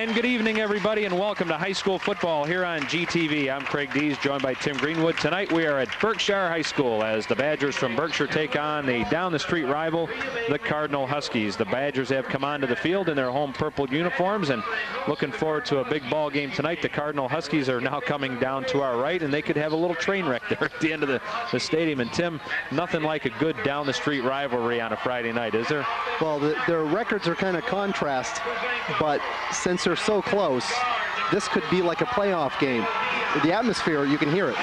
And good evening, everybody, and welcome to high school football here on GTV. I'm Craig Dees, joined by Tim Greenwood. Tonight we are at Berkshire High School as the Badgers from Berkshire take on a down-the-street rival, the Cardinal Huskies. The Badgers have come onto the field in their home purple uniforms and looking forward to a big ball game tonight. The Cardinal Huskies are now coming down to our right, and they could have a little train wreck there at the end of the stadium. And Tim, nothing like a good down-the-street rivalry on a Friday night, is there? Well, their records are kind of contrast, but since they're so close, this could be like a playoff game. The atmosphere, you can hear it.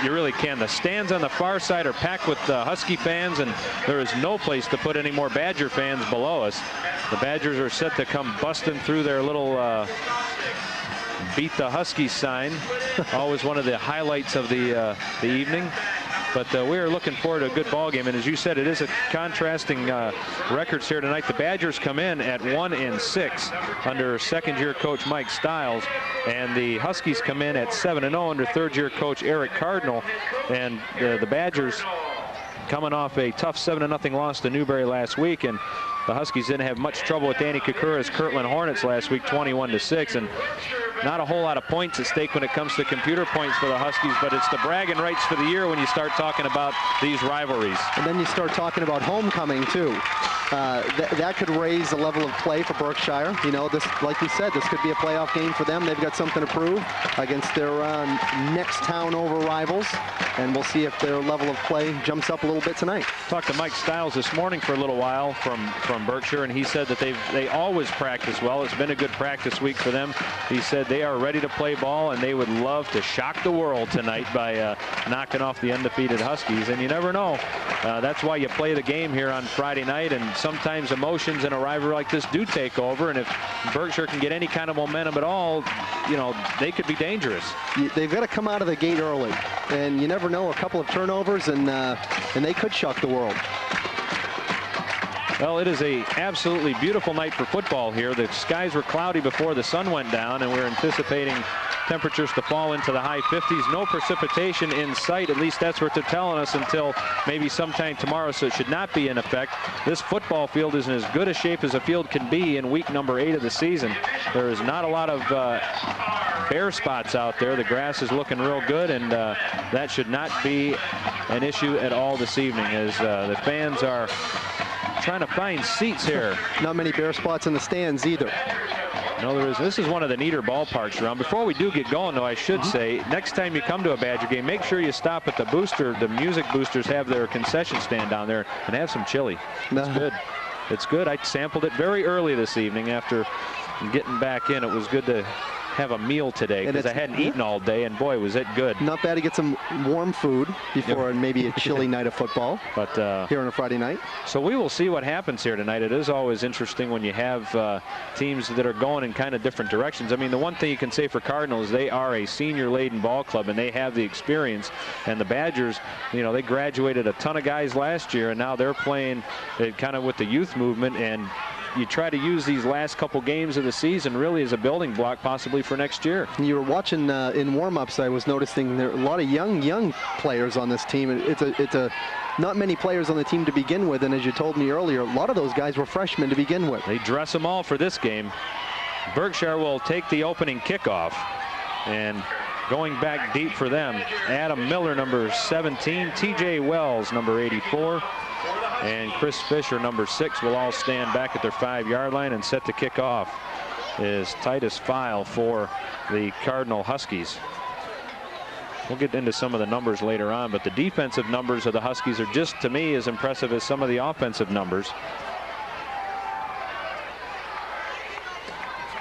You really can. The stands on the far side are packed with Husky fans, and there is no place to put any more Badger fans below us. The Badgers are set to come busting through their little Beat the Huskies sign. Always one of the highlights of the evening. But we are looking forward to a good ball game, and as you said, it is a contrasting records here tonight. The Badgers come in at 1-6 under second-year coach Mike Stiles, and the Huskies come in at 7-0 under third-year coach Eric Cardinal. And the Badgers coming off a tough 7-0 loss to Newberry last week, and the Huskies didn't have much trouble with Danny Kakura's Kirtland Hornets last week, 21-6, and not a whole lot of points at stake when it comes to computer points for the Huskies, but it's the bragging rights for the year when you start talking about these rivalries. And then you start talking about homecoming too. That could raise the level of play for Berkshire. You know, this, like we said, this could be a playoff game for them. They've got something to prove against their next town over rivals, and we'll see if their level of play jumps up a little bit tonight. Talked to Mike Stiles this morning for a little while from Berkshire, and he said that they always practice well. It's been a good practice week for them. He said they are ready to play ball, and they would love to shock the world tonight by knocking off the undefeated Huskies. And you never know. That's why you play the game here on Friday night, and sometimes emotions in a rivalry like this do take over, and if Berkshire can get any kind of momentum at all, you know, they could be dangerous. They've got to come out of the gate early, and you never know, a couple of turnovers and they could shock the world. Well, it is a absolutely beautiful night for football here. The skies were cloudy before the sun went down, and we're anticipating temperatures to fall into the high 50s. No precipitation in sight, at least that's what they're telling us, until maybe sometime tomorrow, so it should not be in effect. This football field is in as good a shape as a field can be in week number 8 of the season. There is not a lot of bare spots out there. The grass is looking real good, and that should not be an issue at all this evening, as the fans are trying to find seats here. Not many bare spots in the stands either. No, there is. This is one of the neater ballparks around. Before we do get going, though, I should say, next time you come to a Badger game, make sure you stop at the booster. The music boosters have their concession stand down there, and have some chili. It's good. It's good. I sampled it very early this evening after getting back in. It was good to have a meal today because I hadn't eaten all day, and boy, was it good. Not bad to get some warm food before maybe a chilly night of football, but here on a Friday night. So we will see what happens here tonight. It is always interesting when you have teams that are going in kind of different directions. I mean, the one thing you can say for Cardinal is they are a senior-laden ball club, and they have the experience. And the Badgers, you know, they graduated a ton of guys last year, and now they're playing kind of with the youth movement, and you try to use these last couple games of the season really as a building block possibly for next year. You were watching in warm-ups, I was noticing there are a lot of young players on this team. It's not many players on the team to begin with, and as you told me earlier, a lot of those guys were freshmen to begin with. They dress them all for this game. Berkshire will take the opening kickoff, and going back deep for them, Adam Miller, number 17, TJ Wells, number 84, and Chris Fisher, number 6, will all stand back at their 5-yard line, and set to kick off is Titus File for the Cardinal Huskies. We'll get into some of the numbers later on, but the defensive numbers of the Huskies are just, to me, as impressive as some of the offensive numbers.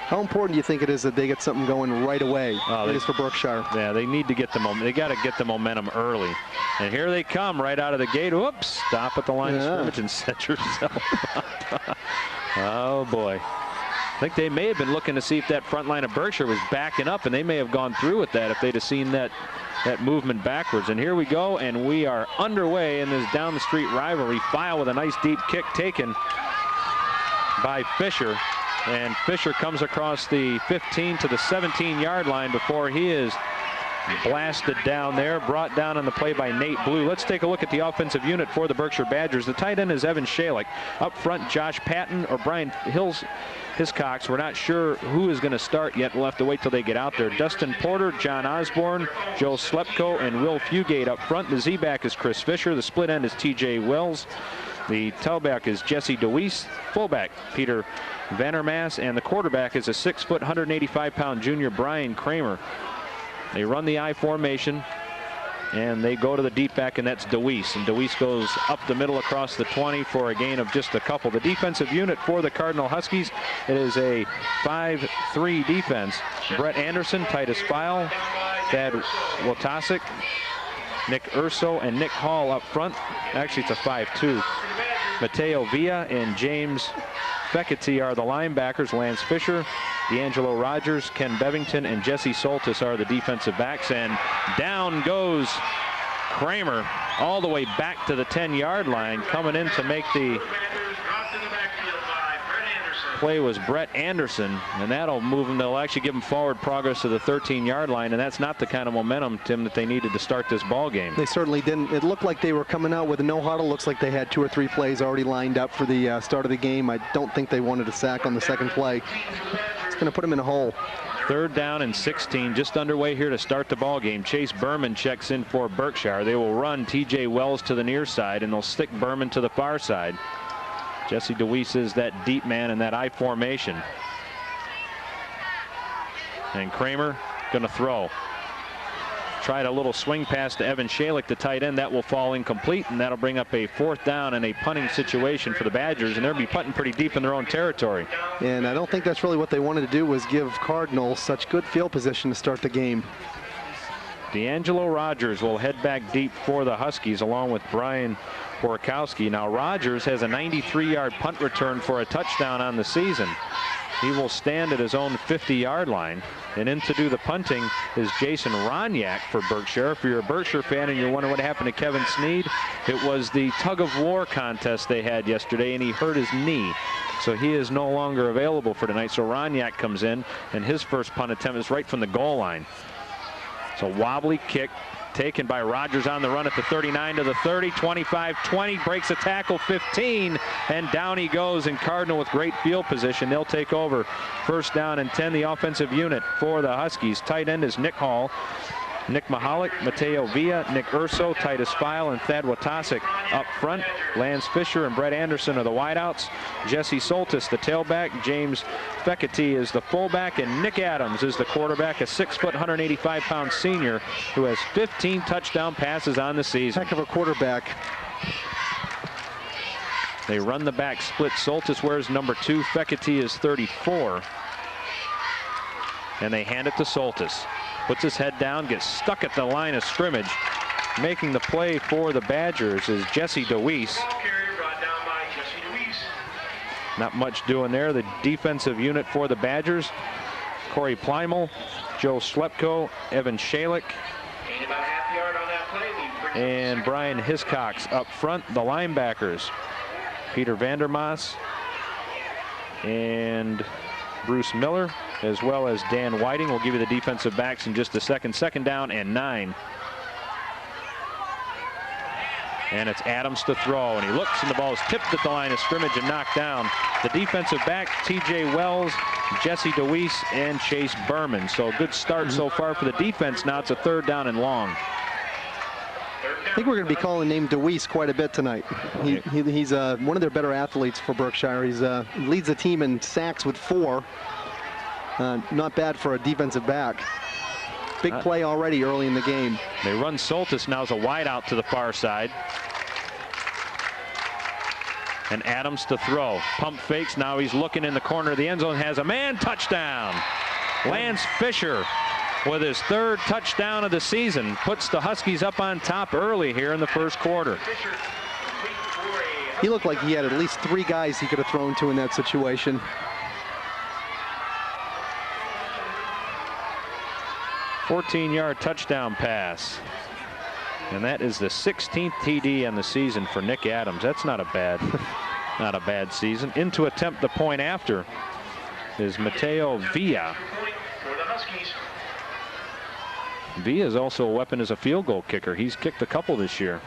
How important do you think it is that they get something going right away? It is for Berkshire. Yeah, they need to get the momentum. They got to get the momentum early. And here they come right out of the gate. Whoops! Stop at the line of scrimmage and set yourself up. Oh boy! I think they may have been looking to see if that front line of Berkshire was backing up, and they may have gone through with that if they'd have seen that movement backwards. And here we go, and we are underway in this down the street rivalry. File with a nice deep kick taken by Fisher. And Fisher comes across the 15 to the 17-yard line before he is blasted down there, brought down on the play by Nate Blue. Let's take a look at the offensive unit for the Berkshire Badgers. The tight end is Evan Shalick. Up front, Josh Patton or Brian Hiscox. We're not sure who is going to start yet. We'll have to wait till they get out there. Dustin Porter, John Osborne, Joe Slepko, and Will Fugate up front. The Z-back is Chris Fisher. The split end is TJ Wells. The tailback is Jesse DeWeese. Fullback, Peter Vandermaas. And the quarterback is a 6 foot, 185-pound junior, Brian Kramer. They run the I formation, and they go to the deep back, and that's DeWeese. And DeWeese goes up the middle across the 20 for a gain of just a couple. The defensive unit for the Cardinal Huskies, it is a 5-3 defense. Brett Anderson, Titus File, Thad Wotasic, Nick Urso, and Nick Hall up front. Actually, it's a 5-2. Mateo Villa and James Fekete are the linebackers. Lance Fisher, D'Angelo Rogers, Ken Bevington, and Jesse Soltis are the defensive backs. And down goes Kramer all the way back to the 10-yard line. Coming in to make the play was Brett Anderson, and that'll move them. They'll actually give them forward progress to the 13-yard line, and that's not the kind of momentum, Tim, that they needed to start this ball game. They certainly didn't. It looked like they were coming out with a no huddle. Looks like they had 2 or 3 plays already lined up for the start of the game. I don't think they wanted a sack on the second play. It's going to put them in a hole. 3rd down and 16, just underway here to start the ball game. Chase Berman checks in for Berkshire. They will run TJ Wells to the near side, and they'll stick Berman to the far side. Jesse DeWeese is that deep man in that I formation. And Kramer going to throw. Tried a little swing pass to Evan Shalick, the tight end. That will fall incomplete, and that'll bring up a 4th down and a punting situation for the Badgers, and they'll be punting pretty deep in their own territory. And I don't think that's really what they wanted to do, was give Cardinal such good field position to start the game. D'Angelo Rogers will head back deep for the Huskies along with Brian Borkowski. Now Rogers has a 93-yard punt return for a touchdown on the season. He will stand at his own 50-yard line. And in to do the punting is Jason Ronyak for Berkshire. If you're a Berkshire fan and you're wondering what happened to Kevin Sneed, it was the tug of war contest they had yesterday, and he hurt his knee. So he is no longer available for tonight. So Ronyak comes in, and his first punt attempt is right from the goal line. So wobbly kick taken by Rogers on the run at the 39 to the 30, 25, 20, breaks a tackle, 15, and down he goes. And Cardinal with great field position. They'll take over 1st down and 10. The offensive unit for the Huskies. Tight end is Nick Hall, Nick Mahalik, Mateo Villa, Nick Urso, Titus File, and Thad Wotasic up front. Lance Fisher and Brett Anderson are the wideouts. Jesse Soltis, the tailback. James Fekete is the fullback, and Nick Adams is the quarterback, a 6 foot, 185-pound senior who has 15 touchdown passes on the season. Heck of a quarterback. They run the back split. Soltis wears number 2. Fekete is 34. And they hand it to Soltis. Puts his head down, gets stuck at the line of scrimmage. Making the play for the Badgers is Jesse DeWeese. Not much doing there. The defensive unit for the Badgers, Corey Plymel, Joe Slepko, Evan Shalick, and Brian Hiscox up front. The linebackers, Peter Vandermaas and Bruce Miller, as well as Dan Whiting. We'll give you the defensive backs in just a second. 2nd down and 9. And it's Adams to throw, and he looks, and the ball is tipped at the line of scrimmage and knocked down. The defensive back, TJ Wells, Jesse DeWeese, and Chase Berman. So a good start so far for the defense. Now it's a 3rd down and long. I think we're going to be calling name DeWeese quite a bit tonight. He's one of their better athletes for Berkshire. He leads the team in sacks with 4. Not bad for a defensive back. Big play already early in the game. They run Soltis now as a wide out to the far side. And Adams to throw. Pump fakes. Now he's looking in the corner of the end zone. Has a man. Touchdown. Lance Fisher with his 3rd touchdown of the season. Puts the Huskies up on top early here in the 1st quarter. He looked like he had at least 3 guys he could have thrown to in that situation. 14-yard touchdown pass. And that is the 16th TD on the season for Nick Adams. That's not a bad season. In to attempt the point after is Mateo Villa. Villa is also a weapon as a field goal kicker. He's kicked a couple this year.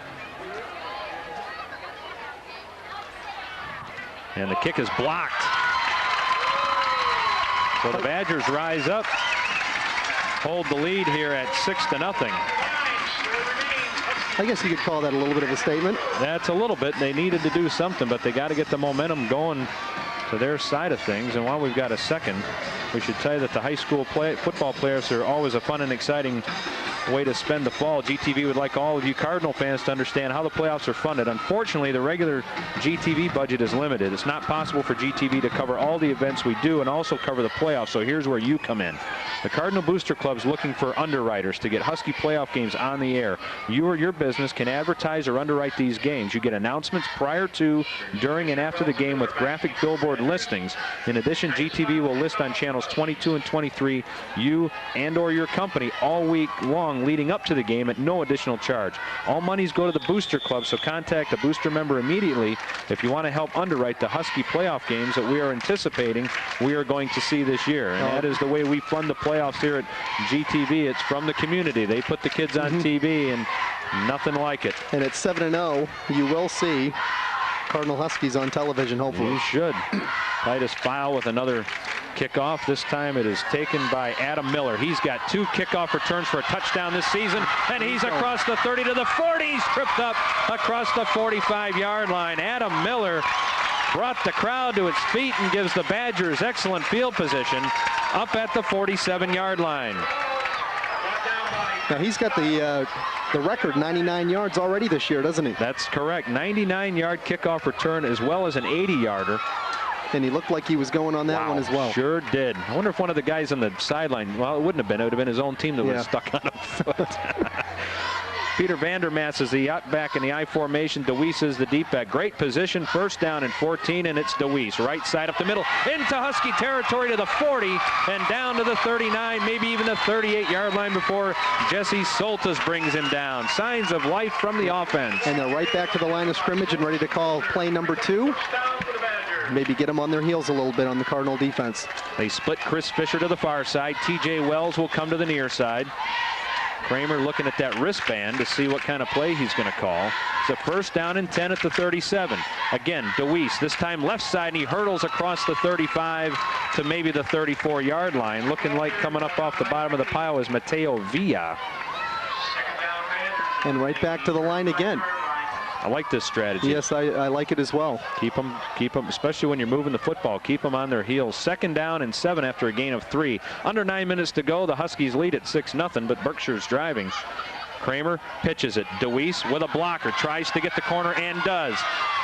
And the kick is blocked. So the Badgers rise up, hold the lead here at 6-0. I guess you could call that a little bit of a statement. That's a little bit. They needed to do something, but they got to get the momentum going to their side of things. And while we've got a second, we should tell you that the high school football players are always a fun and exciting way to spend the fall. GTV would like all of you Cardinal fans to understand how the playoffs are funded. Unfortunately, the regular GTV budget is limited. It's not possible for GTV to cover all the events we do and also cover the playoffs. So here's where you come in. The Cardinal Booster Club's looking for underwriters to get Husky playoff games on the air. You or your business can advertise or underwrite these games. You get announcements prior to, during, and after the game with graphic billboard listings. In addition, GTV will list on channels 22 and 23 you and or your company all week long leading up to the game at no additional charge. All monies go to the Booster Club, so contact a Booster member immediately if you want to help underwrite the Husky playoff games that we are anticipating we are going to see this year. And that is the way we fund the playoffs here at GTV. It's from the community. They put the kids on TV, and nothing like it. And at 7-0, you will see Cardinal Huskies on television, hopefully. You should. Titus File with another kickoff. This time it is taken by Adam Miller. He's got 2 kickoff returns for a touchdown this season, and he's across the 30 to the 40. He's tripped up across the 45-yard line. Adam Miller brought the crowd to its feet and gives the Badgers excellent field position up at the 47-yard line. Now he's got the record 99 yards already this year, doesn't he? That's correct. 99-yard kickoff return as well as an 80-yarder. And he looked like he was going on that one as well. Sure did. I wonder if one of the guys on the sideline, well, it wouldn't have been. It would have been his own team that would have stuck on a foot. Peter Vandermaas is the out back in the I formation. DeWeese is the deep back. Great position. First down and 14, and it's DeWeese. Right side up the middle. Into Husky territory to the 40 and down to the 39, maybe even the 38-yard line before Jesse Soltis brings him down. Signs of life from the offense. And they're right back to the line of scrimmage and ready to call play number 2. Maybe get them on their heels a little bit on the Cardinal defense. They split Chris Fisher to the far side. TJ Wells will come to the near side. Kramer looking at that wristband to see what kind of play he's going to call. It's a first down and 10 at the 37. Again, DeWeese, this time left side, and he hurdles across the 35 to maybe the 34-yard line. Looking like coming up off the bottom of the pile is Mateo Villa. And right back to the line again. I like this strategy. Yes, I like it as well. Keep them, especially when you're moving the football, keep them on their heels. Second down and 7 after a gain of 3. Under 9 minutes to go. The Huskies lead at 6-0, but Berkshire's driving. Kramer pitches it. DeWeese with a blocker, tries to get the corner and does.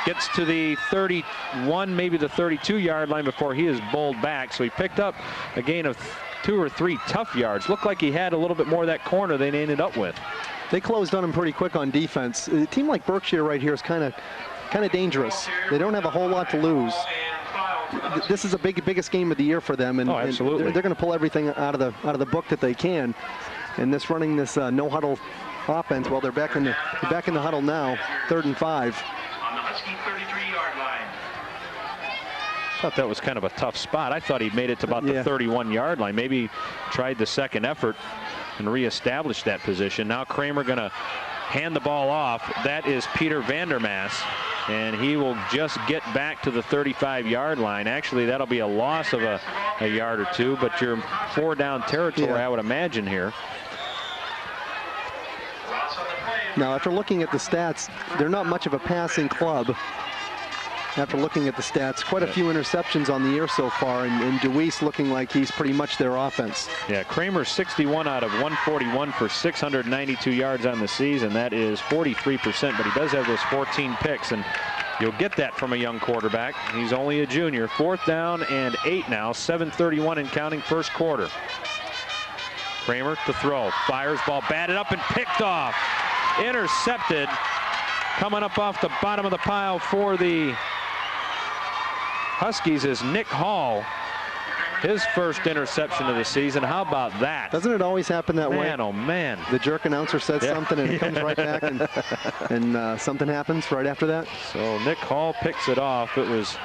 Gets to the 31, maybe the 32-yard line before he is bowled back. So he picked up a gain of 2 or 3 tough yards. Looked like he had a little bit more of that corner than he ended up with. They closed on him pretty quick on defense. A team like Berkshire right here is kind of dangerous. They don't have a whole lot to lose. This is the biggest game of the year for them, and, absolutely. and they're going to pull everything out of the book that they can. And running this no huddle offense, well, they're back in the huddle now, 3rd and 5. On the Husky 33-yard line. I thought that was kind of a tough spot. I thought he made it to about the 31-yard line. Maybe tried the second effort and reestablished that position. Now Kramer going to hand the ball off. That is Peter Vandermaas, and he will just get back to the 35-yard line. Actually, that'll be a loss of a yard or 2, but you're 4 down territory, I would imagine here. Now, after looking at the stats, they're not much of a passing club. After looking at the stats, quite a few interceptions on the year so far, and DeWeese looking like he's pretty much their offense. Yeah, Kramer 61 out of 141 for 692 yards on the season. That is 43%, but he does have those 14 picks, and you'll get that from a young quarterback. He's only a junior. 4th down and 8 now, 7:31 and counting, first quarter. Kramer to throw, fires, ball batted up and picked off. Intercepted. Coming up off the bottom of the pile for the Huskies is Nick Hall. His first interception of the season. How about that? Doesn't it always happen that way? Man, oh man. The jerk announcer says something and it comes right back, and something happens right after that. So Nick Hall picks it off. It was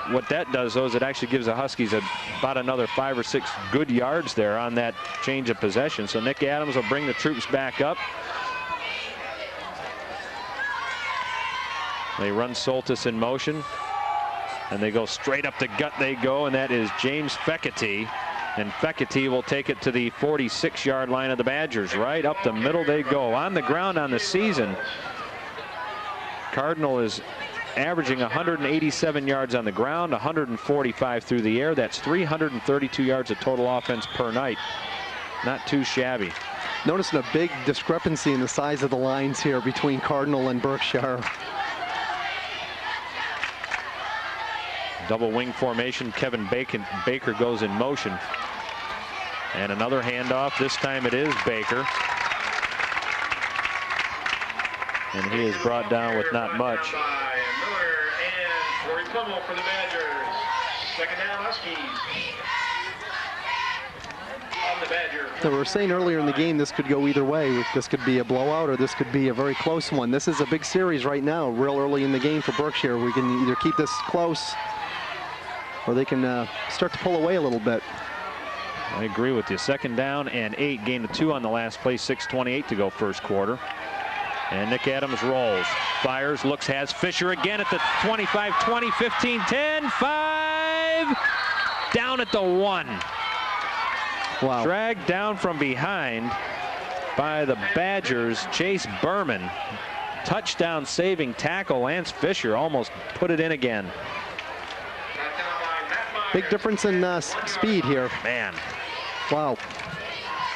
What that does, though, is it actually gives the Huskies about another 5 or 6 good yards there on that change of possession. So Nick Adams will bring the troops back up. They run Soltis in motion, and they go straight up the gut. They go, and that is James Fekete. And Fekete will take it to the 46-yard line of the Badgers. Right up the middle they go. On the ground on the season, Cardinal is averaging 187 yards on the ground, 145 through the air. That's 332 yards of total offense per night. Not too shabby. Noticing a big discrepancy in the size of the lines here between Cardinal and Berkshire. Double wing formation. Kevin Baker goes in motion. And another handoff. This time it is Baker. And he is brought down with not much. For the Badgers. Second down, Huskies. On the Badger. So we were saying earlier in the game this could go either way. This could be a blowout or this could be a very close one. This is a big series right now, real early in the game for Berkshire. We can either keep this close or they can start to pull away a little bit. I agree with you. Second down and 8, gain of 2 on the last play, 6:28 to go first quarter. And Nick Adams rolls, fires, looks, has Fisher again at the 25, 20, 15, 10, 5, down at the 1. Wow. Dragged down from behind by the Badgers, Chase Berman. Touchdown saving tackle. Lance Fisher almost put it in again. Big difference in speed here. Man. Wow.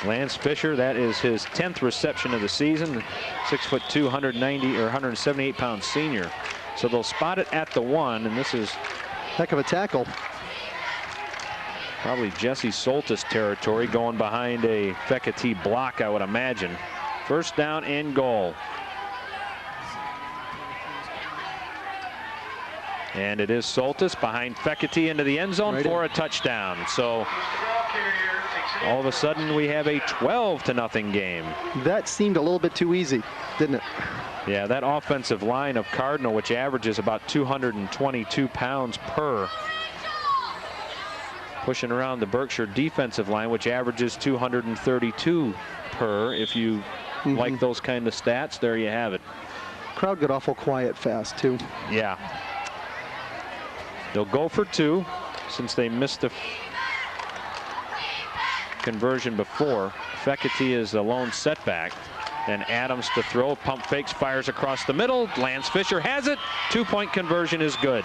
Lance Fisher, that is his 10th reception of the season. 6'2", 190 or 178-pound senior. So they'll spot it at the 1, and this is heck of a tackle. Probably Jesse Soltis territory, going behind a Fekete block, I would imagine. First down and goal. And it is Soltis behind Fekete into the end zone for a touchdown. So all of a sudden we have a 12-0 game. That seemed a little bit too easy, didn't it? Yeah, that offensive line of Cardinal, which averages about 222 pounds per, pushing around the Berkshire defensive line, which averages 232 per. If you like those kind of stats, there you have it. Crowd got awful quiet fast, too. Yeah. They'll go for 2 since they missed a conversion before. Fekete is the lone setback. And Adams to throw, pump fakes, fires across the middle. Lance Fisher has it. 2-point conversion is good.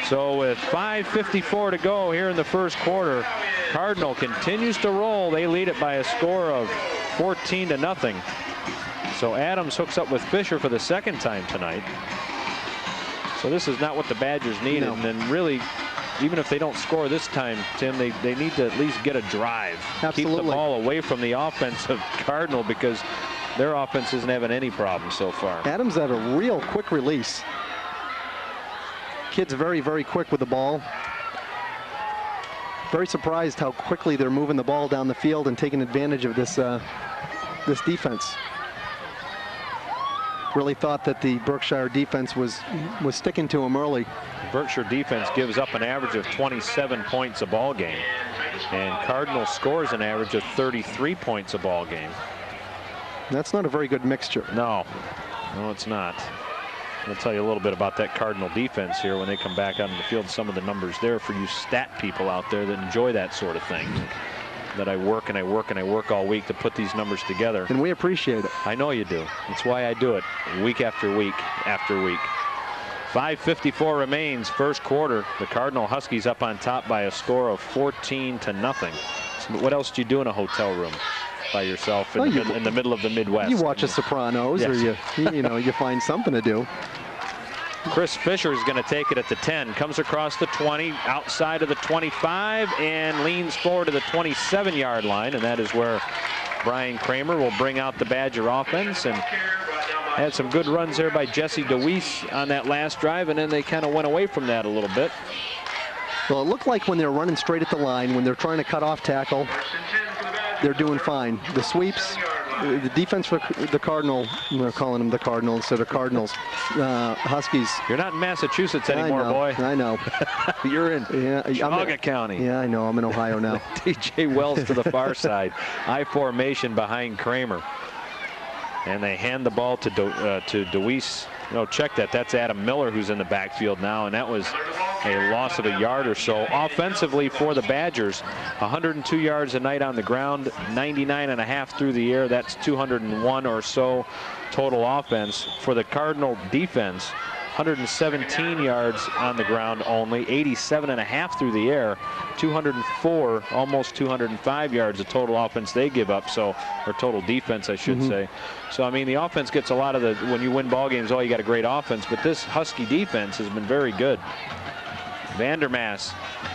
So with 5:54 to go here in the first quarter, Cardinal continues to roll. They lead it by a score of 14-0. So Adams hooks up with Fisher for the second time tonight. So this is not what the Badgers needed. No. And then really, even if they don't score this time, Tim, they need to at least get a drive. Absolutely. Keep the ball away from the offense of Cardinal, because their offense isn't having any problems so far. Adams had a real quick release. Kid's very, very quick with the ball. Very surprised how quickly they're moving the ball down the field and taking advantage of this this defense. Really thought that the Berkshire defense was sticking to him early. Berkshire defense gives up an average of 27 points a ball game, and Cardinal scores an average of 33 points a ball game. That's not a very good mixture. No, it's not. I'll tell you a little bit about that Cardinal defense here when they come back out on the field. Some of the numbers there for you stat people out there that enjoy that sort of thing. That I work and I work and I work all week to put these numbers together. And we appreciate it. I know you do. That's why I do it week after week after week. 5:54 remains, first quarter. The Cardinal Huskies up on top by a score of 14-0. So what else do you do in a hotel room by yourself in the middle of the Midwest? You watch The Sopranos, yes. Or you find something to do. Chris Fisher is going to take it at the 10. Comes across the 20, outside of the 25, and leans forward to the 27-yard line. And that is where Brian Kramer will bring out the Badger offense. And had some good runs there by Jesse DeWeese on that last drive, and then they kind of went away from that a little bit. Well, it looked like when they're running straight at the line, when they're trying to cut off tackle, they're doing fine. The sweeps, the defense for the Cardinal, we're calling them the Cardinal instead of Cardinals. Huskies. You're not in Massachusetts anymore, boy. I know. You're in Geauga County. Yeah, I know. I'm in Ohio now. DJ Wells to the far side. I formation behind Kramer. And they hand the ball to DeWeese. No, check that. That's Adam Miller who's in the backfield now, and that was a loss of a yard or so. Offensively for the Badgers, 102 yards a night on the ground, 99.5 through the air. That's 201 or so total offense. For the Cardinal defense, 117 yards on the ground only, 87.5 through the air, 204, almost 205 yards of total offense they give up, so, or total defense, I should say. So, I mean, the offense gets a lot of the, when you win ball games, oh, you got a great offense, but this Husky defense has been very good. Vandermaas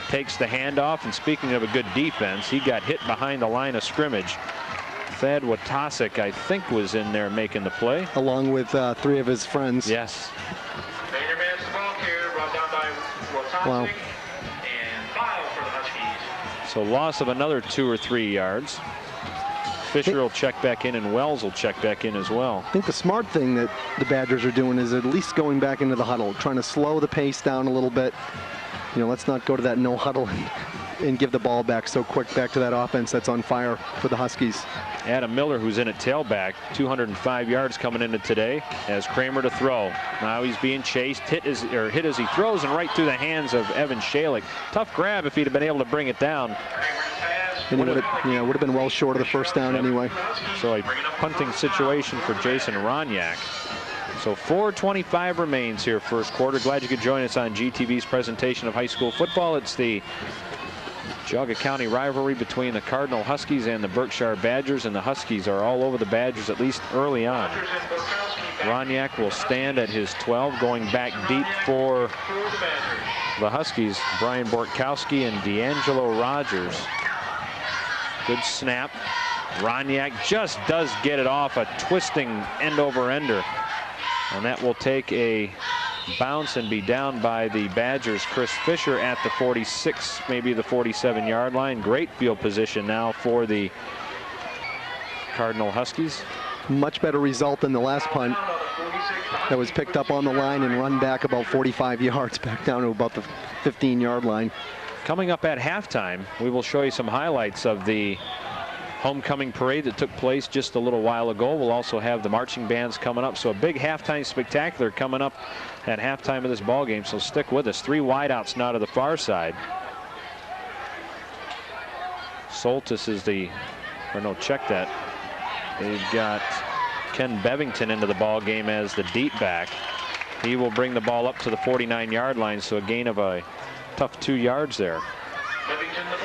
takes the handoff, and speaking of a good defense, he got hit behind the line of scrimmage. Thad Watasik, I think, was in there making the play. Along with 3 of his friends. Yes. Vandermaas the ball carrier, brought down by Watasik. Wow. And file for the Huskies. So loss of another 2 or 3 yards. Fisher will check back in, and Wells will check back in as well. I think the smart thing that the Badgers are doing is at least going back into the huddle, trying to slow the pace down a little bit. You know, let's not go to that no huddle and give the ball back so quick back to that offense that's on fire for the Huskies. Adam Miller, who's in at tailback, 205 yards coming into today, has Kramer to throw. Now he's being chased, hit as he throws, and right through the hands of Evan Shalik. Tough grab if he'd have been able to bring it down. And he would have been well short of the first down anyway. So a punting situation for Jason Ronyak. So 4:25 remains here first quarter. Glad you could join us on GTV's presentation of high school football. It's the Geauga County rivalry between the Cardinal Huskies and the Berkshire Badgers, and the Huskies are all over the Badgers, at least early on. Ronyak will stand at his 12, going back deep for the Huskies. Brian Borkowski and D'Angelo Rogers. Good snap. Ronyak just does get it off a twisting end-over-ender. And that will take a bounce and be down by the Badgers. Chris Fisher at the 46, maybe the 47-yard line. Great field position now for the Cardinal Huskies. Much better result than the last punt that was picked up on the line and run back about 45 yards back down to about the 15-yard line. Coming up at halftime, we will show you some highlights of the homecoming parade that took place just a little while ago. We'll also have the marching bands coming up. So a big halftime spectacular coming up at halftime of this ball game. So stick with us. 3 wideouts now to the far side. Soltis is check that. They've got Ken Bevington into the ball game as the deep back. He will bring the ball up to the 49-yard line. So a gain of a tough 2 yards there.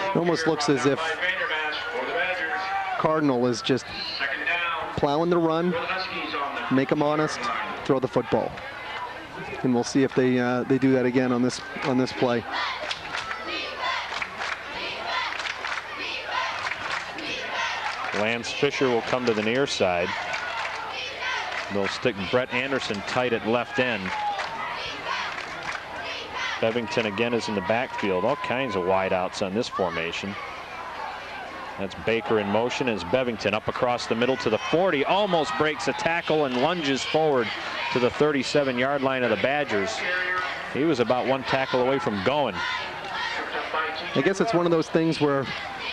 It almost looks as if Cardinal is just plowing the run, make them honest, throw the football, and we'll see if they do that again on this play. Lance Fisher will come to the near side. They'll stick Brett Anderson tight at left end. Bevington again is in the backfield. All kinds of wideouts on this formation. That's Baker in motion as Bevington up across the middle to the 40. Almost breaks a tackle and lunges forward to the 37-yard line of the Badgers. He was about 1 tackle away from going. I guess it's one of those things where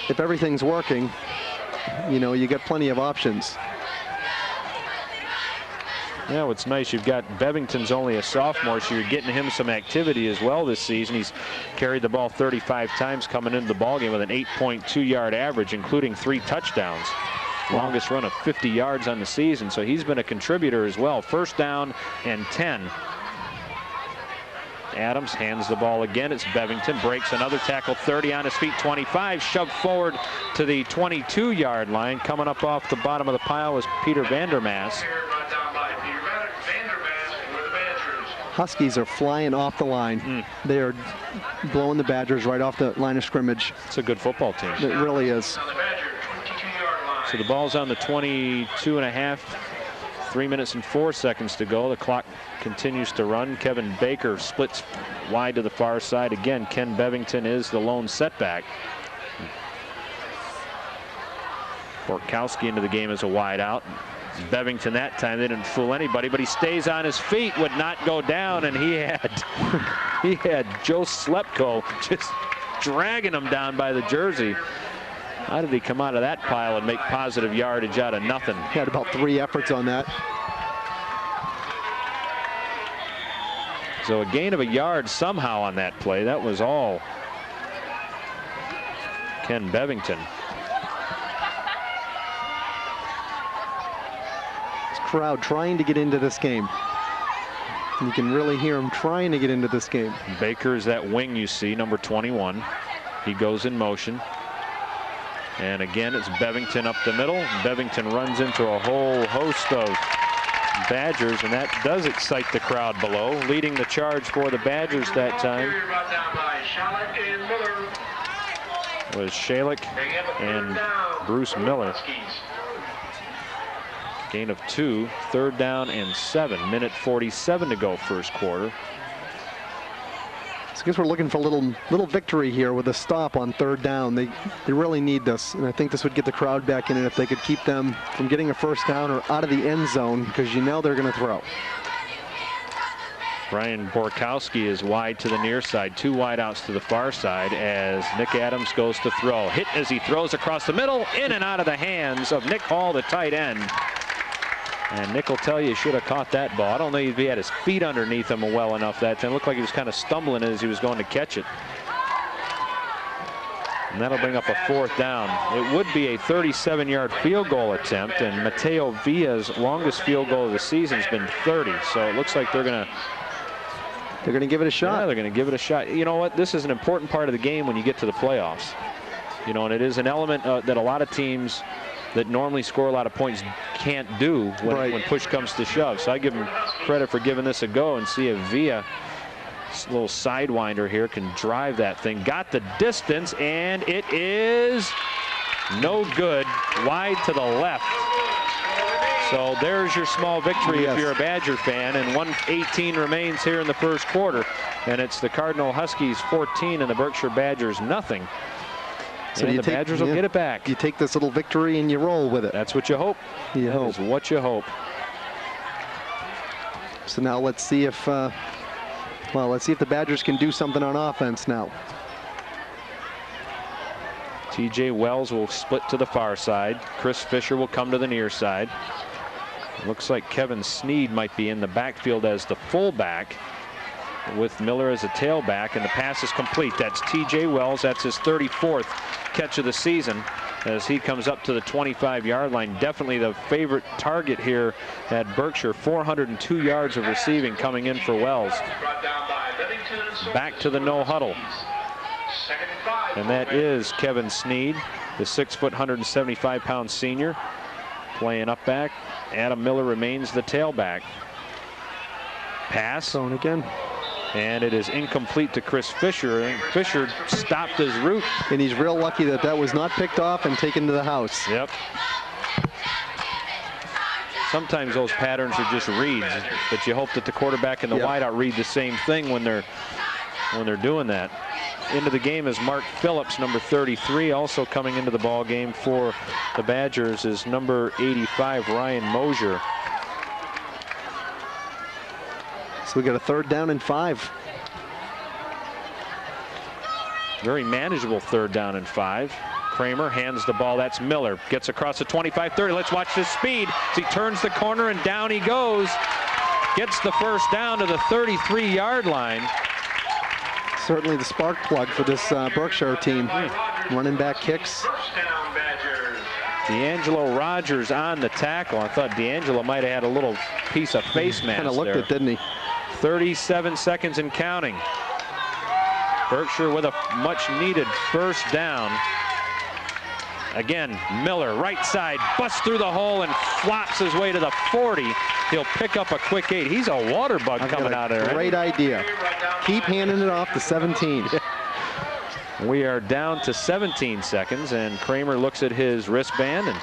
if everything's working, you know, you get plenty of options. Yeah, what's nice, you've got Bevington's only a sophomore, so you're getting him some activity as well this season. He's carried the ball 35 times coming into the ballgame with an 8.2-yard average, including 3 touchdowns. Longest run of 50 yards on the season, so he's been a contributor as well. First down and 10. Adams hands the ball again. It's Bevington, breaks another tackle, 30 on his feet, 25, shoved forward to the 22-yard line. Coming up off the bottom of the pile was Peter Vandermaas. Huskies are flying off the line. They are blowing the Badgers right off the line of scrimmage. It's a good football team. It really is. So the ball's on the 22.5. 3 minutes and 4 seconds to go. The clock continues to run. Kevin Baker splits wide to the far side. Again, Ken Bevington is the lone setback. Borkowski into the game as a wide out. Bevington that time, they didn't fool anybody, but he stays on his feet, would not go down, and he had Joe Slepko just dragging him down by the jersey. How did he come out of that pile and make positive yardage out of nothing? He had about 3 efforts on that. So a gain of a yard somehow on that play. That was all Ken Bevington. Crowd trying to get into this game. You can really hear him trying to get into this game. Baker is that wing you see, number 21. He goes in motion. And again, it's Bevington up the middle. Bevington runs into a whole host of Badgers, and that does excite the crowd below. Leading the charge for the Badgers that time was Shalick and Bruce Miller. Gain of 2, 3rd down and 7. Minute 47 to go, first quarter. So I guess we're looking for a little victory here with a stop on 3rd down. They really need this, and I think this would get the crowd back in it if they could keep them from getting a 1st down or out of the end zone, because you know they're going to throw. Brian Borkowski is wide to the near side, 2 wide outs to the far side as Nick Adams goes to throw. Hit as he throws across the middle, in and out of the hands of Nick Hall, the tight end. And Nick will tell you he should have caught that ball. I don't know if he had his feet underneath him well enough that time. It looked like he was kind of stumbling as he was going to catch it. And that'll bring up a 4th down. It would be a 37-yard field goal attempt, and Mateo Villa's longest field goal of the season has been 30. So it looks like they're going to give it a shot. Yeah, they're going to give it a shot. You know what? This is an important part of the game when you get to the playoffs. You know, and it is an element that a lot of teams that normally score a lot of points can't do when push comes to shove. So I give him credit for giving this a go, and see if Villa, little sidewinder here, can drive that thing. Got the distance, and it is no good. Wide to the left. So there's your small victory if you're a Badger fan, and 1:18 remains here in the first quarter, and it's the Cardinal Huskies 14 and the Berkshire Badgers nothing. So the Badgers will get it back. You take this little victory and you roll with it. That's what you hope. That is what you hope. So now let's see if, let's see if the Badgers can do something on offense now. T.J. Wells will split to the far side. Chris Fisher will come to the near side. It looks like Kevin Sneed might be in the backfield as the fullback, with Miller as a tailback, and the pass is complete. That's T.J. Wells. That's his 34th catch of the season as he comes up to the 25-yard line. Definitely the favorite target here at Berkshire. 402 yards of receiving coming in for Wells. Back to the no huddle. And that is Kevin Sneed, the 6-foot, 175-pound senior, playing up back. Adam Miller remains the tailback. Pass. Thrown again. And it is incomplete to Chris Fisher. And Fisher stopped his route. And he's real lucky that that was not picked off and taken to the house. Yep. Sometimes those patterns are just reads, but you hope that the quarterback and the wideout read the same thing when they're doing that. Into the game is Mark Phillips, number 33. Also coming into the ball game for the Badgers is number 85, Ryan Mosier. So we got a 3rd down and 5. Very manageable 3rd down and 5. Kramer hands the ball. That's Miller. Gets across the 25-30. Let's watch the speed as he turns the corner and down he goes. Gets the 1st down to the 33-yard line. Certainly the spark plug for this Berkshire team. Running back kicks. D'Angelo Rogers on the tackle. I thought D'Angelo might have had a little piece of face mask. Kind of looked there. it, didn't he? 37 seconds and counting. Berkshire with a much needed 1st down. Again, Miller, right side, busts through the hole and flops his way to the 40. He'll pick up a quick 8. He's a water bug coming out of there. Great idea. Keep handing it off to 17. We are down to 17 seconds, and Kramer looks at his wristband, and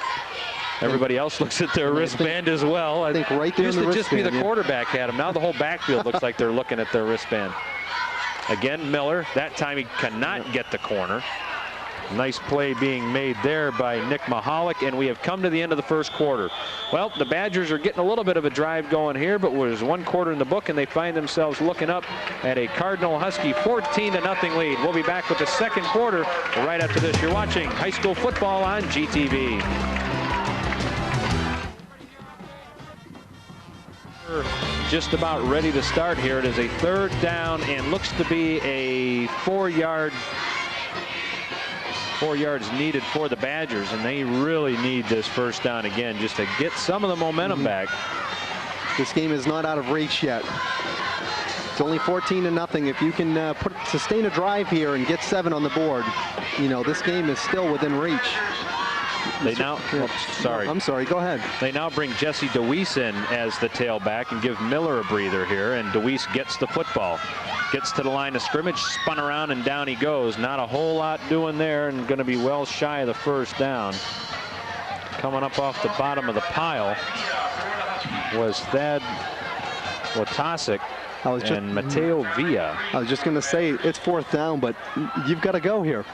everybody else looks at their wristband as well. I think right there used in the to just be the wristband, quarterback had him. Now the whole backfield looks like they're looking at their wristband. Again, Miller. That time he cannot get the corner. Nice play being made there by Nick Mahalik, and we have come to the end of the first quarter. Well, the Badgers are getting a little bit of a drive going here, but there's 1 quarter in the book, and they find themselves looking up at a Cardinal Husky 14-0 lead. We'll be back with the second quarter right after this. You're watching high school football on GTV. Just about ready to start here. It is a 3rd down and looks to be a 4 yards needed for the Badgers, and they really need this first down again just to get some of the momentum back. This game is not out of reach yet. It's only 14-0. If you can sustain a drive here and get 7 on the board, you know, this game is still within reach. They now, sorry. I'm sorry, go ahead. They now bring Jesse DeWeese in as the tailback and give Miller a breather here, and DeWeese gets the football. Gets to the line of scrimmage, spun around, and down he goes. Not a whole lot doing there, and going to be well shy of the first down. Coming up off the bottom of the pile was Thad Watasic and Mateo Villa. I was just going to say, it's 4th down, but you've got to go here.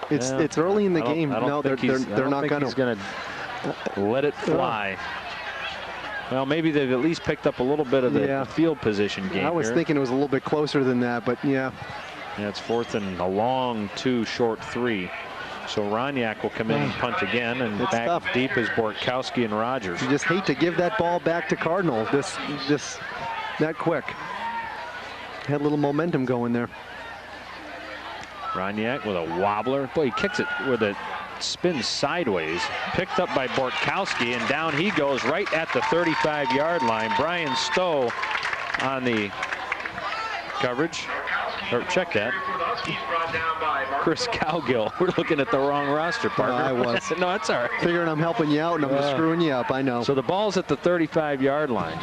It's early in the game. No, they're not going to. He's going to let it fly. Well, maybe they've at least picked up a little bit of the field position game. I was thinking it was a little bit closer than that, but yeah. Yeah, it's 4th and a long 2, short 3. So Roniak will come in and punt again, and it's back tough. Deep is Borkowski and Rogers. You just hate to give that ball back to Cardinal that quick. Had a little momentum going there. Roniak with a wobbler. Boy, he kicks it with a spin sideways. Picked up by Borkowski, and down he goes right at the 35-yard line. Brian Stowe on the coverage. Or check that. Chris Cowgill. We're looking at the wrong roster, partner. No, I was. No, that's all right. Figuring I'm helping you out, and I'm just screwing you up. I know. So the ball's at the 35-yard line.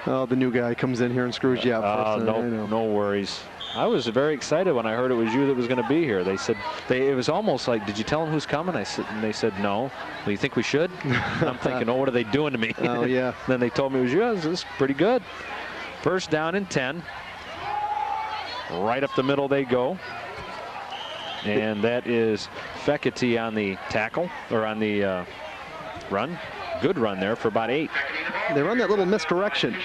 Oh, the new guy comes in here and screws you up. No worries. I was very excited when I heard it was you that was going to be here. They said, it was almost like, did you tell them who's coming? And they said, no. Well, you think we should? And I'm thinking, oh, what are they doing to me? Oh, yeah. Then they told me it was you. This is pretty good. First down and 10. Right up the middle they go. And that is Fekete on the tackle, or on the run. Good run there for about 8. They run that little misdirection.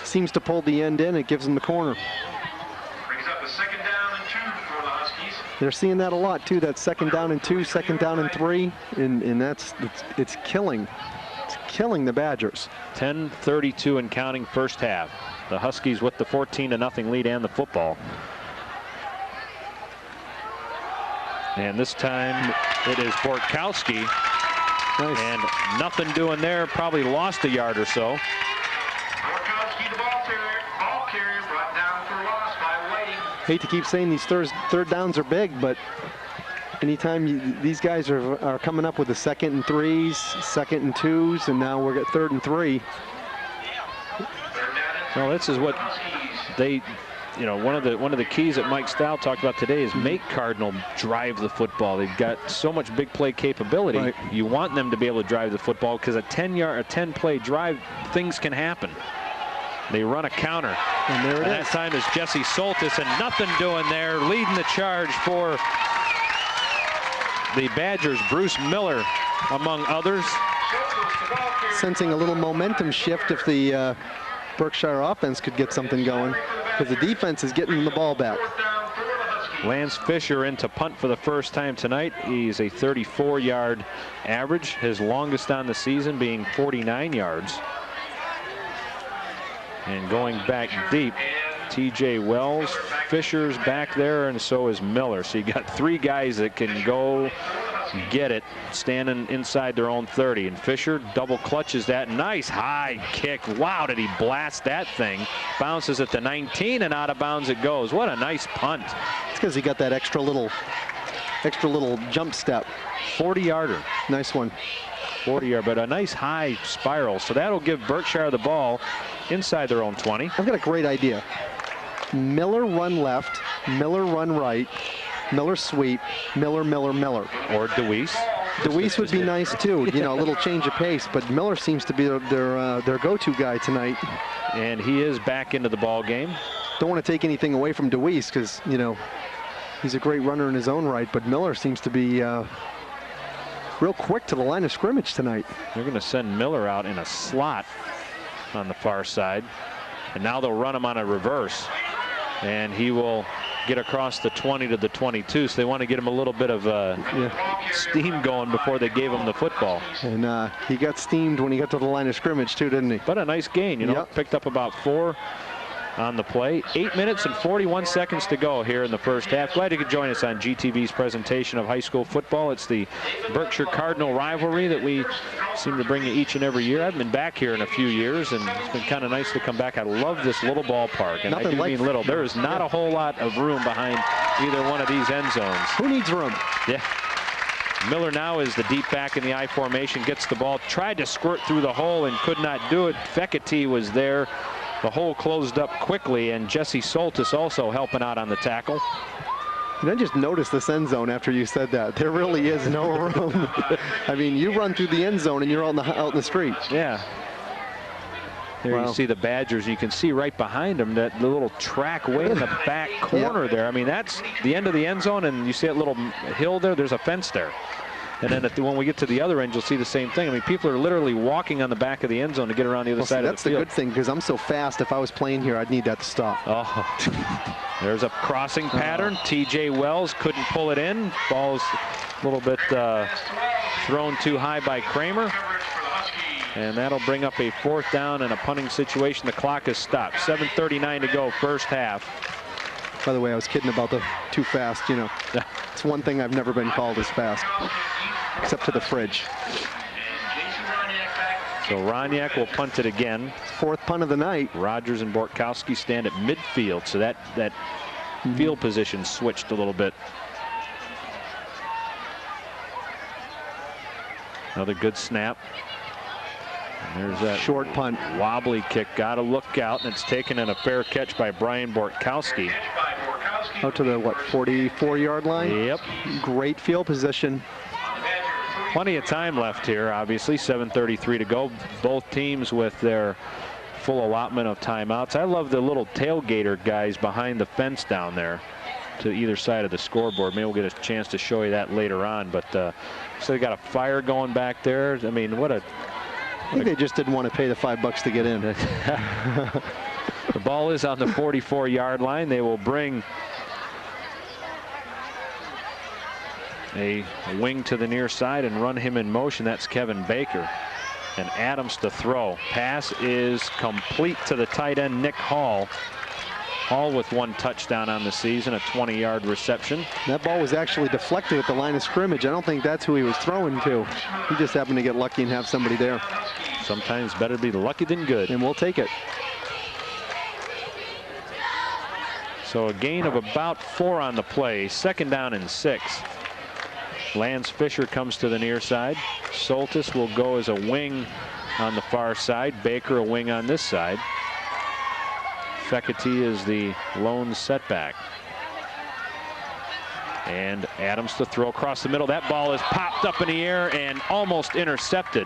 Seems to pull the end in. It gives them the corner. Brings up a 2nd down and 2 for the Huskies. They're seeing that a lot too. That 2nd down and 2, 2nd down and 3, and it's killing. It's killing the Badgers. 10:32 and counting first half. The Huskies with the 14-0 lead and the football. And this time it is Borkowski. Nice. And nothing doing there. Probably lost a yard or so. Hate to keep saying these third downs are big, but anytime these guys are coming up with the 2nd and 3s, 2nd and 2s, and now we're at 3rd and 3. Well, this is what they, you know, one of the keys that Mike Stout talked about today is make Cardinal drive the football. They've got so much big play capability. Right. You want them to be able to drive the football because a 10-play drive, things can happen. They run a counter. And there it is. That time is Jesse Soltis, and nothing doing there. Leading the charge for the Badgers, Bruce Miller, among others. Sensing a little momentum shift if the Berkshire offense could get something going, because the defense is getting the ball back. Lance Fisher in to punt for the first time tonight. He's a 34-yard average, his longest on the season being 49 yards. And going back deep, T.J. Wells, Fisher's back there, and so is Miller. So you got 3 guys that can go get it, standing inside their own 30. And Fisher double clutches that. Nice high kick. Wow, did he blast that thing. Bounces at the 19, and out of bounds it goes. What a nice punt. It's because he got that extra little jump step. 40-yarder. Nice one. 40-yard, but a nice high spiral. So that'll give Berkshire the ball inside their own 20. I've got a great idea. Miller run left, Miller run right, Miller sweep, Miller, Miller, Miller. Or DeWeese. DeWeese would be nice too. You know, a little change of pace, but Miller seems to be their go-to guy tonight. And he is back into the ball game. don't want to take anything away from DeWeese because, you know, he's a great runner in his own right, but Miller seems to be real quick to the line of scrimmage tonight. They're going to send Miller out in a slot on the far side, and now they'll run him on a reverse, and he will get across the 20 to the 22. So they want to get him a little bit of steam going before they gave him the football. And he got steamed when he got to the line of scrimmage too, didn't he? But a nice gain, you know. Yep. Picked up about 4 on the play. 8 minutes and 41 seconds to go here in the first half. Glad you could join us on GTV's presentation of high school football. It's the Berkshire Cardinal rivalry that we seem to bring you each and every year. I've been back here in a few years, and it's been kind of nice to come back. I love this little ballpark, and I do mean little. There is not a whole lot of room behind either one of these end zones. Who needs room? Yeah. Miller now is the deep back in the I formation, gets the ball, tried to squirt through the hole and could not do it. Fekete was there. The hole closed up quickly, and Jesse Soltis also helping out on the tackle. And I just noticed this end zone after you said that. There really is no room. I mean, you run through the end zone and you're out in the street. Yeah. There you see the Badgers. You can see right behind them that the little track way in the back corner there. I mean, that's the end of the end zone, and you see that little hill there. There's a fence there. And then when we get to the other end, you'll see the same thing. I mean, people are literally walking on the back of the end zone to get around the other side of the field. That's the good thing, because I'm so fast. If I was playing here, I'd need that to stop. Oh, there's a crossing pattern. T.J. Wells couldn't pull it in. Ball's a little bit thrown too high by Kramer. And that'll bring up a 4th down and a punting situation. The clock is stopped. 7:39 to go, first half. By the way, I was kidding about the too fast, you know. It's one thing I've never been called as fast, except to the fridge. So Roniak will punt it again. 4th punt of the night. Rogers and Bortkowski stand at midfield, so that field position switched a little bit. Another good snap. And there's that short punt. Wobbly kick. Got to look out, and it's taken in a fair catch by Brian Bortkowski. Out to the, what, 44-yard line? Yep. Great field position. Plenty of time left here, obviously. 7:33 to go. Both teams with their full allotment of timeouts. I love the little tailgater guys behind the fence down there to either side of the scoreboard. Maybe we'll get a chance to show you that later on. But so they got a fire going back there. I mean, I think they just didn't want to pay the $5 to get in. The ball is on the 44-yard line. They will bring a wing to the near side and run him in motion. That's Kevin Baker. And Adams to throw. Pass is complete to the tight end, Nick Hall. Hall with 1 touchdown on the season, a 20-yard reception. That ball was actually deflected at the line of scrimmage. I don't think that's who he was throwing to. He just happened to get lucky and have somebody there. Sometimes better be lucky than good. And we'll take it. So a gain of about 4 on the play. 2nd down and 6. Lance Fisher comes to the near side. Soltis will go as a wing on the far side. Baker a wing on this side. Fekete is the lone setback. And Adams to throw across the middle. That ball is popped up in the air and almost intercepted.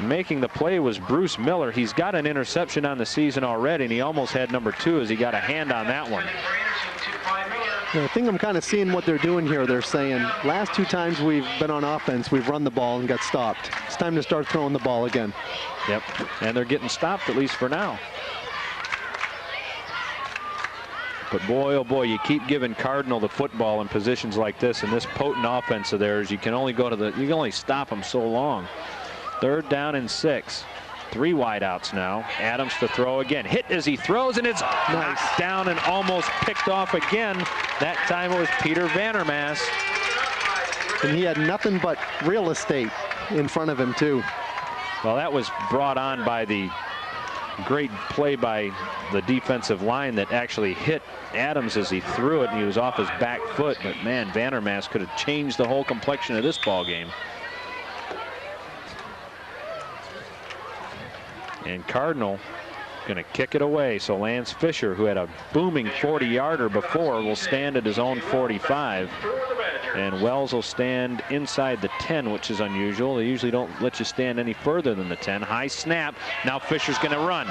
Making the play was Bruce Miller. He's got an interception on the season already, and he almost had number 2 as he got a hand on that one. I think I'm kind of seeing what they're doing here. They're saying, last 2 times we've been on offense, we've run the ball and got stopped. It's time to start throwing the ball again. Yep, and they're getting stopped, at least for now. But boy, oh boy, you keep giving Cardinal the football in positions like this, and this potent offense of theirs, you can only stop them so long. 3rd down and 6. 3 wideouts now. Adams to throw again. Hit as he throws, and it's knocked down and almost picked off again. That time it was Peter Vandermaas. And he had nothing but real estate in front of him, too. Well, that was brought on by the great play by the defensive line that actually hit Adams as he threw it, and he was off his back foot. But, man, Vandermaas could have changed the whole complexion of this ball game. And Cardinal going to kick it away. So Lance Fisher, who had a booming 40-yarder before, will stand at his own 45. And Wells will stand inside the 10, which is unusual. They usually don't let you stand any further than the 10. High snap. Now Fisher's going to run.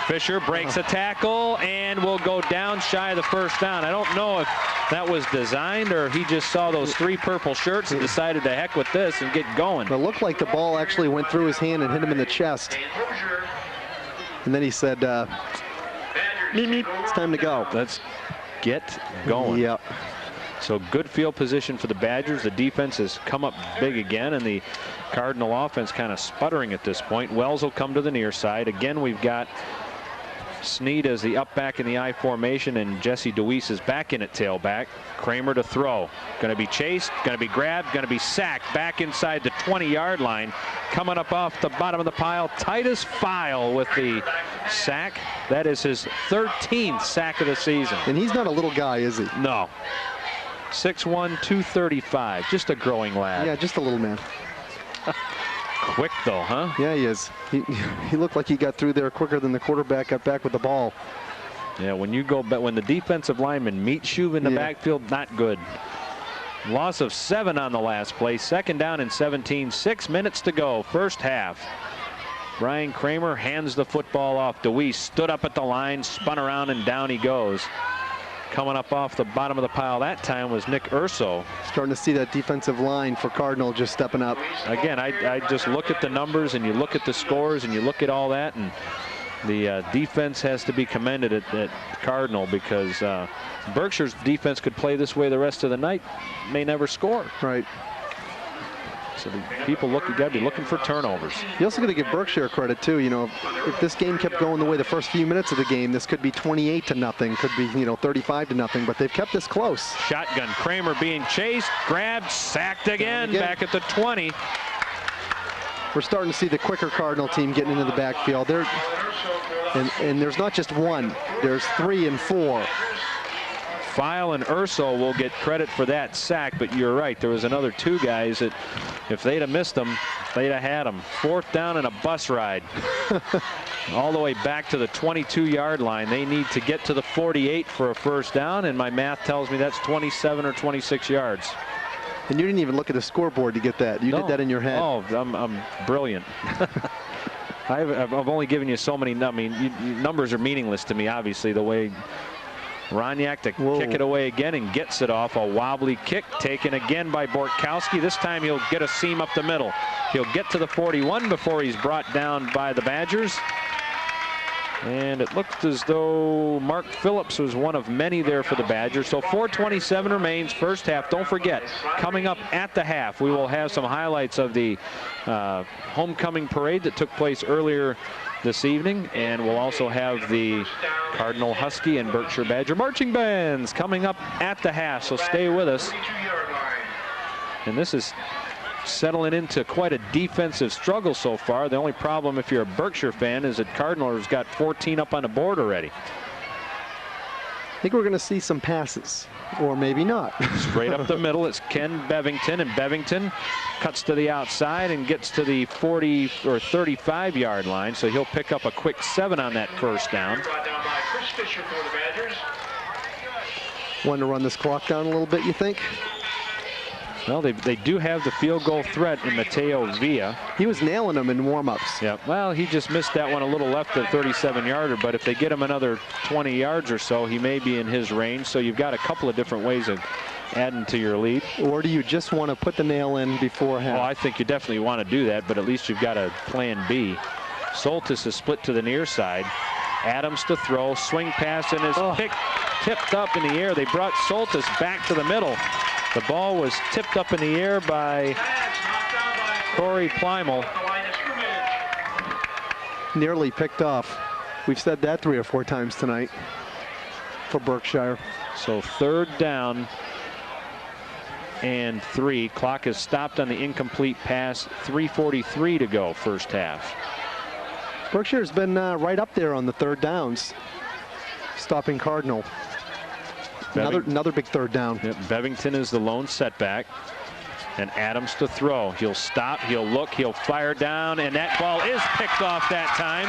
Fisher breaks a tackle and will go down shy of the first down. I don't know if that was designed or he just saw those 3 purple shirts and decided to heck with this and get going. It looked like the ball actually went through his hand and hit him in the chest. And then he said, meep, meep, it's time to go. Let's get going. Yep. So good field position for the Badgers. The defense has come up big again, and the Cardinal offense kind of sputtering at this point. Wells will come to the near side. Again, we've got Snead as the up back in the I formation, and Jesse DeWeese is back in at tailback. Kramer to throw. Going to be chased, going to be grabbed, going to be sacked back inside the 20-yard line. Coming up off the bottom of the pile, Titus File with the sack. That is his 13th sack of the season. And he's not a little guy, is he? No. 6'1", 235. Just a growing lad. Yeah, just a little man. Quick though, huh? Yeah, he is. He looked like he got through there quicker than the quarterback got back with the ball. Yeah, when the defensive lineman meets you in the backfield, not good. Loss of 7 on the last play. 2nd down and 17. 6 minutes to go. First half. Brian Kramer hands the football off. DeWeese stood up at the line, spun around, and down he goes. Coming up off the bottom of the pile that time was Nick Urso. Starting to see that defensive line for Cardinal just stepping up. Again, I just look at the numbers and you look at the scores and you look at all that, and the defense has to be commended at Cardinal, because Berkshire's defense could play this way the rest of the night, may never score. Right. So the people you got to be looking for turnovers. You also got to give Berkshire credit too. You know, if this game kept going the way the first few minutes of the game, this could be 28-0, could be 35-0. But they've kept this close. Shotgun. Kramer being chased, grabbed, sacked again. Back at the 20. We're starting to see the quicker Cardinal team getting into the backfield. And there's not just one. There's 3 and 4. File and Urso will get credit for that sack, but you're right. There was another 2 guys that, if they'd have missed them, they'd have had them. 4th down and a bus ride. All the way back to the 22-yard line. They need to get to the 48 for a first down, and my math tells me that's 27 or 26 yards. And you didn't even look at the scoreboard to get that. You did that in your head. Oh, I'm brilliant. I've only given you so many. I mean, numbers are meaningless to me, obviously, the way Roniak to kick it away again and gets it off. A wobbly kick taken again by Bortkowski. This time he'll get a seam up the middle. He'll get to the 41 before he's brought down by the Badgers. And it looked as though Mark Phillips was one of many there for the Badgers. So 4:27 remains, first half. Don't forget, coming up at the half, we will have some highlights of the homecoming parade that took place earlier this evening, and we'll also have the Cardinal Husky and Berkshire Badger marching bands coming up at the half, so stay with us. And this is settling into quite a defensive struggle so far. The only problem, if you're a Berkshire fan, is that Cardinal has got 14 up on the board already. I think we're going to see some passes, or maybe not. Straight up the middle, it's Ken Bevington, and Bevington cuts to the outside and gets to the 40 or 35-yard line, so he'll pick up a quick 7 on that first down. Want to run this clock down a little bit, you think? Well, they do have the field goal threat in Mateo Villa. He was nailing them in warm-ups. Yeah, well, he just missed that one a little left of the 37-yarder, but if they get him another 20 yards or so, he may be in his range. So you've got a couple of different ways of adding to your lead. Or do you just want to put the nail in beforehand? Oh, I think you definitely want to do that, but at least you've got a plan B. Soltis is split to the near side. Adams to throw, swing pass, and is tipped up in the air. They brought Soltis back to the middle. The ball was tipped up in the air by Corey Plymel. Nearly picked off. We've said that 3 or 4 times tonight for Berkshire. So 3rd down and 3. Clock is stopped on the incomplete pass. 3:43 to go, first half. Berkshire's been right up there on the 3rd downs, stopping Cardinal. Another big 3rd down. Yep, Bevington is the lone setback. And Adams to throw. He'll stop, he'll look, he'll fire down, and that ball is picked off that time.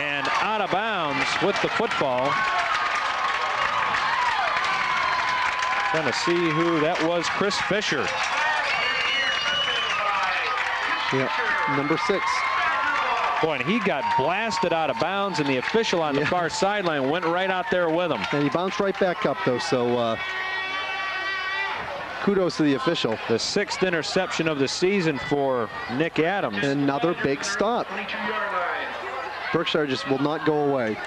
And out of bounds with the football. Trying to see who that was. Chris Fisher. Yep, number 6. Boy, and he got blasted out of bounds, and the official on the far sideline went right out there with him. And he bounced right back up, though, so kudos to the official. The 6th interception of the season for Nick Adams. Another big stop. Berkshire just will not go away.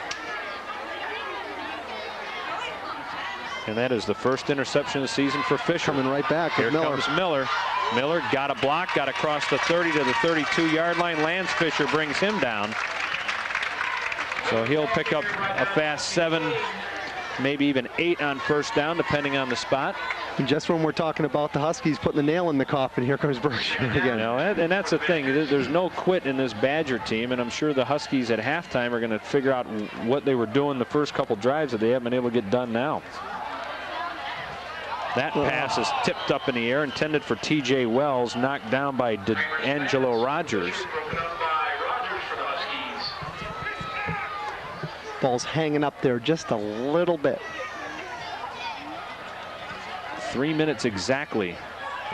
And that is the first interception of the season for Fisher. Coming right back. Here Miller. comes Miller. Miller got a block, got across the 30 to the 32-yard line. Lance Fisher brings him down. So he'll pick up a fast 7, maybe even 8 on first down, depending on the spot. And just when we're talking about the Huskies putting the nail in the coffin, here comes Berkshire again. You know, and that's the thing. There's no quit in this Badger team, and I'm sure the Huskies at halftime are going to figure out what they were doing the first couple drives that they haven't been able to get done now. That pass is tipped up in the air, intended for T.J. Wells, knocked down by D'Angelo Rogers. Ball's hanging up there just a little bit. 3 minutes exactly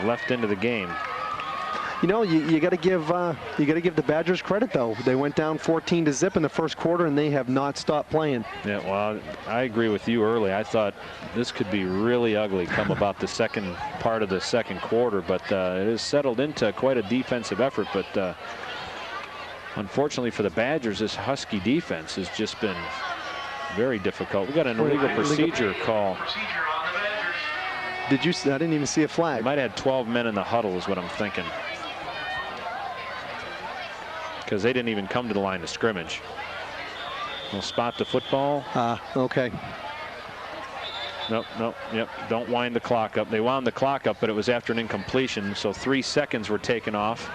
left into the game. You know, you got to give the Badgers credit, though. They went down 14-0 in the first quarter, and they have not stopped playing. Yeah, well, I agree with you early. I thought this could be really ugly come about the second part of the second quarter, but it has settled into quite a defensive effort. But unfortunately for the Badgers, this Husky defense has just been very difficult. We got an illegal procedure call. Did you? I didn't even see a flag. Might have had 12 men in the huddle is what I'm thinking. Because they didn't even come to the line of scrimmage. We'll spot the football. Okay. Nope, nope, yep. Don't wind the clock up. They wound the clock up, but it was after an incompletion, so 3 seconds were taken off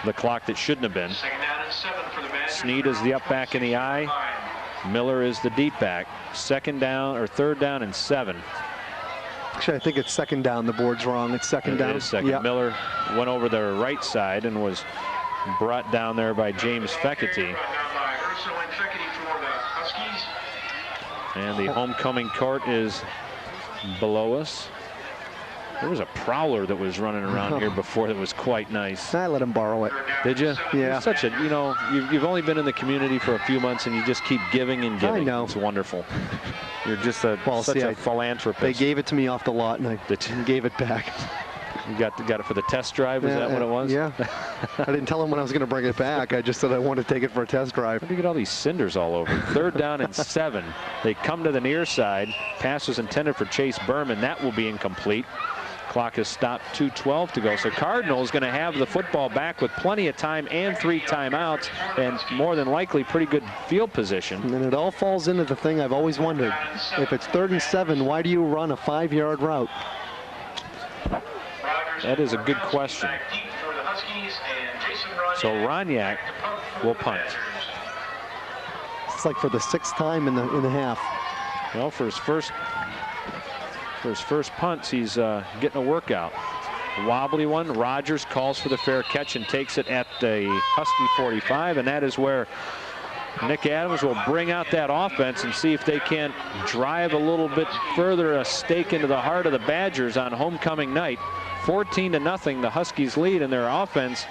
the clock that shouldn't have been. Snead is the up back in the eye. Miller is the deep back. Third down and 7. Actually, I think it's second down. The board's wrong. It's second down. It is second. Yep. Miller went over the right side and was brought down there by James Feckety. And the homecoming court is below us. There was a prowler that was running around here before that was quite nice. I let him borrow it. Did you? Yeah. It's such a, you know, you've only been in the community for a few months and you just keep giving and giving. I know. It's wonderful. You're just such a philanthropist. They gave it to me off the lot and I gave it back. You got it for the test drive? Is that what it was? Yeah. I didn't tell him when I was going to bring it back. I just said I wanted to take it for a test drive. Where do you get all these cinders all over? 3rd down and 7. They come to the near side. Pass was intended for Chase Berman. That will be incomplete. Clock is stopped. 2:12 to go. So Cardinal is going to have the football back with plenty of time and 3 timeouts and more than likely pretty good field position. And it all falls into the thing I've always wondered. If it's 3rd and 7, why do you run a 5-yard route? That is a good question. So Roniak will punt. It's like for the 6th time in the half. Well, for his first punts, he's getting a workout. A wobbly one. Rogers calls for the fair catch and takes it at the Husky 45, and that is where Nick Adams will bring out that offense and see if they can't drive a little bit further a stake into the heart of the Badgers on homecoming night. 14-0, the Huskies lead, and their offense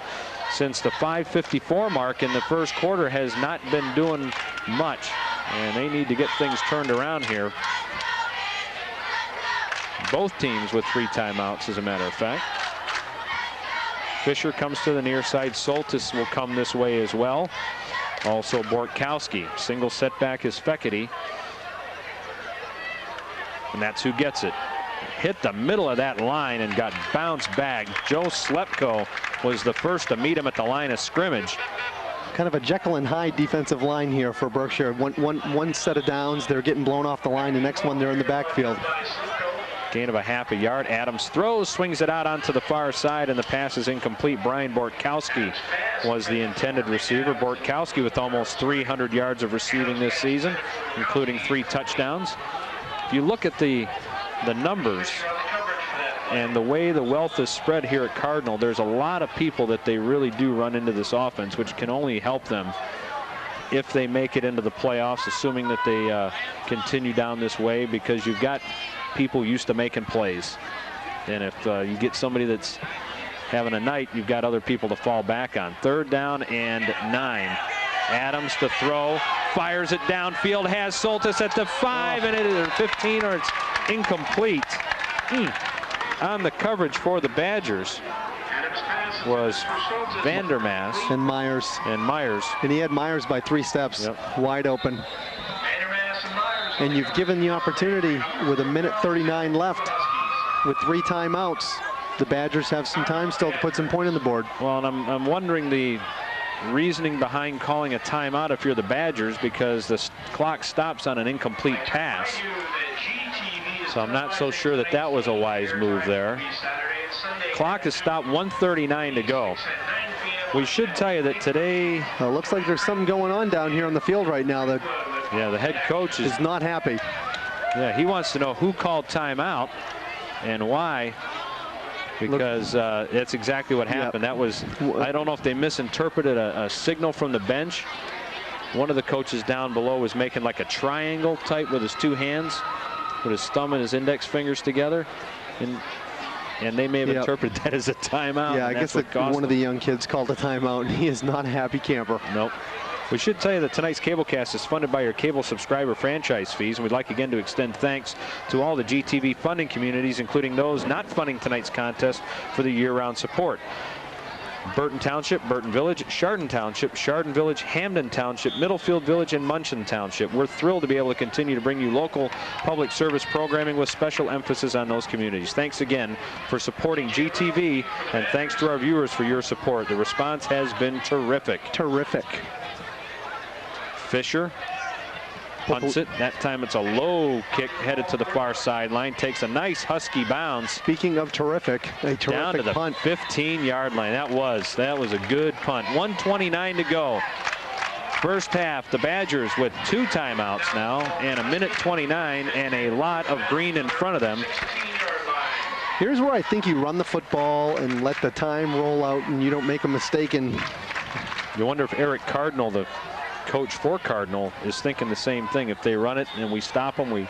since the 5:54 mark in the first quarter has not been doing much, and they need to get things turned around here. Both teams with 3 timeouts, as a matter of fact. Fisher comes to the near side. Soltis will come this way as well. Also Bortkowski. Single setback is Feckety. And that's who gets it. Hit the middle of that line and got bounced back. Joe Slepko was the first to meet him at the line of scrimmage. Kind of a Jekyll and Hyde defensive line here for Berkshire. One set of downs, they're getting blown off the line. The next one, they're in the backfield. Gain of a half a yard. Adams throws, swings it out onto the far side, and the pass is incomplete. Brian Bortkowski was the intended receiver. Bortkowski with almost 300 yards of receiving this season, including 3 touchdowns. If you look at the numbers and the way the wealth is spread here at Cardinal, there's a lot of people that they really do run into this offense, which can only help them if they make it into the playoffs, assuming that they continue down this way, because you've got people used to making plays. And if you get somebody that's having a night, you've got other people to fall back on. 3rd down and 9. Adams to throw, fires it downfield, has Soltis at the 5, and it is 15, or it's incomplete. On the coverage for the Badgers was Vandermaas and Myers. And he had Myers by 3 steps, wide open. And you've given the opportunity with 1:39 left with 3 timeouts. The Badgers have some time still to put some point on the board. Well, and I'm wondering the reasoning behind calling a timeout if you're the Badgers, because the clock stops on an incomplete pass. So I'm not so sure that that was a wise move there. Clock has stopped, 1:39 to go. We should tell you that today... Well, it looks like there's something going on down here on the field right now. The head coach is not happy. Yeah, he wants to know who called timeout and why. Because that's exactly what happened. That was, I don't know if they misinterpreted a signal from the bench. One of the coaches down below was making like a triangle type with his 2 hands, with his thumb and his index fingers together. And they may have interpreted that as a timeout. Yeah, I guess one of the young kids called a timeout, and he is not a happy camper. Nope. We should tell you that tonight's Cablecast is funded by your cable subscriber franchise fees, and we'd like again to extend thanks to all the GTV funding communities, including those not funding tonight's contest, for the year-round support. Burton Township, Burton Village, Chardon Township, Chardon Village, Hamden Township, Middlefield Village, and Munson Township. We're thrilled to be able to continue to bring you local public service programming with special emphasis on those communities. Thanks again for supporting GTV, and thanks to our viewers for your support. The response has been terrific. Terrific. Fisher punts it. That time it's a low kick headed to the far sideline. Takes a nice Husky bounce. Speaking of terrific, a terrific down to the punt. 15-yard line. That was a good punt. 1:29 to go. First half, the Badgers with 2 timeouts now and 1:29 and a lot of green in front of them. Here's where I think you run the football and let the time roll out and you don't make a mistake. And you wonder if Eric Cardinal, the coach for Cardinal, is thinking the same thing. If they run it and we stop them, we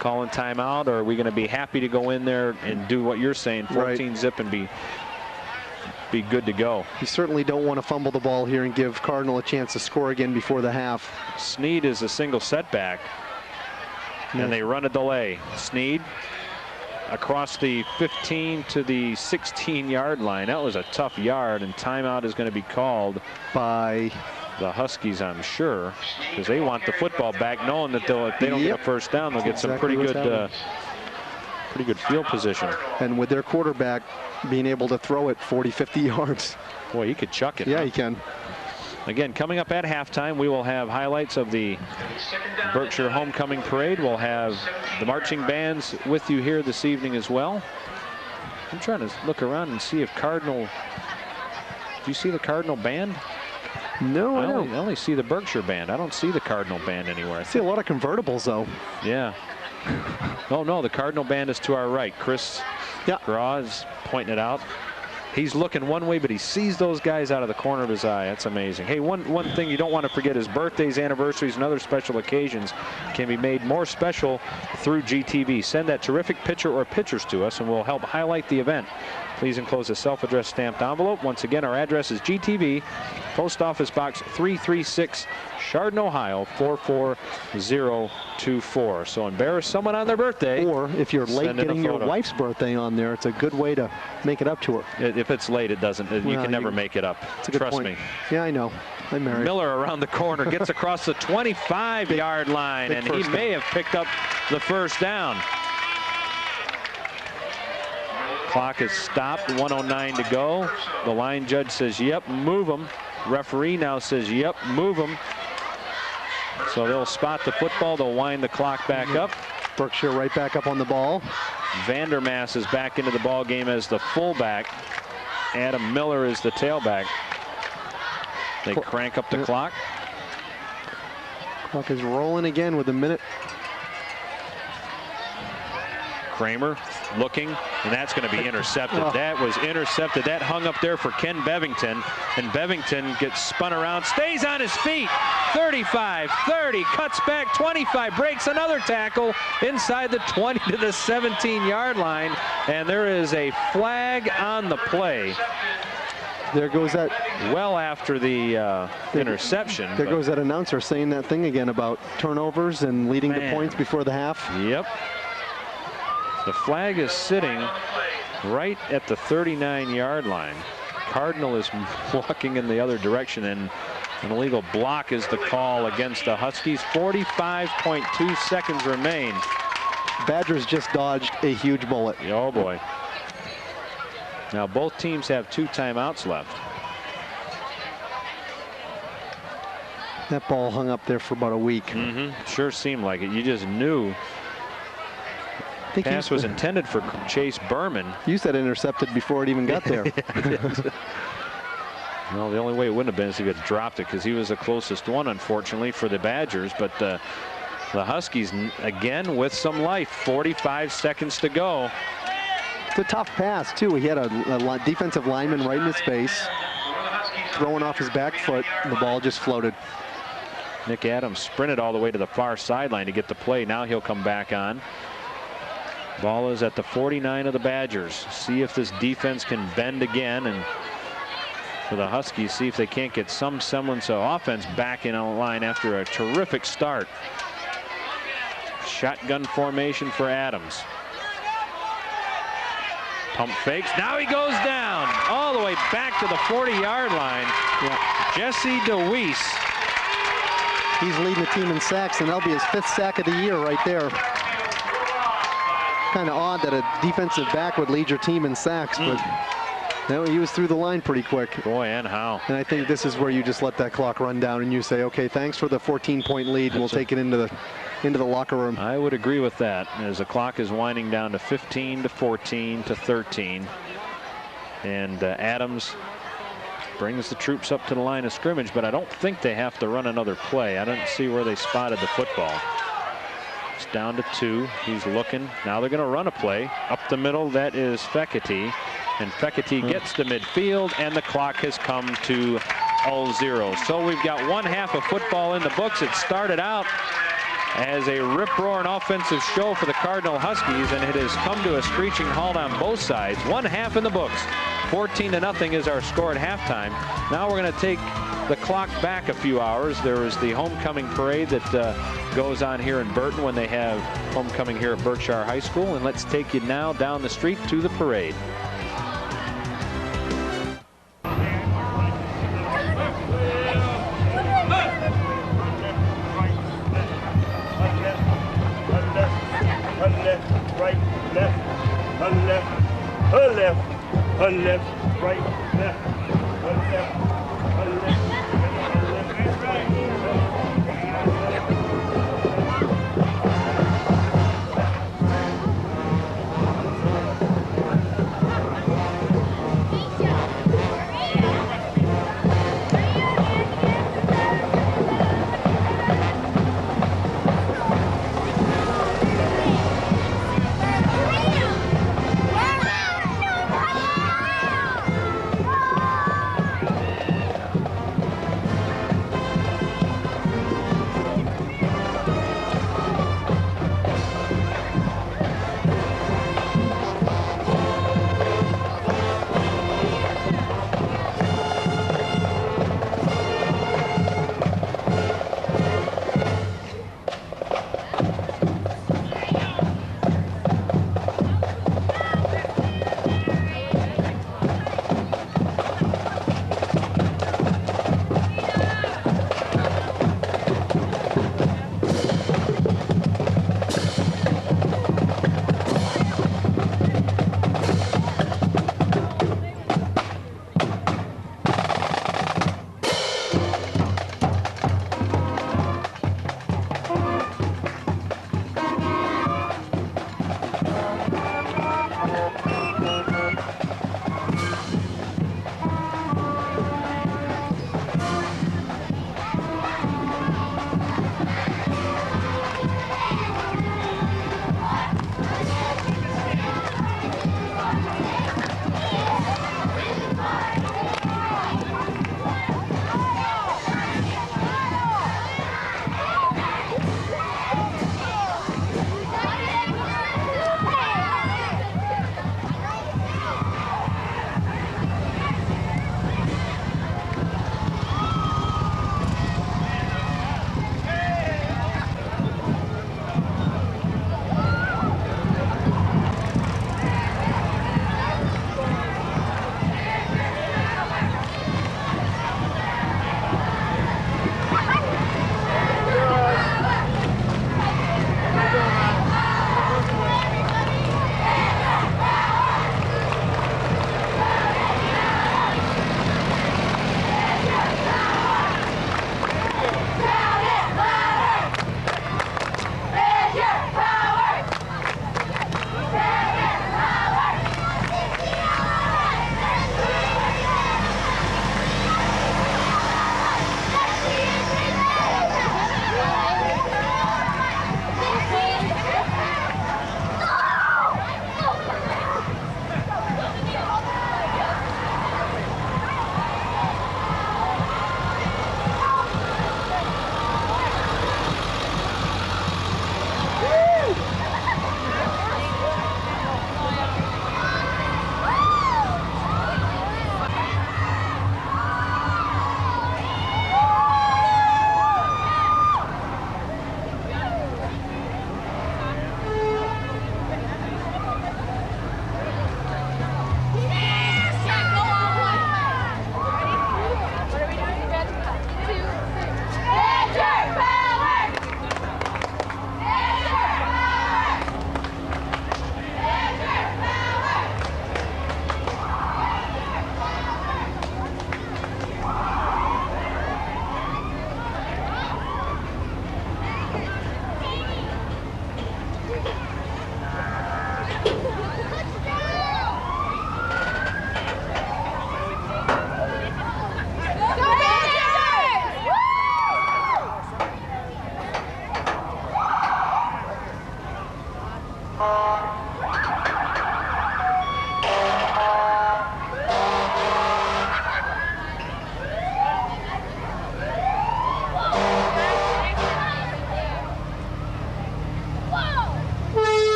call in timeout, or are we going to be happy to go in there and do what you're saying, 14 zip and be good to go? You certainly don't want to fumble the ball here and give Cardinal a chance to score again before the half. Sneed is a single setback, and they run a delay. Sneed across the 15 to the 16-yard line. That was a tough yard, and timeout is going to be called by the Huskies, I'm sure, because they want the football back, knowing that if they don't get a first down, they'll get some pretty good field position. And with their quarterback being able to throw it 40-50 yards. Boy, he could chuck it. Yeah, he can. Again, coming up at halftime, we will have highlights of the Berkshire Homecoming Parade. We'll have the marching bands with you here this evening as well. I'm trying to look around and see if Cardinal... Do you see the Cardinal band? No, I don't. I only see the Berkshire band. I don't see the Cardinal band anywhere. I see a lot of convertibles, though. Yeah. Oh, no, the Cardinal band is to our right. Chris Graw is pointing it out. He's looking one way, but he sees those guys out of the corner of his eye. That's amazing. Hey, one thing you don't want to forget is birthdays, anniversaries, and other special occasions can be made more special through GTV. Send that terrific picture or pictures to us, and we'll help highlight the event. Please enclose a self-addressed stamped envelope. Once again, our address is GTV, Post Office Box 336, Chardon, Ohio 44024. So embarrass someone on their birthday. Or if you're late getting your wife's birthday on there, it's a good way to make it up to her. If it's late, it doesn't. You can never make it up. Trust me. Yeah, I know. I'm married. Miller around the corner gets across the 25-yard line, and he may have picked up the first down. Clock is stopped, 1:09 to go. The line judge says, yep, move them. Referee now says, yep, move them. So they'll spot the football. They'll wind the clock back up. Berkshire right back up on the ball. Vandermaas is back into the ball game as the fullback. Adam Miller is the tailback. They crank up the clock. Clock is rolling again with a minute. Kramer looking, and that's going to be intercepted. That was intercepted. That hung up there for Ken Bevington, and Bevington gets spun around, stays on his feet. 35, 30, cuts back 25, breaks another tackle inside the 20 to the 17-yard line, and there is a flag on the play. There goes that. Well after the interception. There goes that announcer saying that thing again about turnovers and leading to points before the half. Yep. The flag is sitting right at the 39-yard line. Cardinal is walking in the other direction, and an illegal block is the call against the Huskies. 45.2 seconds remain. Badgers just dodged a huge bullet. Oh boy. Now both teams have 2 timeouts left. That ball hung up there for about a week. Sure seemed like it. You just knew. The pass was intended for Chase Berman. You said intercepted before it even got there. Well, the only way it wouldn't have been is he could have dropped it, because he was the closest one, unfortunately, for the Badgers. But the Huskies, again, with some life. 45 seconds to go. It's a tough pass, too. He had a defensive lineman right in his face, throwing off his back foot. The ball just floated. Nick Adams sprinted all the way to the far sideline to get the play. Now he'll come back on. Ball is at the 49 of the Badgers. See if this defense can bend again, and for the Huskies, see if they can't get some semblance of offense back in on the line after a terrific start. Shotgun formation for Adams. Pump fakes. Now he goes down all the way back to the 40-yard line. Jesse DeWeese. He's leading the team in sacks, and that'll be his 5th sack of the year right there. Kind of odd that a defensive back would lead your team in sacks, but no, he was through the line pretty quick. Boy, and how. And I think this is where you just let that clock run down and you say, okay, thanks for the 14-point lead, and we'll take it into the locker room. I would agree with that, as the clock is winding down to 15 to 14 to 13. And Adams brings the troops up to the line of scrimmage, but I don't think they have to run another play. I don't see where they spotted the football. It's down to 2. He's looking. Now they're going to run a play. Up the middle, that is Fekete. And Fekete gets to midfield, and the clock has come to 0-0. So we've got 1 half of football in the books. It started out as a rip-roaring offensive show for the Cardinal Huskies, and it has come to a screeching halt on both sides. 1 half in the books. 14-0 is our score at halftime. Now we're going to take the clock back a few hours. There is the homecoming parade that goes on here in Burton when they have homecoming here at Berkshire High School. And let's take you now down the street to the parade. Left, right, left, left,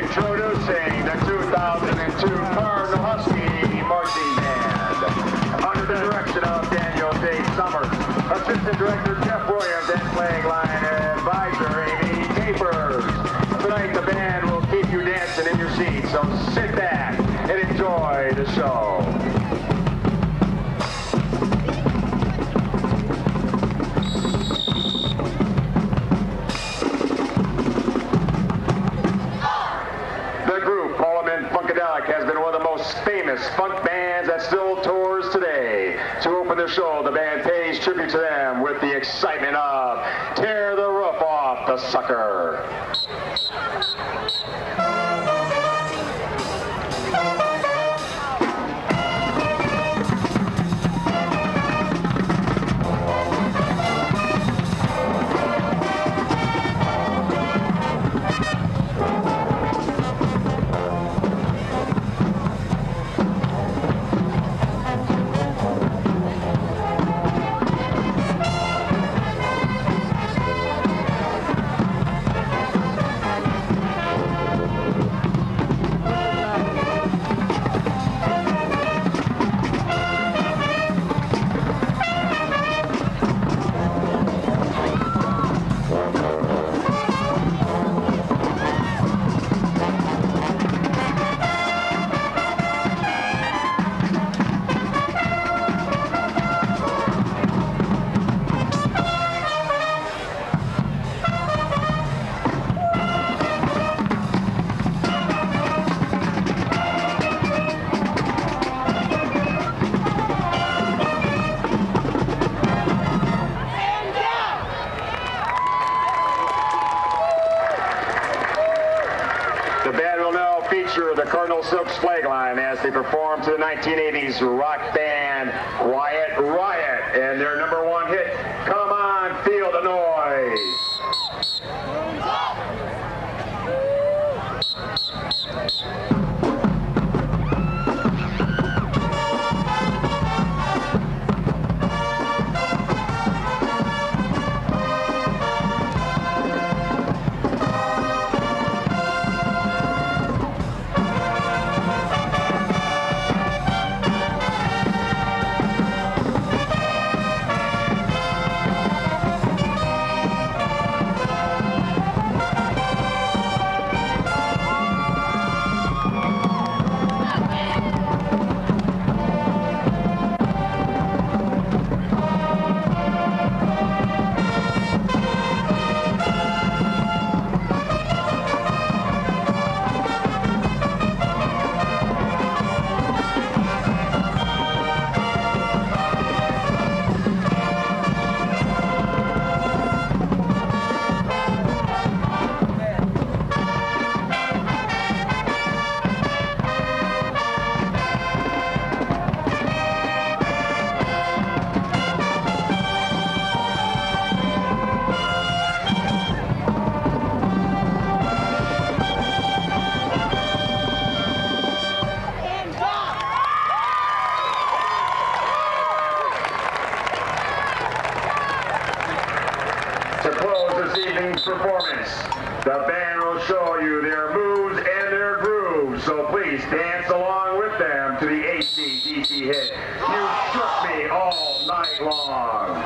Introducing the 2002 Cardinal Husky Marching Band. Under the direction of Daniel J. Summers, Assistant Director Jeff Williams, and playing line advisor Amy Capers. Tonight the band will keep you dancing in your seats, so sit back and enjoy the show. Has been one of the most famous funk bands that still tours today. To open the show, the band pays tribute to them with the excitement of Tear the Roof Off the Sucker. The Cardinal Silks flag line as they perform to the 1980s rock band Quiet Riot and their #1 hit, Come On, Feel the Noise. Performance. The band will show you their moves and their grooves, so please dance along with them to the AC/DC hit, You Shook Me All Night Long.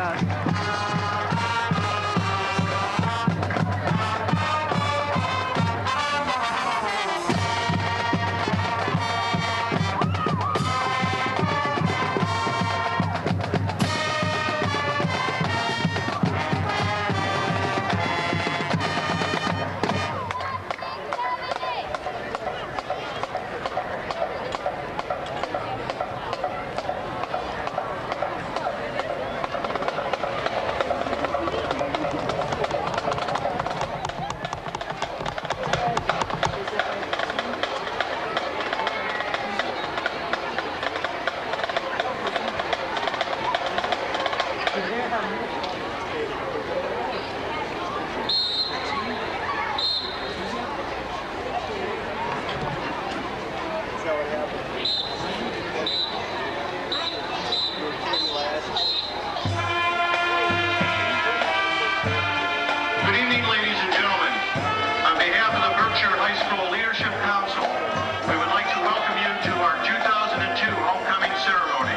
fast. Good evening, ladies and gentlemen. On behalf of the Berkshire High School Leadership Council, we would like to welcome you to our 2002 homecoming ceremony.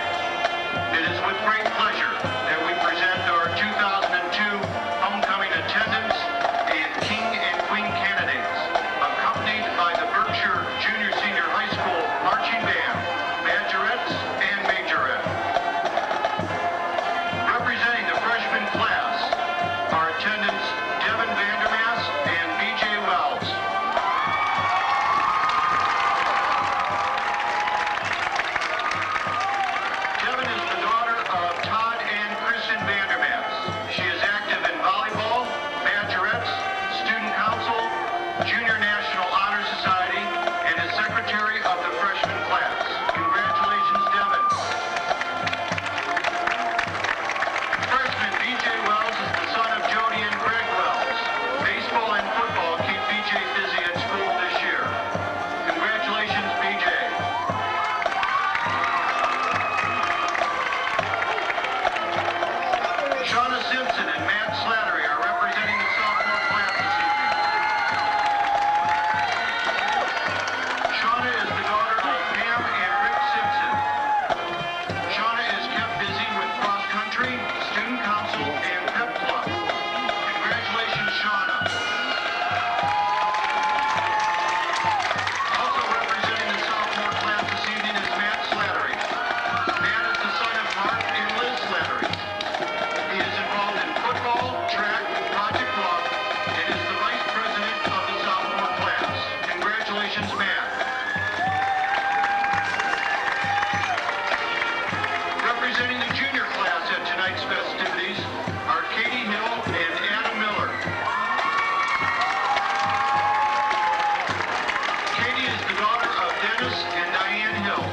It is with great pleasure that we present our 2002 homecoming attendance and King and Queen candidates, accompanied by the Berkshire Junior Senior High School Marching Band, Majorettes and Majorette. Representing the freshman class, our attendants Devin Vandermaas and BJ Wells. Devin is the daughter of Todd and Kristen Vandermaas. She is active in volleyball, majorettes, student council, Junior National Honor Society, and is secretary of the freshman class. Congratulations, Devin. Freshman BJ Wells is the son of Jody and Greg Wells. Baseball and football keep BJ busy at school this year. Congratulations, BJ. Shauna Simpson and Matt Slattery are representing the sophomore class this evening. Shauna is the daughter of Pam and Rick Simpson. Shauna is kept busy with cross country, student council, and pep club. Congratulations, Shauna. Also representing the sophomore class this evening is Matt Slattery. Matt is the son of Mark and Liz Slattery. He is involved in football, track, project club, and is the vice president of the sophomore class. Congratulations, Matt. Representing the junior class at tonight's festivities are Katie Hill and Adam Miller. Katie is the daughter of Dennis and Diane Hill.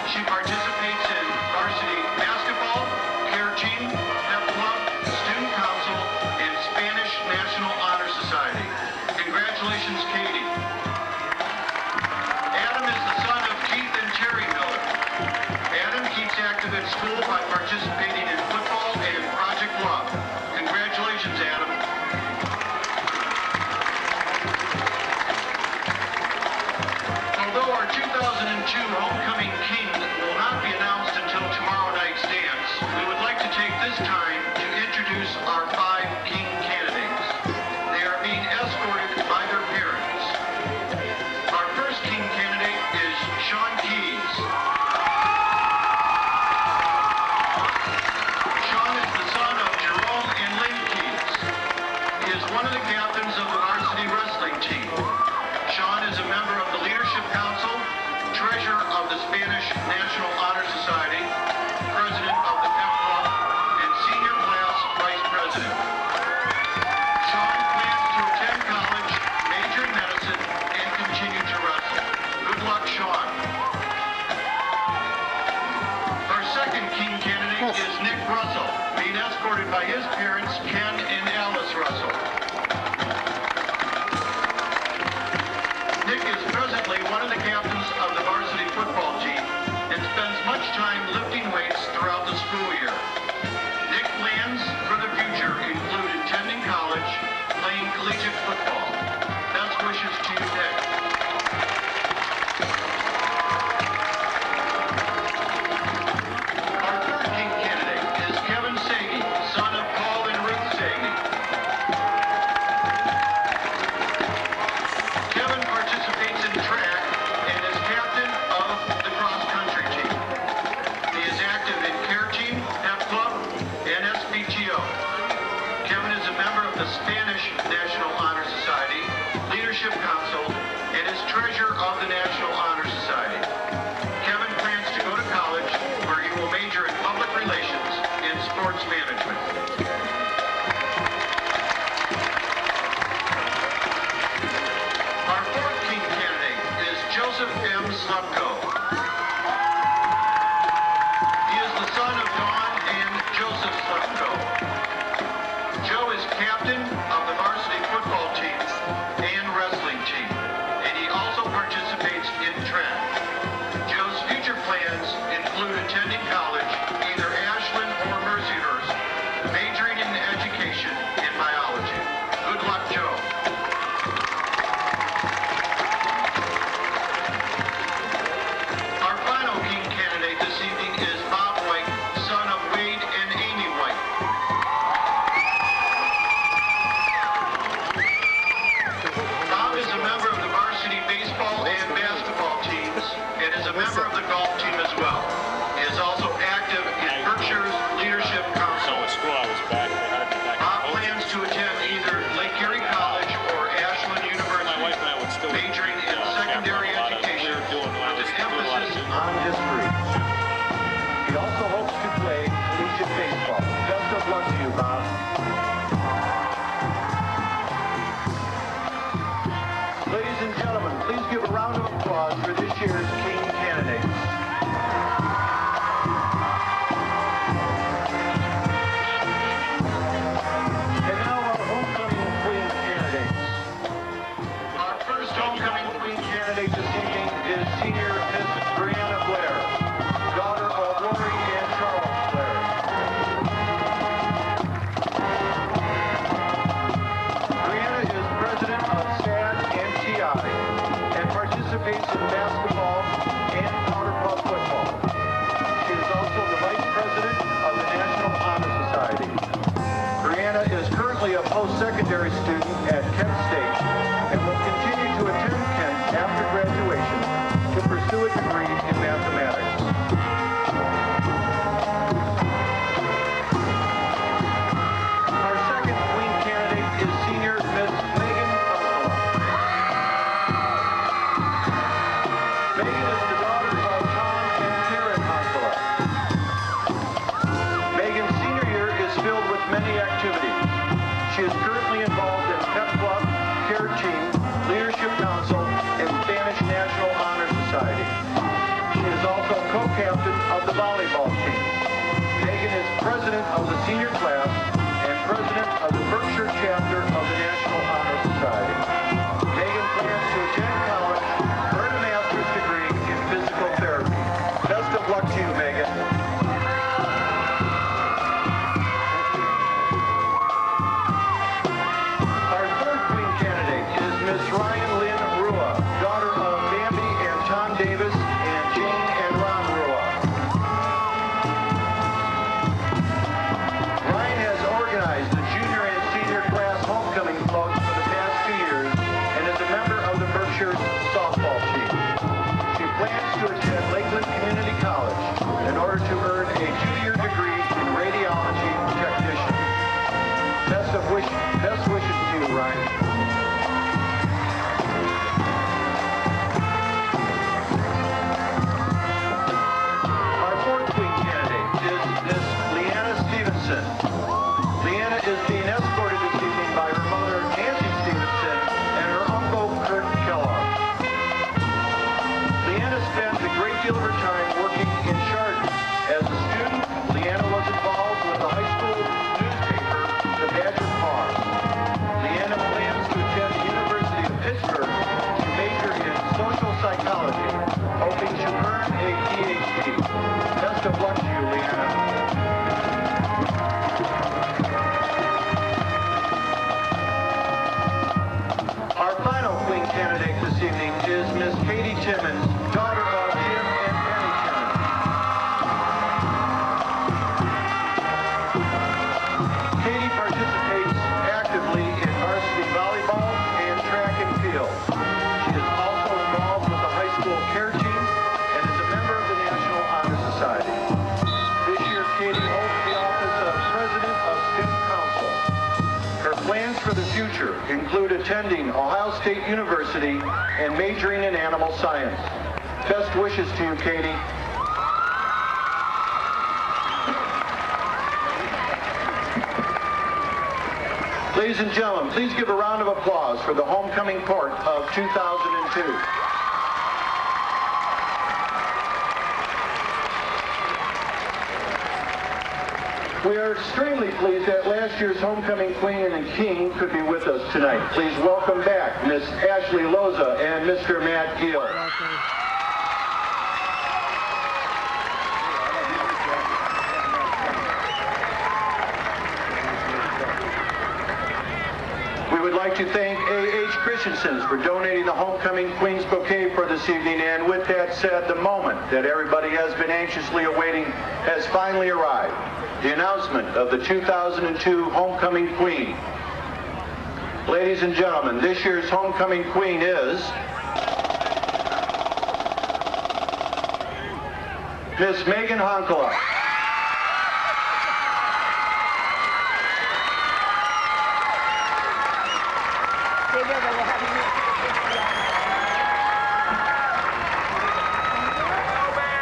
She participates in varsity basketball, care team, pep club, student council, and Spanish National Honor Society. Congratulations, Katie. Adam is the son of Keith and Terry Miller. Adam keeps active at school by participating in football and project club. Congratulations, Adam. Although our 2002 homecoming king will not be announced until tomorrow night's dance, we would like to take this time to introduce our 5 king candidates. They are being escorted by their parents. Our first king candidate is Sean Keys. Sean is the son of Jerome and Lynn Keys. He is one of the captains of the varsity wrestling team. Sean is a member of the Leadership Council, treasurer of the Spanish National Honor Society, president of the pep club, and senior class vice president. secondary student at Kent State and will continue to attend Kent after graduation to pursue a degree in mathematics. Our second queen candidate is senior Miss Megan Hunkela. Megan is the daughter of Tom and Karen Hunkela. Megan's senior year is filled with many activities. She is currently involved in Pep Club, Care Team, Leadership Council, and Spanish National Honor Society. She is also co-captain of the volleyball team. Megan is president of the senior class and president of the Berkshire chapter of the National Honor Society. Megan plans to attend college, earn a master's degree in physical therapy. Best of luck to you, Megan. Our third queen candidate is Miss Ryan Lynn Rua, daughter of Bambi and Tom Davis and Jane and Ron Rua. Ryan has organized the junior and senior class homecoming floats for the past 2 years and is a member of the Berkshire softball team. She plans to attend Lakeland Community College in order to earn a 2-year degree in radiology technician. Best wishes to you, Ryan. Our fourth queen candidate is Miss Leanna Stevenson. Leanna is being escorted this evening by her mother, Nancy Stevenson, and her uncle, Kurt Kellogg. Leanna spends a great deal of her time working in Chardon. As a student, Leanna was involved with the high school newspaper, the Badger Cause. Leanna plans to attend the University of Pittsburgh to major in social psychology, hoping to earn a PhD. Best of luck to you, Leanna. Our final queen candidate this evening is Miss Katie Timmons, daughter of Jim and Penny Timmons. Katie participates actively in varsity volleyball and track and field. She is also involved with the high school care team and is a member of the National Honor Society. This year, Katie holds the office of President of Student Council. Her plans for the future include attending Ohio State University and majoring in animal science. Best wishes to you, Katie. Ladies and gentlemen, please give a round of applause for the homecoming court of 2002. We are extremely pleased that last year's homecoming queen and king could be with us tonight. Please welcome back Miss Ashley Loza and Mr. Matt Gill. We would like to thank A.H. Christensen for donating the Homecoming Queen's bouquet for this evening. And with that said, the moment that everybody has been anxiously awaiting has finally arrived. The announcement of the 2002 Homecoming Queen. Ladies and gentlemen, this year's Homecoming Queen is Miss Megan Hunkela.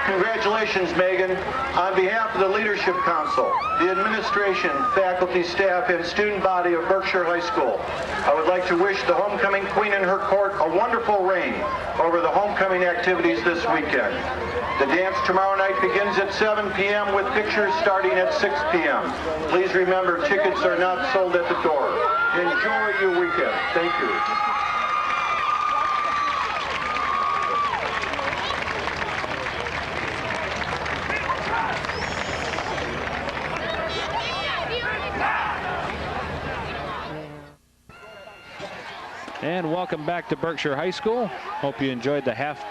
Congratulations, Megan. On behalf of the Leadership Council, the administration, faculty, staff, and student body of Berkshire High School, I would like to wish the homecoming queen and her court a wonderful reign over the homecoming activities this weekend. The dance tomorrow night begins at 7 p.m. with pictures starting at 6 p.m. Please remember, tickets are not sold at the door. Enjoy your weekend. Thank you. And welcome back to Berkshire High School. Hope you enjoyed the half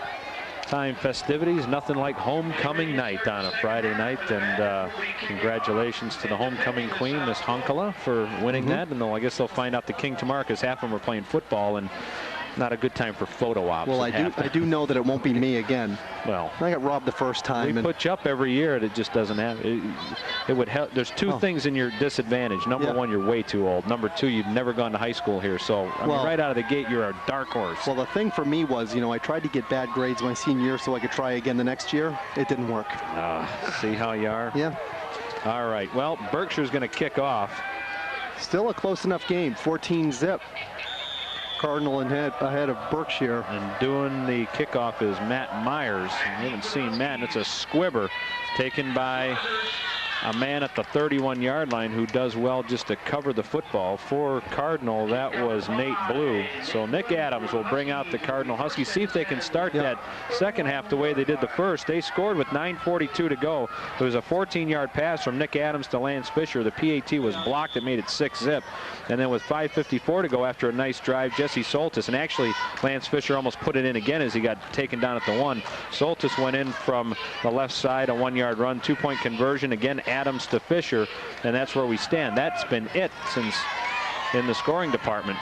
time festivities. Nothing like homecoming night on a Friday night, and congratulations to the homecoming queen, Miss Honkala, for winning that. And I guess they'll find out the king tomorrow, because half of them are playing football, and not a good time for photo ops. Well, I do know that it won't be me again. Well, I got robbed the first time. We put you up every year, and it just doesn't happen. It would help. There's two things in your disadvantage. Number one, you're way too old. Number two, you've never gone to high school here. So I mean, right out of the gate, you're a dark horse. Well, the thing for me was, I tried to get bad grades my senior year so I could try again the next year. It didn't work. See how you are? Yeah. All right. Well, Berkshire's going to kick off. Still a close enough game. 14-zip. Cardinal ahead of Berkshire. And doing the kickoff is Matt Myers. You haven't seen Matt, and it's a squibber taken by a man at the 31-yard line who does well just to cover the football. For Cardinal, that was Nate Blue. So Nick Adams will bring out the Cardinal Huskies. See if they can start that second half the way they did the first. They scored with 9:42 to go. It was a 14-yard pass from Nick Adams to Lance Fisher. The PAT was blocked. It made it 6-zip. And then with 5:54 to go after a nice drive, Jesse Soltis, and actually Lance Fisher almost put it in again as he got taken down at the 1. Soltis went in from the left side, a 1-yard run, 2-point conversion. Again, Adams to Fisher, and that's where we stand. That's been it since in the scoring department.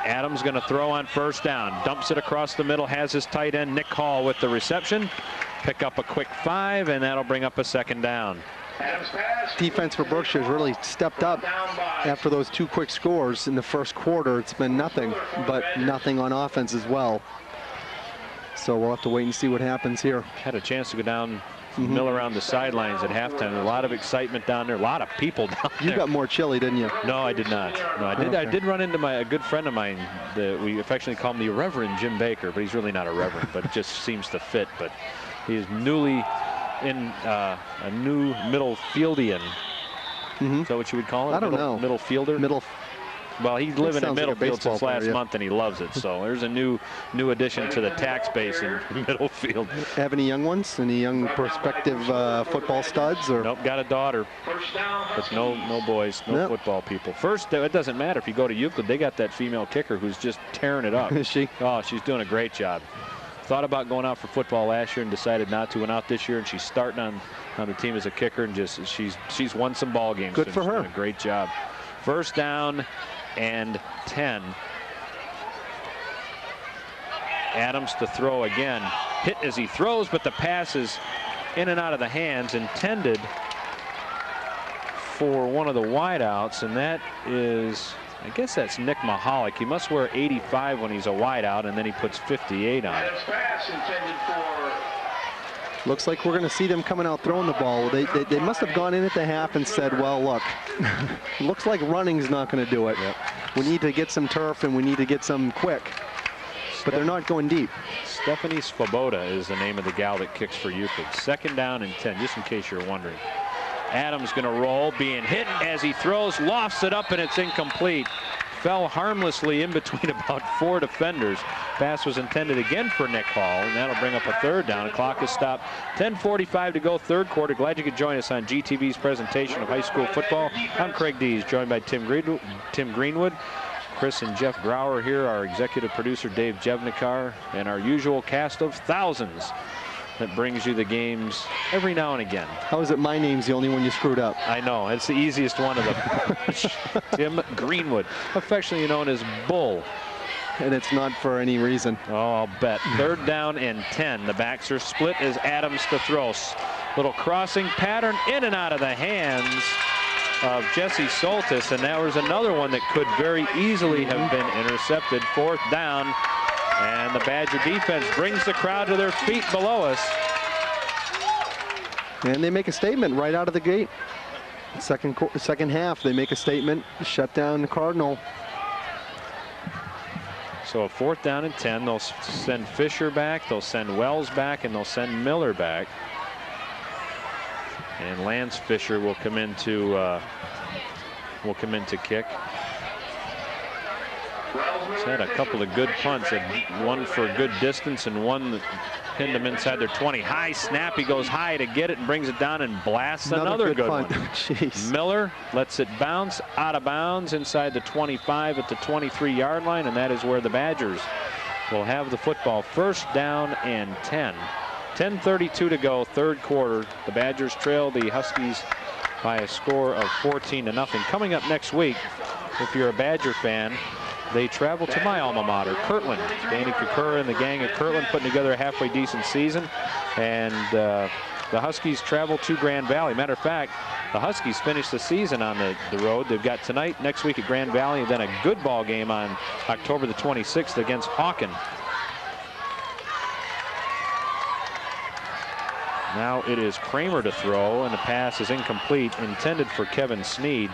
Adams going to throw on first down. Dumps it across the middle, has his tight end Nick Hall with the reception. Pick up a quick 5, and that'll bring up a second down. Defense for Berkshire has really stepped up after those 2 quick scores in the first quarter. It's been nothing but nothing on offense as well. So we'll have to wait and see what happens here. Had a chance to go down, mill around the sidelines at halftime. A lot of excitement down there. A lot of people down there. You got more chili, didn't you? No, I did not. No, I did. Okay. I did run into a good friend of mine that we affectionately call him the Reverend Jim Baker, but he's really not a reverend, but it just seems to fit. But he is newly in a new middle fieldian. Is that what you would call it? I don't know. Middle fielder? Well, he's living in Middlefield since last month, and he loves it. So there's a new addition to the tax base in Middlefield. Have any young ones? Any young prospective football studs? Or? Nope, got a daughter. But no boys, no football people. First, it doesn't matter if you go to Euclid. They got that female kicker who's just tearing it up. Is she? Oh, she's doing a great job. Thought about going out for football last year and decided not to. Went out this year, and she's starting on the team as a kicker, and just she's won some ball games. Good for her. Doing a great job. First down and 10. Adams to throw again. Hit as he throws, but the pass is in and out of the hands, intended for one of the wideouts, and that is, I guess that's Nick Mahalik. He must wear 85 when he's a wideout, and then he puts 58 on. Looks like we're going to see them coming out throwing the ball. They must have gone in at the half and said, well, look, looks like running's not going to do it. We need to get some turf, and we need to get some quick. But they're not going deep. Stephanie Svoboda is the name of the gal that kicks for Euclid. Second down and 10, just in case you're wondering. Adams going to roll, being hit as he throws, lofts it up, and it's incomplete. Fell harmlessly in between about 4 defenders. Pass was intended again for Nick Hall, and that'll bring up a third down. The clock is stopped. 10:45 to go, third quarter. Glad you could join us on GTV's presentation of high school football. I'm Craig Dees, joined by Tim Greenwood. Chris and Jeff Grauer here, our executive producer Dave Jevnikar, and our usual cast of thousands that brings you the games every now and again. How is it my name's the only one you screwed up? I know, it's the easiest one of the Tim Greenwood, affectionately known as Bull. And it's not for any reason. Oh, I'll bet. Third down and 10. The backs are split as Adams to throw. Little crossing pattern in and out of the hands of Jesse Soltis, and that was another one that could very easily have been intercepted. Fourth down. And the Badger defense brings the crowd to their feet below us. And they make a statement right out of the gate. Second half, they make a statement, shut down the Cardinal. So a fourth down and 10. They'll send Fisher back, they'll send Wells back, and they'll send Miller back. And Lance Fisher will come in to kick. He's had a couple of good punts, one for a good distance and one that pinned him inside their 20. High snap, he goes high to get it and brings it down and blasts another good one. Jeez. Miller lets it bounce out of bounds inside the 25 at the 23-yard line, and that is where the Badgers will have the football. First down and 10. 10:32 to go, third quarter. The Badgers trail the Huskies by a score of 14-0. Coming up next week, if you're a Badger fan, they travel to my alma mater, Kirtland. Danny Kukura and the gang at Kirtland putting together a halfway decent season. And the Huskies travel to Grand Valley. Matter of fact, the Huskies finish the season on the road. They've got tonight, next week at Grand Valley, and then a good ball game on October the 26th against Hawken. Now it is Kramer to throw, and the pass is incomplete, intended for Kevin Sneed.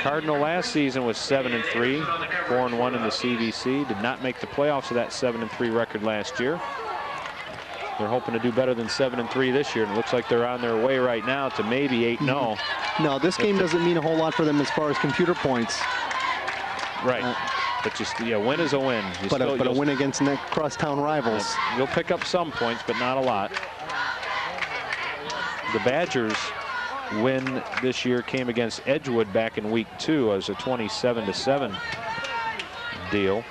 Cardinal last season was 7-3, 4-1 in the CVC. Did not make the playoffs of that 7-3 record last year. They're hoping to do better than 7-3 this year, and it looks like they're on their way right now to maybe 8-0. No, this game doesn't mean a whole lot for them as far as computer points. Right. But just, yeah, win is a win. But a win against crosstown rivals. You'll pick up some points, but not a lot. The Badgers' win this year came against Edgewood back in week 2 as a 27-7 deal.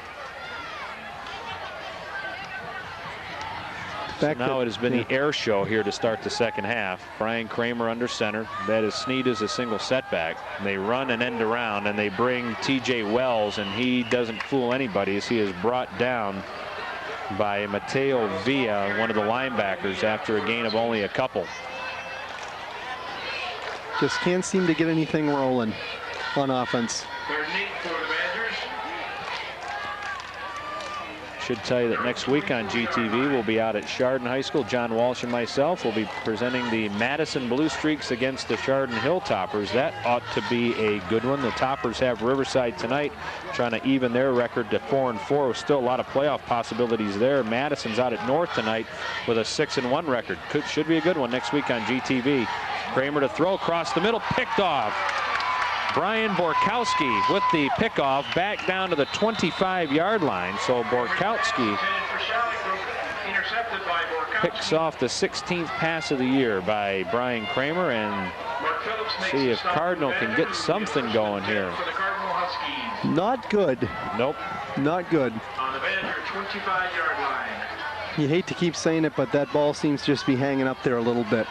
So now it has been the air show here to start the second half. Brian Kramer under center. That is Sneed is a single setback. They run an end around, and they bring T.J. Wells, and he doesn't fool anybody as he is brought down by Mateo Villa, one of the linebackers, after a gain of only a couple. Just can't seem to get anything rolling on offense. Should tell you that next week on GTV we'll be out at Chardon High School. John Walsh and myself will be presenting the Madison Blue Streaks against the Chardon Hilltoppers. That ought to be a good one. The Toppers have Riverside tonight, trying to even their record to 4-4. With still a lot of playoff possibilities there. Madison's out at North tonight with a 6-1 record. Should be a good one next week on GTV. Kramer to throw across the middle, picked off. Brian Borkowski with the pickoff back down to the 25-yard line. So Borkowski picks off the 16th pass of the year by Brian Kramer, and see if Cardinal can get something going here. Not good. Nope. Not good. On the Badger 25-yard line. You hate to keep saying it, but that ball seems to just be hanging up there a little bit.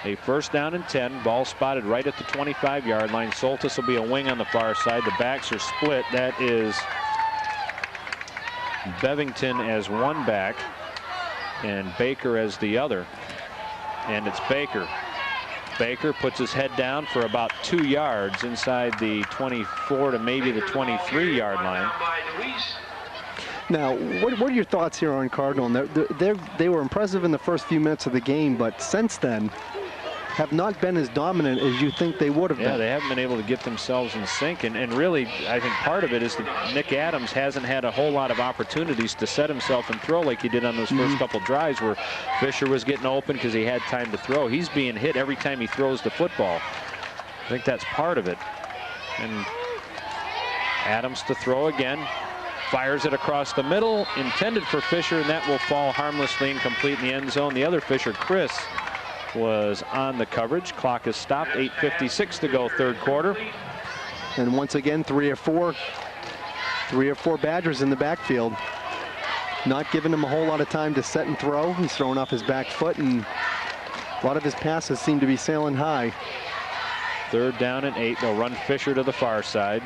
A first down and 10. Ball spotted right at the 25-yard line. Soltis will be a wing on the far side. The backs are split. That is Bevington as one back and Baker as the other. And it's Baker. Baker puts his head down for about 2 yards inside the 24 to maybe the 23-yard line. Now, what are your thoughts here on Cardinal? They were impressive in the first few minutes of the game, but since then have not been as dominant as you think they would have been. Yeah, they haven't been able to get themselves in sync, and really, I think part of it is that Nick Adams hasn't had a whole lot of opportunities to set himself and throw like he did on those first couple drives where Fisher was getting open because he had time to throw. He's being hit every time he throws the football. I think that's part of it. And Adams to throw again. Fires it across the middle, intended for Fisher, and that will fall harmlessly incomplete in the end zone. The other Fisher, Chris, was on the coverage. Clock is stopped. 8:56 to go, third quarter. And once again, three or four Badgers in the backfield. Not giving him a whole lot of time to set and throw. He's throwing off his back foot, and a lot of his passes seem to be sailing high. Third down and 8. They'll run Fisher to the far side.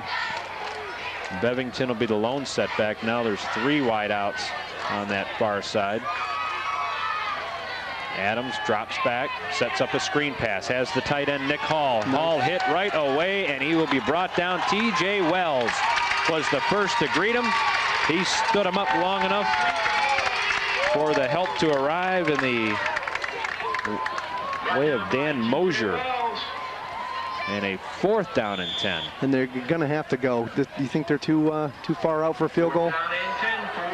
Bevington will be the lone setback. Now there's 3 wideouts on that far side. Adams drops back, sets up a screen pass, has the tight end Nick Hall. Hall hit right away, and he will be brought down. T.J. Wells was the first to greet him. He stood him up long enough for the help to arrive in the way of Dan Mosier. And a fourth down and 10. And they're going to have to go. Do you think they're too far out for a field goal?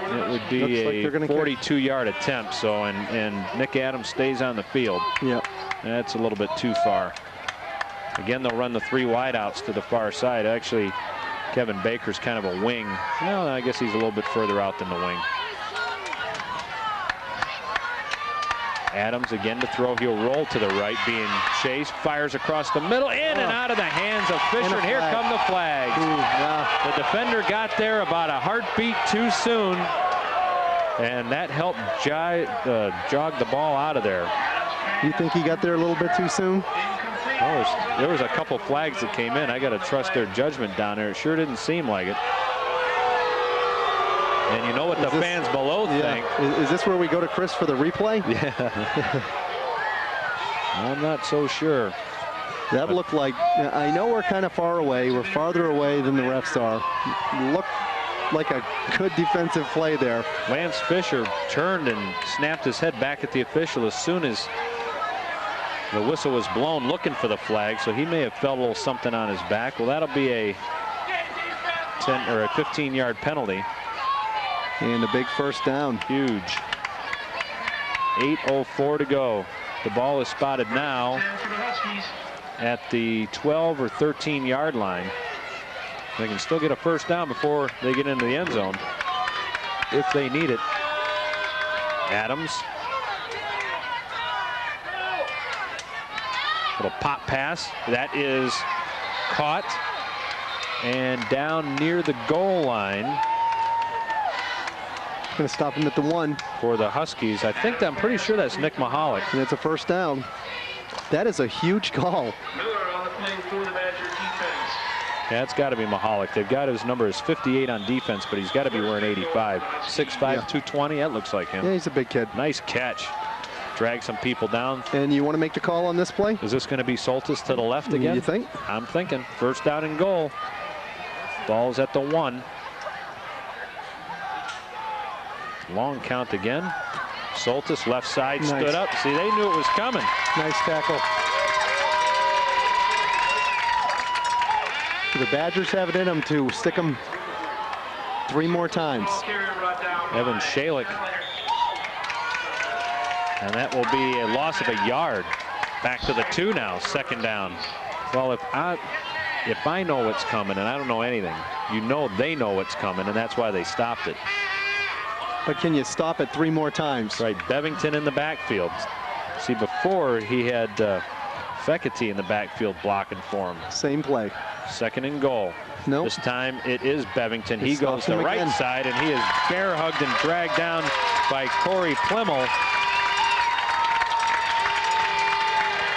It would be a 42-yard attempt. So, and Nick Adams stays on the field. Yep. That's a little bit too far. Again, they'll run the 3 wideouts to the far side. Actually, Kevin Baker's kind of a wing. Well, I guess he's a little bit further out than the wing. Adams again to throw. He'll roll to the right, being chased. Fires across the middle, in and out of the hands of Fisher. And here come the flags. The defender got there about a heartbeat too soon, and that helped jog the ball out of there. You think he got there a little bit too soon? Well, there was a couple flags that came in. I got to trust their judgment down there. It sure didn't seem like it. And you know what the fans below think. Is this where we go to Chris for the replay? Yeah. I'm not so sure. That looked like, I know we're kind of far away. We're farther away than the refs are. Looked like a good defensive play there. Lance Fisher turned and snapped his head back at the official as soon as the whistle was blown, looking for the flag. So he may have felt a little something on his back. Well, that'll be a 10 or a 15-yard penalty. And a big first down. Huge. 8:04 to go. The ball is spotted now at the 12 or 13-yard line. They can still get a first down before they get into the end zone if they need it. Adams. Little pop pass. That is caught and down near the goal line. Going to stop him at the 1. For the Huskies. I'm pretty sure that's Nick Mahalik. And it's a first down. That is a huge call. Yeah, it's got to be Mahalik. They've got his number is 58 on defense, but he's got to be wearing 85. 6'5", 220. That looks like him. Yeah, he's a big kid. Nice catch. Drag some people down. And you want to make the call on this play? Is this going to be Soltis to the left again? You think? I'm thinking. First down and goal. Ball's at the 1. Long count again. Soltis left side stood up. See, they knew it was coming. Nice tackle. The Badgers have it in them to stick them 3 more times. Evan Shalick. And that will be a loss of a yard. Back to the 2 now, second down. Well, if I know what's coming, and I don't know anything, you know they know what's coming, and that's why they stopped it. But can you stop it 3 more times? Right, Bevington in the backfield. See, before he had Fekete in the backfield blocking for him. Same play. Second and goal. Nope. This time it is Bevington. He goes to the right side, and he is bear hugged and dragged down by Corey Plimmel.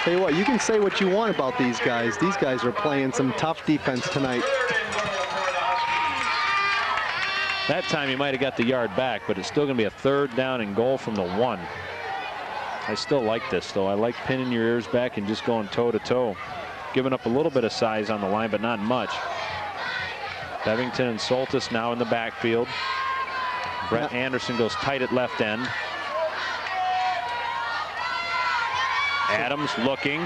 Tell you what, you can say what you want about these guys. These guys are playing some tough defense tonight. That time he might have got the yard back, but it's still going to be a third down and goal from the 1. I still like this, though. I like pinning your ears back and just going toe-to-toe. Giving up a little bit of size on the line, but not much. Bevington and Soltis now in the backfield. Brett Anderson goes tight at left end. Adams looking,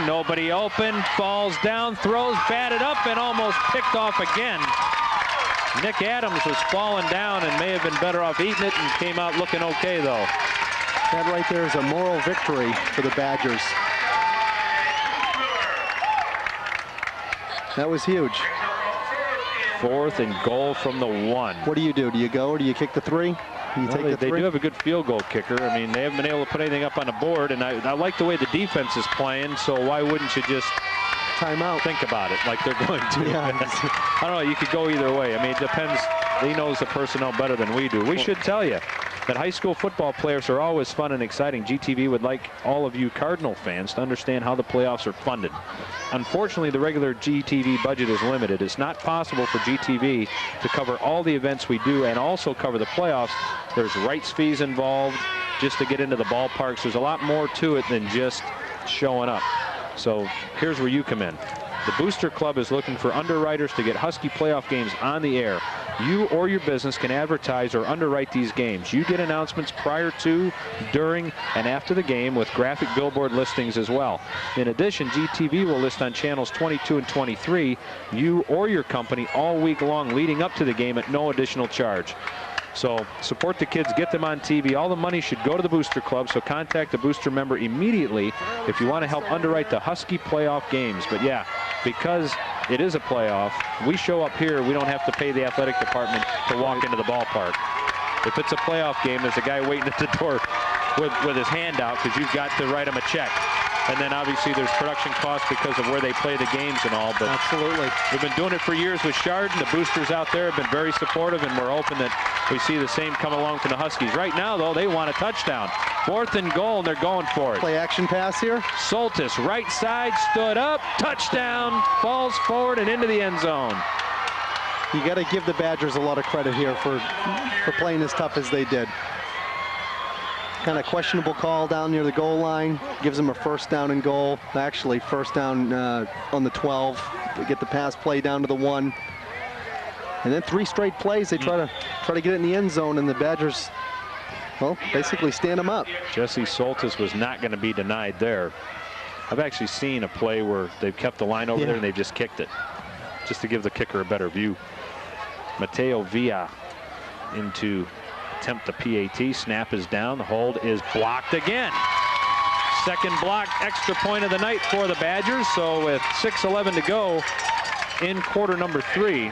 nobody open, falls down, throws, batted up, and almost picked off again. Nick Adams was falling down and may have been better off eating it and came out looking okay, though. That right there is a moral victory for the Badgers. That was huge. 4th and goal from the 1. What do? Do you go or do you kick the 3? They do have a good field goal kicker. I mean, they haven't been able to put anything up on the board, and I like the way the defense is playing, so why wouldn't you just timeout? Think about it like they're going to. Yeah. I don't know, you could go either way. I mean, it depends. He knows the personnel better than we do. We should tell you that high school football players are always fun and exciting. GTV would like all of you Cardinal fans to understand how the playoffs are funded. Unfortunately, the regular GTV budget is limited. It's not possible for GTV to cover all the events we do and also cover the playoffs. There's rights fees involved just to get into the ballparks. There's a lot more to it than just showing up. So here's where you come in. The Booster Club is looking for underwriters to get Husky playoff games on the air. You or your business can advertise or underwrite these games. You get announcements prior to, during, and after the game with graphic billboard listings as well. In addition, GTV will list on channels 22 and 23 you or your company all week long leading up to the game at no additional charge. So support the kids, get them on TV. All the money should go to the Booster Club, so contact a Booster member immediately if you want to help underwrite the Husky playoff games. But yeah, because it is a playoff, we show up here, we don't have to pay the athletic department to walk into the ballpark. If it's a playoff game, there's a guy waiting at the door with his hand out because you've got to write him a check. And then obviously there's production costs because of where they play the games and all. But absolutely, we've been doing it for years with Chardon. The boosters out there have been very supportive, and we're hoping that we see the same come along from the Huskies. Right now, though, they want a touchdown. 4th and goal, and they're going for it. Play action pass here. Soltis, right side, stood up, touchdown, falls forward and into the end zone. You got to give the Badgers a lot of credit here for playing as tough as they did. Kind of questionable call down near the goal line. Gives them a 1st down and goal. Actually, 1st down on the 12. They get the pass play down to the 1. And then 3 straight plays. They try to get it in the end zone, and the Badgers, well, basically stand them up. Jesse Soltis was not going to be denied there. I've actually seen a play where they've kept the line over there and they've just kicked it, just to give the kicker a better view. Mateo Villa into attempt the PAT. Snap is down. The hold is blocked again. Second block, extra point of the night for the Badgers. So with 6:11 to go in quarter number 3,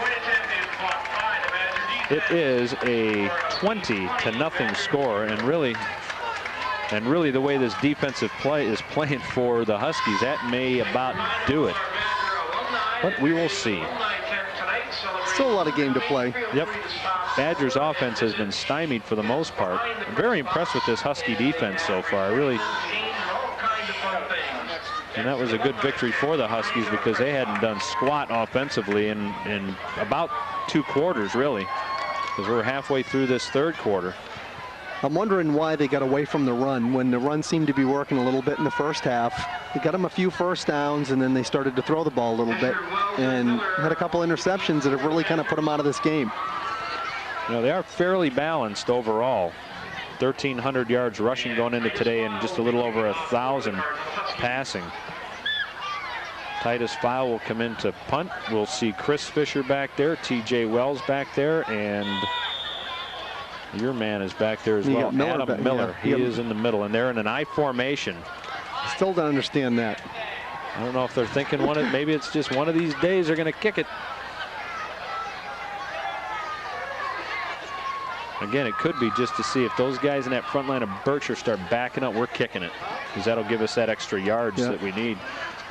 it is a 20-0 score. And really the way this defensive play is playing for the Huskies, that may about do it. But we will see. Still a lot of game to play. Yep. Badgers offense has been stymied for the most part. I'm very impressed with this Husky defense so far. Really. And that was a good victory for the Huskies because they hadn't done squat offensively in about 2 quarters, really, because we're halfway through this 3rd quarter. I'm wondering why they got away from the run when the run seemed to be working a little bit in the 1st half. They got them a few 1st downs, and then they started to throw the ball a little bit and had a couple interceptions that have really kind of put them out of this game. You know, they are fairly balanced overall. 1,300 yards rushing going into today and just a little over 1,000 passing. Titus File will come in to punt. We'll see Chris Fisher back there, TJ Wells back there, and your man is back there as well. Adam Miller. He is in the middle, and they're in an I formation. Still don't understand that. I don't know if they're thinking maybe it's just one of these days they're going to kick it. Again, it could be just to see if those guys in that front line of Berkshire start backing up, we're kicking it, because that'll give us that extra yards that we need.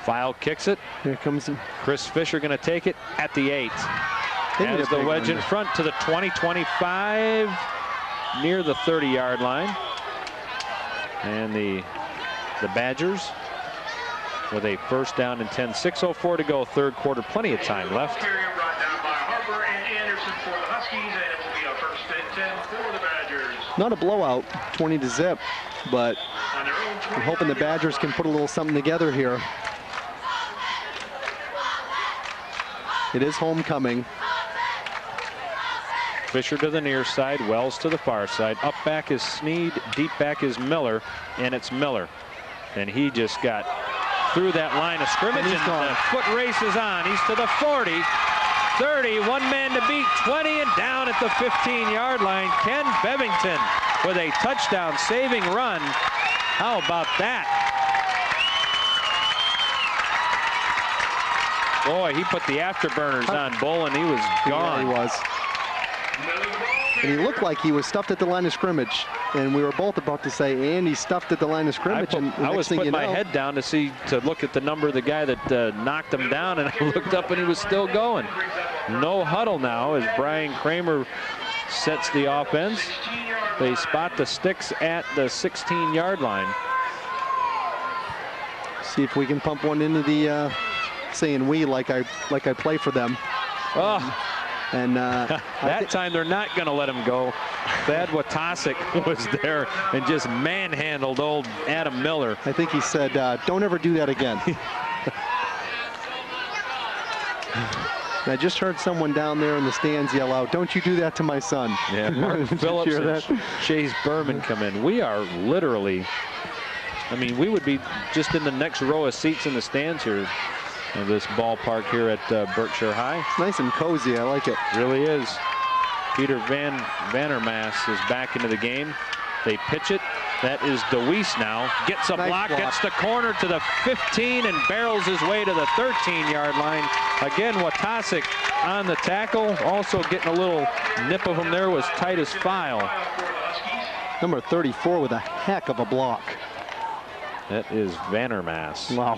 File kicks it. Here comes Chris Fisher going to take it at the 8. Has the wedge in front to the 20-25, near the 30-yard line. And the Badgers with a 1st down and 10. 6:04 to go, 3rd quarter. Plenty of time left. Not a blowout, 20-0, but I'm hoping the Badgers can put a little something together here. It is homecoming. Fisher to the near side, Wells to the far side. Up back is Sneed, deep back is Miller, and it's Miller. And he just got through that line of scrimmage, and the foot race is on. He's to the 40, 30, 1 man to beat, 20, and down at the 15-yard line. Ken Bevington with a touchdown saving run. How about that? Boy, he put the afterburners on Bull, and he was gone. Yeah, he was. And he looked like he was stuffed at the line of scrimmage. And we were both about to say, and he's stuffed at the line of scrimmage. I was putting my head down to look at the number of the guy that knocked him down, and I looked up and he was still going. No huddle now as Brian Kramer sets the offense. They spot the sticks at the 16-yard line. See if we can pump one into the saying we like I play for them. Oh. And that time they're not going to let him go. Thad Watasic was there and just manhandled old Adam Miller. I think he said, don't ever do that again. And I just heard someone down there in the stands yell out, don't you do that to my son. Yeah, Mark Phillips and Chase Berman come in. We are literally, I mean, we would be just in the next row of seats in the stands here. This ballpark here at Berkshire High. It's nice and cozy. I like it. Really is. Peter Vandermaas is back into the game. They pitch it. That is DeWeese now. Gets a block, gets the corner to the 15 and barrels his way to the 13-yard line. Again, Watasic on the tackle. Also getting a little nip of him there was Titus File. Number 34 with a heck of a block. That is Vandermaas. Wow.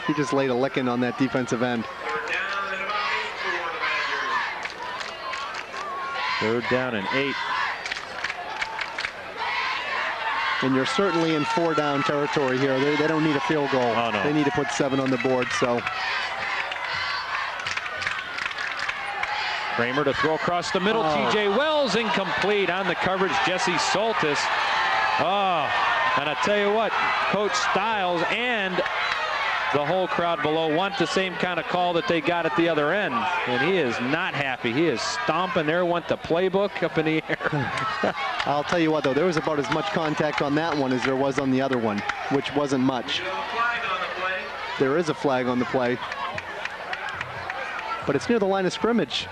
He just laid a licking on that defensive end. Third down and 8. And you're certainly in 4-down territory here. They don't need a field goal. Oh, no. They need to put 7 on the board, so. Kramer to throw across the middle. T.J. Wells incomplete on the coverage. Jesse Soltis. Oh, and I tell you what, Coach Stiles and the whole crowd below want the same kind of call that they got at the other end. And he is not happy. He is stomping there, went the playbook up in the air. I'll tell you what, though, there was about as much contact on that one as there was on the other one, which wasn't much. There is a flag on the play. But it's near the line of scrimmage.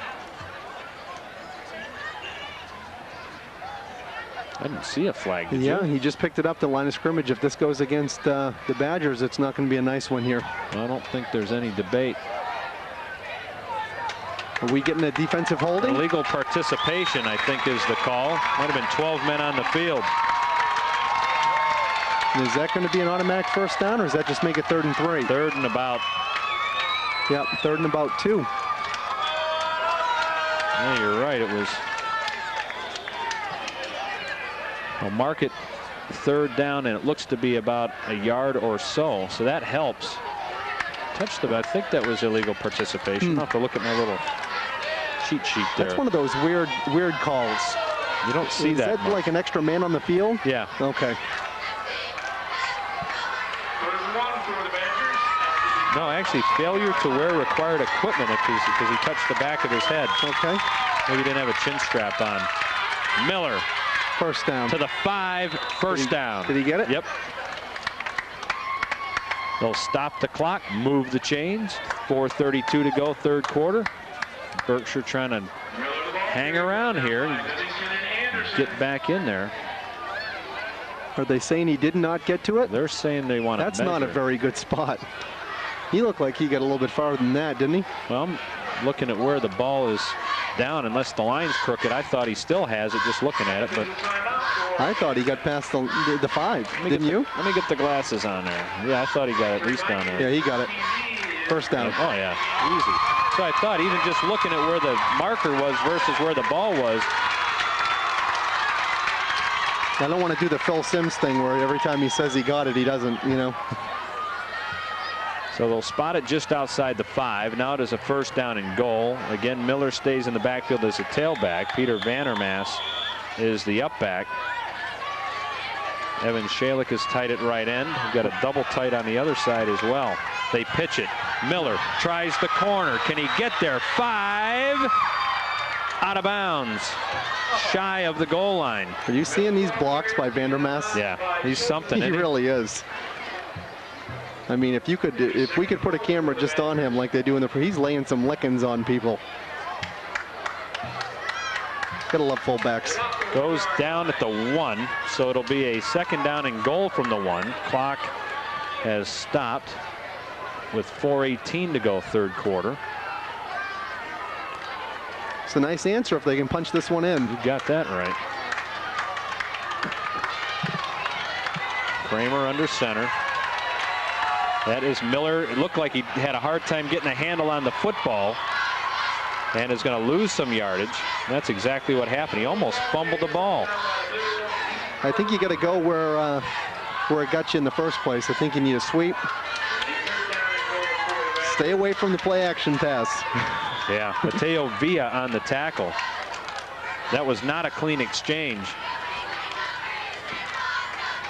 I didn't see a flag, did Yeah, you? he just picked it up the line of scrimmage. If this goes against the Badgers, it's not going to be a nice one here. I don't think there's any debate. Are we getting a defensive holding? Illegal participation, I think, is the call. Might have been 12 men on the field. Is that going to be an automatic first down, or does that just make it 3rd and 3? 3rd and about. Yep, 3rd and about 2. Yeah, you're right. It was. I'll mark it 3rd down, and it looks to be about a yard or so. So that helps. Touched the. I think that was illegal participation. I'll have to look at my little cheat sheet there. That's one of those weird calls. You don't see Is that. that like an extra man on the field? Yeah. Okay. No, actually, failure to wear required equipment because he touched the back of his head. Okay. Maybe he didn't have a chin strap on. Miller. First down. To the 5, first down. Did he get it? Yep. They'll stop the clock, move the chains. 4:32 to go, 3rd quarter. Berkshire trying to hang around here and get back in there. Are they saying he did not get to it? They're saying they want to That's not a very good spot. He looked like he got a little bit farther than that, didn't he? Well, I'm looking at where the ball is down. Unless the line's crooked, I thought he still has it just looking at it. But I thought he got past the 5, didn't you? Let me get the glasses on there. Yeah, I thought he got at least down there. Yeah, he got it. First down. Oh, yeah, easy. So I thought even just looking at where the marker was versus where the ball was. I don't want to do the Phil Simms thing where every time he says he got it, he doesn't, you know. So they'll spot it just outside the 5. Now it is a 1st down and goal. Again, Miller stays in the backfield as a tailback. Peter Vandermaas is the up back. Evan Shalik is tight at right end. We've got a double tight on the other side as well. They pitch it. Miller tries the corner. Can he get there? 5. Out of bounds. Shy of the goal line. Are you seeing these blocks by Vandermaas? Yeah, he's something. He really is. I mean, if we could put a camera just on him like they do in the, he's laying some lickings on people. Gotta love fullbacks. Goes down at the 1, so it'll be a 2nd down and goal from the 1. Clock has stopped with 4:18 to go, 3rd quarter. It's a nice answer if they can punch this one in. You got that right. Kramer under center. That is Miller. It looked like he had a hard time getting a handle on the football and is going to lose some yardage. That's exactly what happened. He almost fumbled the ball. I think you got to go where it got you in the first place. I think you need a sweep. Stay away from the play action pass. Yeah, Mateo Villa on the tackle. That was not a clean exchange.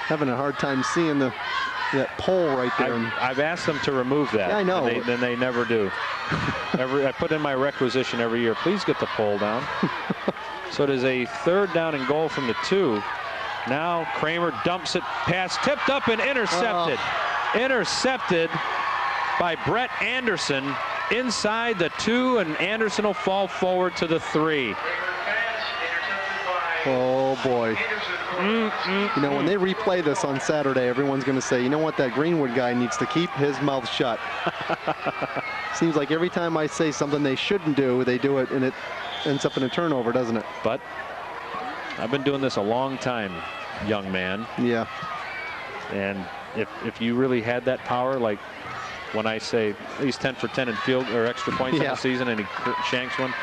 Having a hard time seeing that pole right there. I've asked them to remove that. Yeah, I know. Then they never do. I put in my requisition every year. Please get the pole down. So it is a 3rd down and goal from the 2. Now Kramer dumps it. Pass tipped up and intercepted. Intercepted by Brett Anderson inside the 2, and Anderson will fall forward to the 3. Oh boy. You know, when they replay this on Saturday, everyone's going to say, you know what, that Greenwood guy needs to keep his mouth shut. Seems like every time I say something they shouldn't do, they do it, and it ends up in a turnover, doesn't it? But I've been doing this a long time. young man. Yeah. And if you really had that power, like when I say he's 10 for 10 in field or extra points in the season and he shanks one,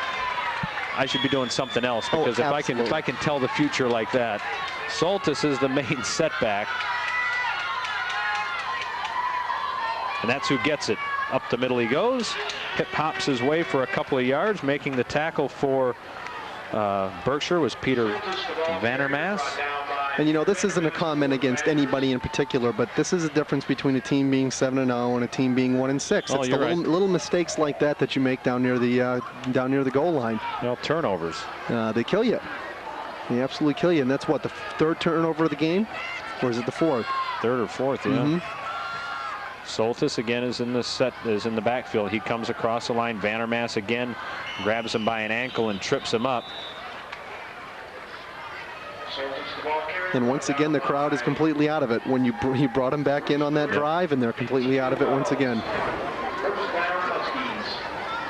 I should be doing something else, because if I can tell the future like that. Soltis is the main setback. And that's who gets it. Up the middle he goes. Hip hops his way for a couple of yards, making the tackle for Berkshire was Peter Vandermaas. And you know, this isn't a comment against anybody in particular, but this is a difference between a team being 7-0 and a team being 1-6. Oh, it's the little mistakes like that you make down near the goal line. Well, turnovers. They kill you. They absolutely kill you. And that's what, the third turnover of the game, or is it the fourth? Third or fourth, yeah. Soltis again is in the backfield. He comes across the line. Vandermaas again grabs him by an ankle and trips him up. And once again, the crowd is completely out of it. When you brought him back in on that drive, and they're completely out of it once again.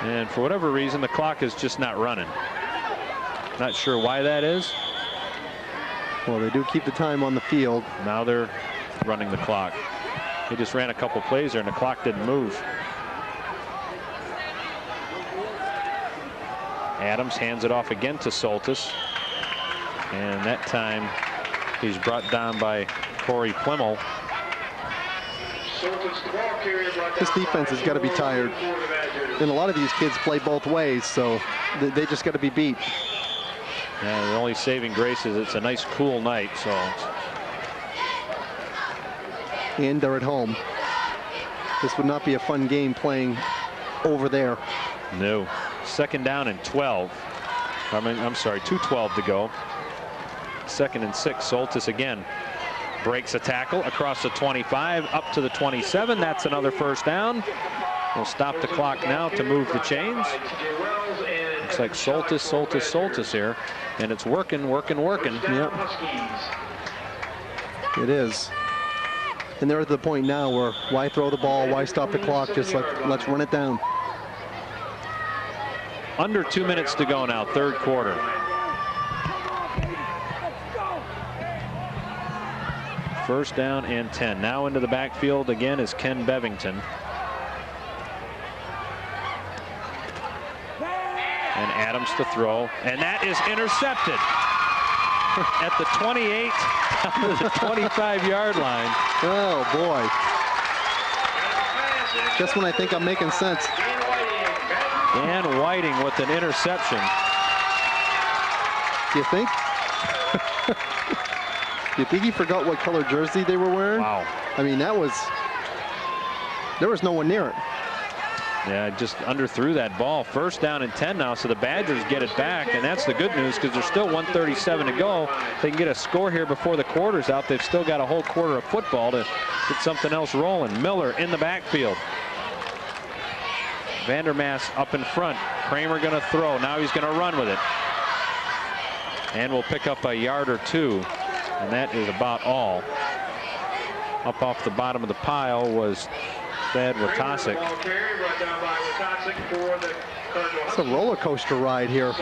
And for whatever reason, the clock is just not running. Not sure why that is. Well, they do keep the time on the field. Now they're running the clock. He just ran a couple plays there and the clock didn't move. Adams hands it off again to Soltis. And that time he's brought down by Corey Plimmel. This defense has got to be tired. And a lot of these kids play both ways, so they just got to be beat. Yeah, the only saving grace is it's a nice cool night, so. And they're at home. This would not be a fun game playing over there. No. 2nd down and 12. I'm sorry, 2:12 to go. 2nd and 6. Soltis again breaks a tackle across the 25 up to the 27. That's another first down. We'll stop the clock now to move the chains. Looks like Soltis here, and it's working. Yep. It is. And they're at the point now where why throw the ball, why stop the clock, just let's run it down. Under 2 minutes to go now, 3rd quarter. First down and 10. Now into the backfield again is Ken Bevington. And Adams to throw, and that is intercepted at the 28 to the 25-yard line. Oh boy. Just when I think I'm making sense. Dan Whiting with an interception. Do you think? Do you think he forgot what color jersey they were wearing? Wow. I mean, there was no one near it. Yeah, just underthrew that ball. First down and 10 now, so the Badgers get it back, and that's the good news because there's still 1:37 to go. They can get a score here before the quarter's out. They've still got a whole quarter of football to get something else rolling. Miller in the backfield. Vandermaas up in front. Kramer going to throw. Now he's going to run with it. And we'll pick up a yard or two, and that is about all. Up off the bottom of the pile was Thad Watasic. It's a roller coaster ride here.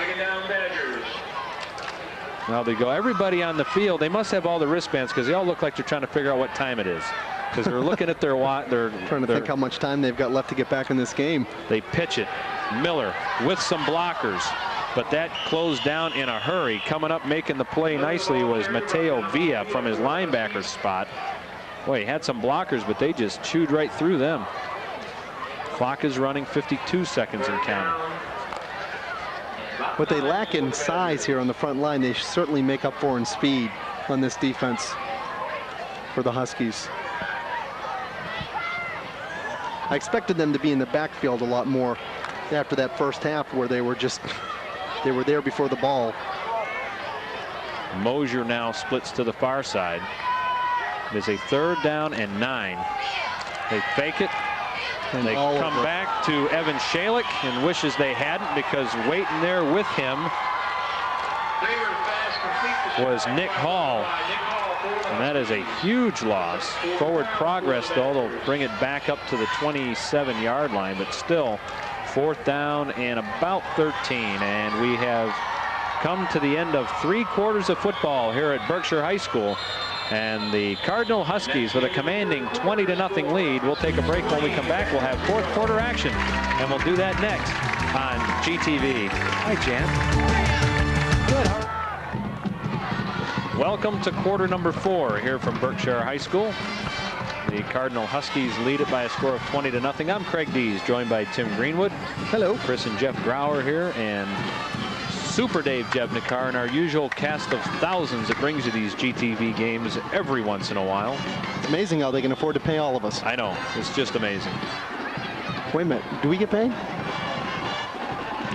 Now they go. Everybody on the field, they must have all the wristbands because they all look like they're trying to figure out what time it is. Because they're looking at their watch. They're trying to think how much time they've got left to get back in this game. They pitch it. Miller with some blockers, but that closed down in a hurry. Coming up making the play nicely was Mateo Villa from his linebacker spot. Boy, he had some blockers, but they just chewed right through them. Clock is running, 52 seconds and counting. What they lack in size here on the front line, they certainly make up for in speed on this defense for the Huskies. I expected them to be in the backfield a lot more after that first half where they were there before the ball. Mosier now splits to the far side. It is a 3rd down and 9. They fake it. And they come back to Evan Shalick and wishes they hadn't, because waiting there with him was Nick Hall. And that is a huge loss. Forward progress, though. They'll bring it back up to the 27-yard line, but still 4th down and about 13. And we have come to the end of 3 quarters of football here at Berkshire High School. And the Cardinal Huskies with a commanding 20-0 lead. We'll take a break. When we come back, we'll have 4th quarter action. And we'll do that next on GTV. Hi, Jan. Good. Welcome to quarter number 4 here from Berkshire High School. The Cardinal Huskies lead it by a score of 20-0. I'm Craig Dees, joined by Tim Greenwood. Hello. Chris and Jeff Grauer here, and Super Dave Jevnikar, and our usual cast of thousands that brings you these GTV games every once in a while. It's amazing how they can afford to pay all of us. I know. It's just amazing. Wait a minute. Do we get paid?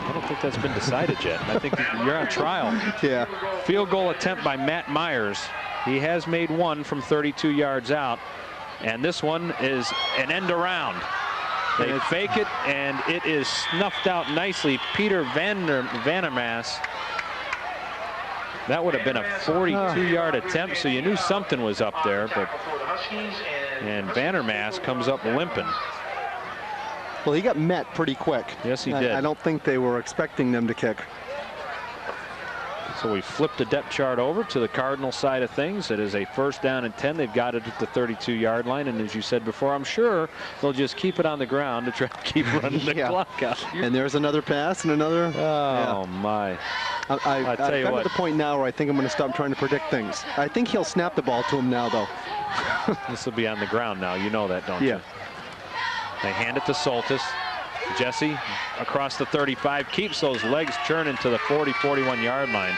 I don't think that's been decided yet. I think you're on trial. Yeah. Field goal attempt by Matt Myers. He has made one from 32 yards out. And this one is an end around. They fake it, and it is snuffed out nicely. Peter Vandermaas. That would have been a 42-yard attempt, so you knew something was up there. And Vandermaas comes up limping. Well, he got met pretty quick. Yes, he did. I don't think they were expecting them to kick. So we flipped the depth chart over to the Cardinal side of things. It is a 1st down and 10. They've got it at the 32-yard line. And as you said before, I'm sure they'll just keep it on the ground to try to keep running the clock out. And there's another pass and another. Oh, my. I tell you what. I'm at the point now where I think I'm going to stop trying to predict things. I think he'll snap the ball to him now, though. This will be on the ground now. You know that, don't you? They hand it to Soltis. Jesse across the 35, keeps those legs churning to the 40-41-yard line.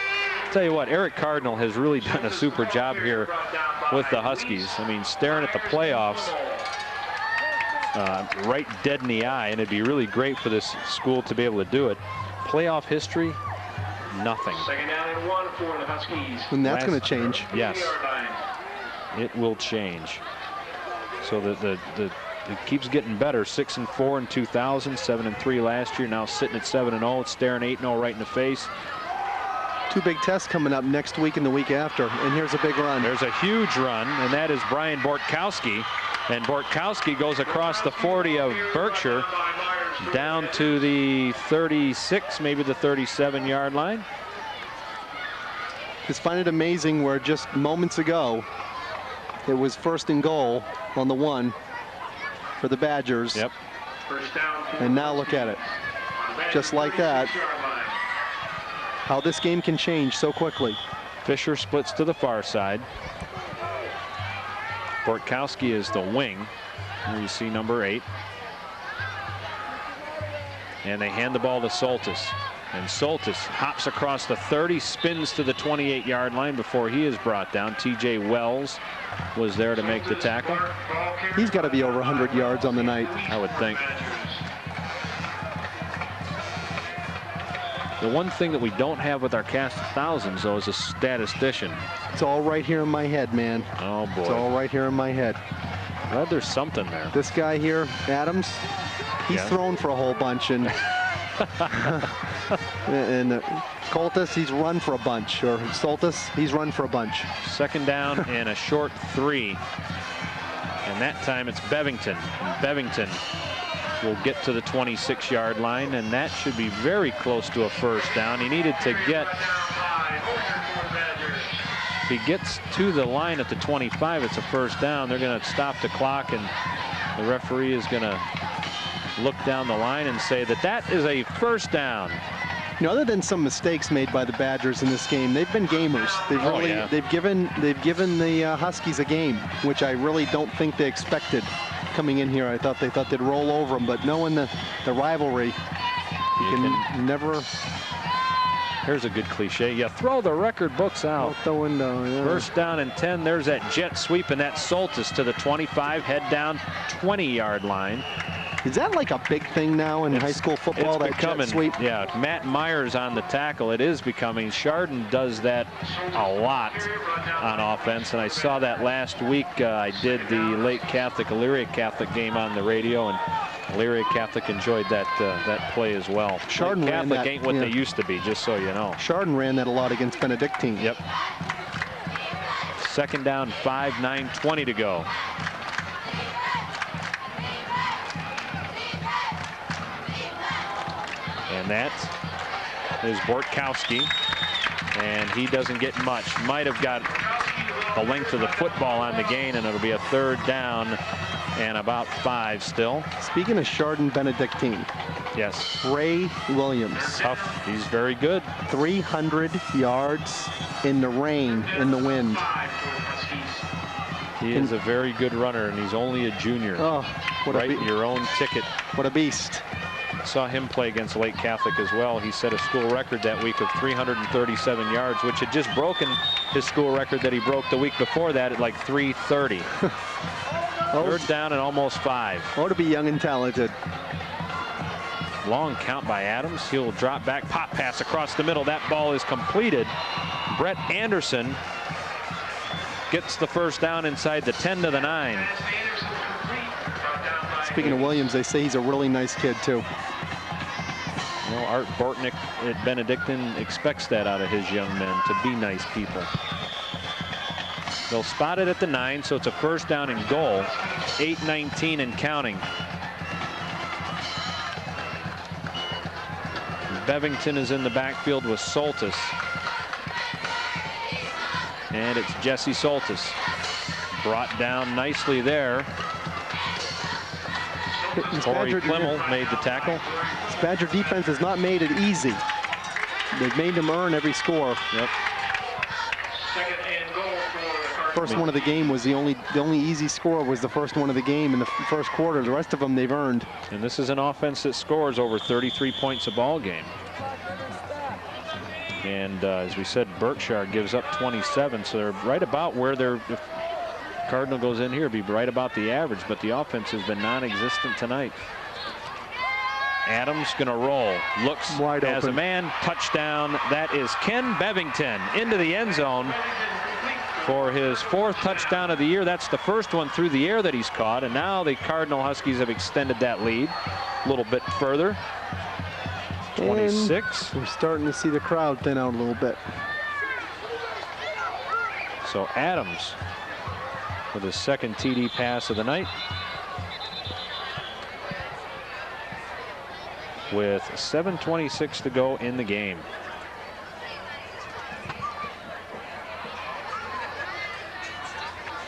Tell you what, Eric Cardinal has really done a super job here with the Huskies. I mean, staring at the playoffs right dead in the eye, and it'd be really great for this school to be able to do it. Playoff history, nothing. 2nd down and 1 for the Huskies. And that's going to change. Yes, it will change. So it keeps getting better. 6-4 in 2000, 7-3 last year. Now sitting at 7-0. It's staring 8-0 right in the face. 2 big tests coming up next week and the week after. And here's a big run. There's a huge run, and that is Brian Bortkowski. And Bortkowski goes across the 40 of Berkshire down to the 36, maybe the 37-yard line. Just find it amazing where just moments ago it was 1st and goal on the 1 for the Badgers. Yep. And now look at it. Just like that. How this game can change so quickly. Fisher splits to the far side. Bortkowski is the wing. Here you see number 8. And they hand the ball to Soltis. And Soltis hops across the 30, spins to the 28-yard line before he is brought down. TJ Wells was there to make the tackle. He's got to be over 100 yards on the night, I would think. The one thing that we don't have with our cast of thousands, though, is a statistician. It's all right here in my head, man. Oh, boy. It's all right here in my head. Well, there's something there. This guy here, Adams, he's thrown for a whole bunch. And and Coltis, he's run for a bunch. Or Soltis, he's run for a bunch. 2nd down and a short 3. And that time it's Bevington. And Bevington will get to the 26-yard line, and that should be very close to a 1st down. He needed to get, if he gets to the line at the 25, it's a 1st down. They're going to stop the clock, and the referee is going to look down the line and say that is a 1st down. You know, other than some mistakes made by the Badgers in this game, they've been gamers. They've given the Huskies a game, which I really don't think they expected coming in here. They thought they'd roll over them, but knowing the rivalry, you can never. Here's a good cliche. You throw the record books out the window. Yeah. 1st down and 10. There's that jet sweep, and that Soltis to the 25, head down 20-yard line. Is that like a big thing now in high school football, that jet sweep? Yeah, Matt Myers on the tackle. It is becoming. Chardon does that a lot on offense, and I saw that last week. I did the Lake Catholic, Elyria Catholic game on the radio, and Elyria Catholic enjoyed that play as well. Chardon Lake Catholic ain't what they used to be, just so you know. Chardon ran that a lot against Benedictine. Yep. 2nd down, 5, 9:20 to go. And that is Bortkowski. And he doesn't get much. Might have got the length of the football on the gain, and it'll be a 3rd down and about 5 still. Speaking of Chardon Benedictine. Yes. Ray Williams. Tough. He's very good. 300 yards in the rain, in the wind. He is a very good runner, and he's only a junior. Oh, what Write your own ticket. What a beast. Saw him play against Lake Catholic as well. He set a school record that week of 337 yards, which had just broken his school record that he broke the week before that at like 330. 3rd down and almost 5. Oh, to be young and talented. Long count by Adams. He'll drop back, pop pass across the middle. That ball is completed. Brett Anderson gets the 1st down inside the 10 to the 9. Speaking of Williams, they say he's a really nice kid too. You know, Art Bortnick at Benedictine expects that out of his young men, to be nice people. They'll spot it at the 9, so it's a 1st down and goal. 8:19 and counting. Bevington is in the backfield with Soltis. And it's Jesse Soltis. Brought down nicely there. Corey Klimmel made the tackle. This Badger defense has not made it easy. They've made them earn every score. Yep. First one of the game was the only easy score was the first one of the game in the first quarter. The rest of them they've earned. And this is an offense that scores over 33 points a ball game. And as we said, Berkshire gives up 27, so they're right about where they're. If Cardinal goes in here, be right about the average, but the offense has been non-existent tonight. Adams gonna roll, looks wide as open. a man, touchdown. That is Ken Bevington into the end zone for his 4th touchdown of the year. That's the 1st one through the air that he's caught, and now the Cardinal Huskies have extended that lead a little bit further. 26. And we're starting to see the crowd thin out a little bit. So Adams with his 2nd TD pass of the night. With 7:26 to go in the game.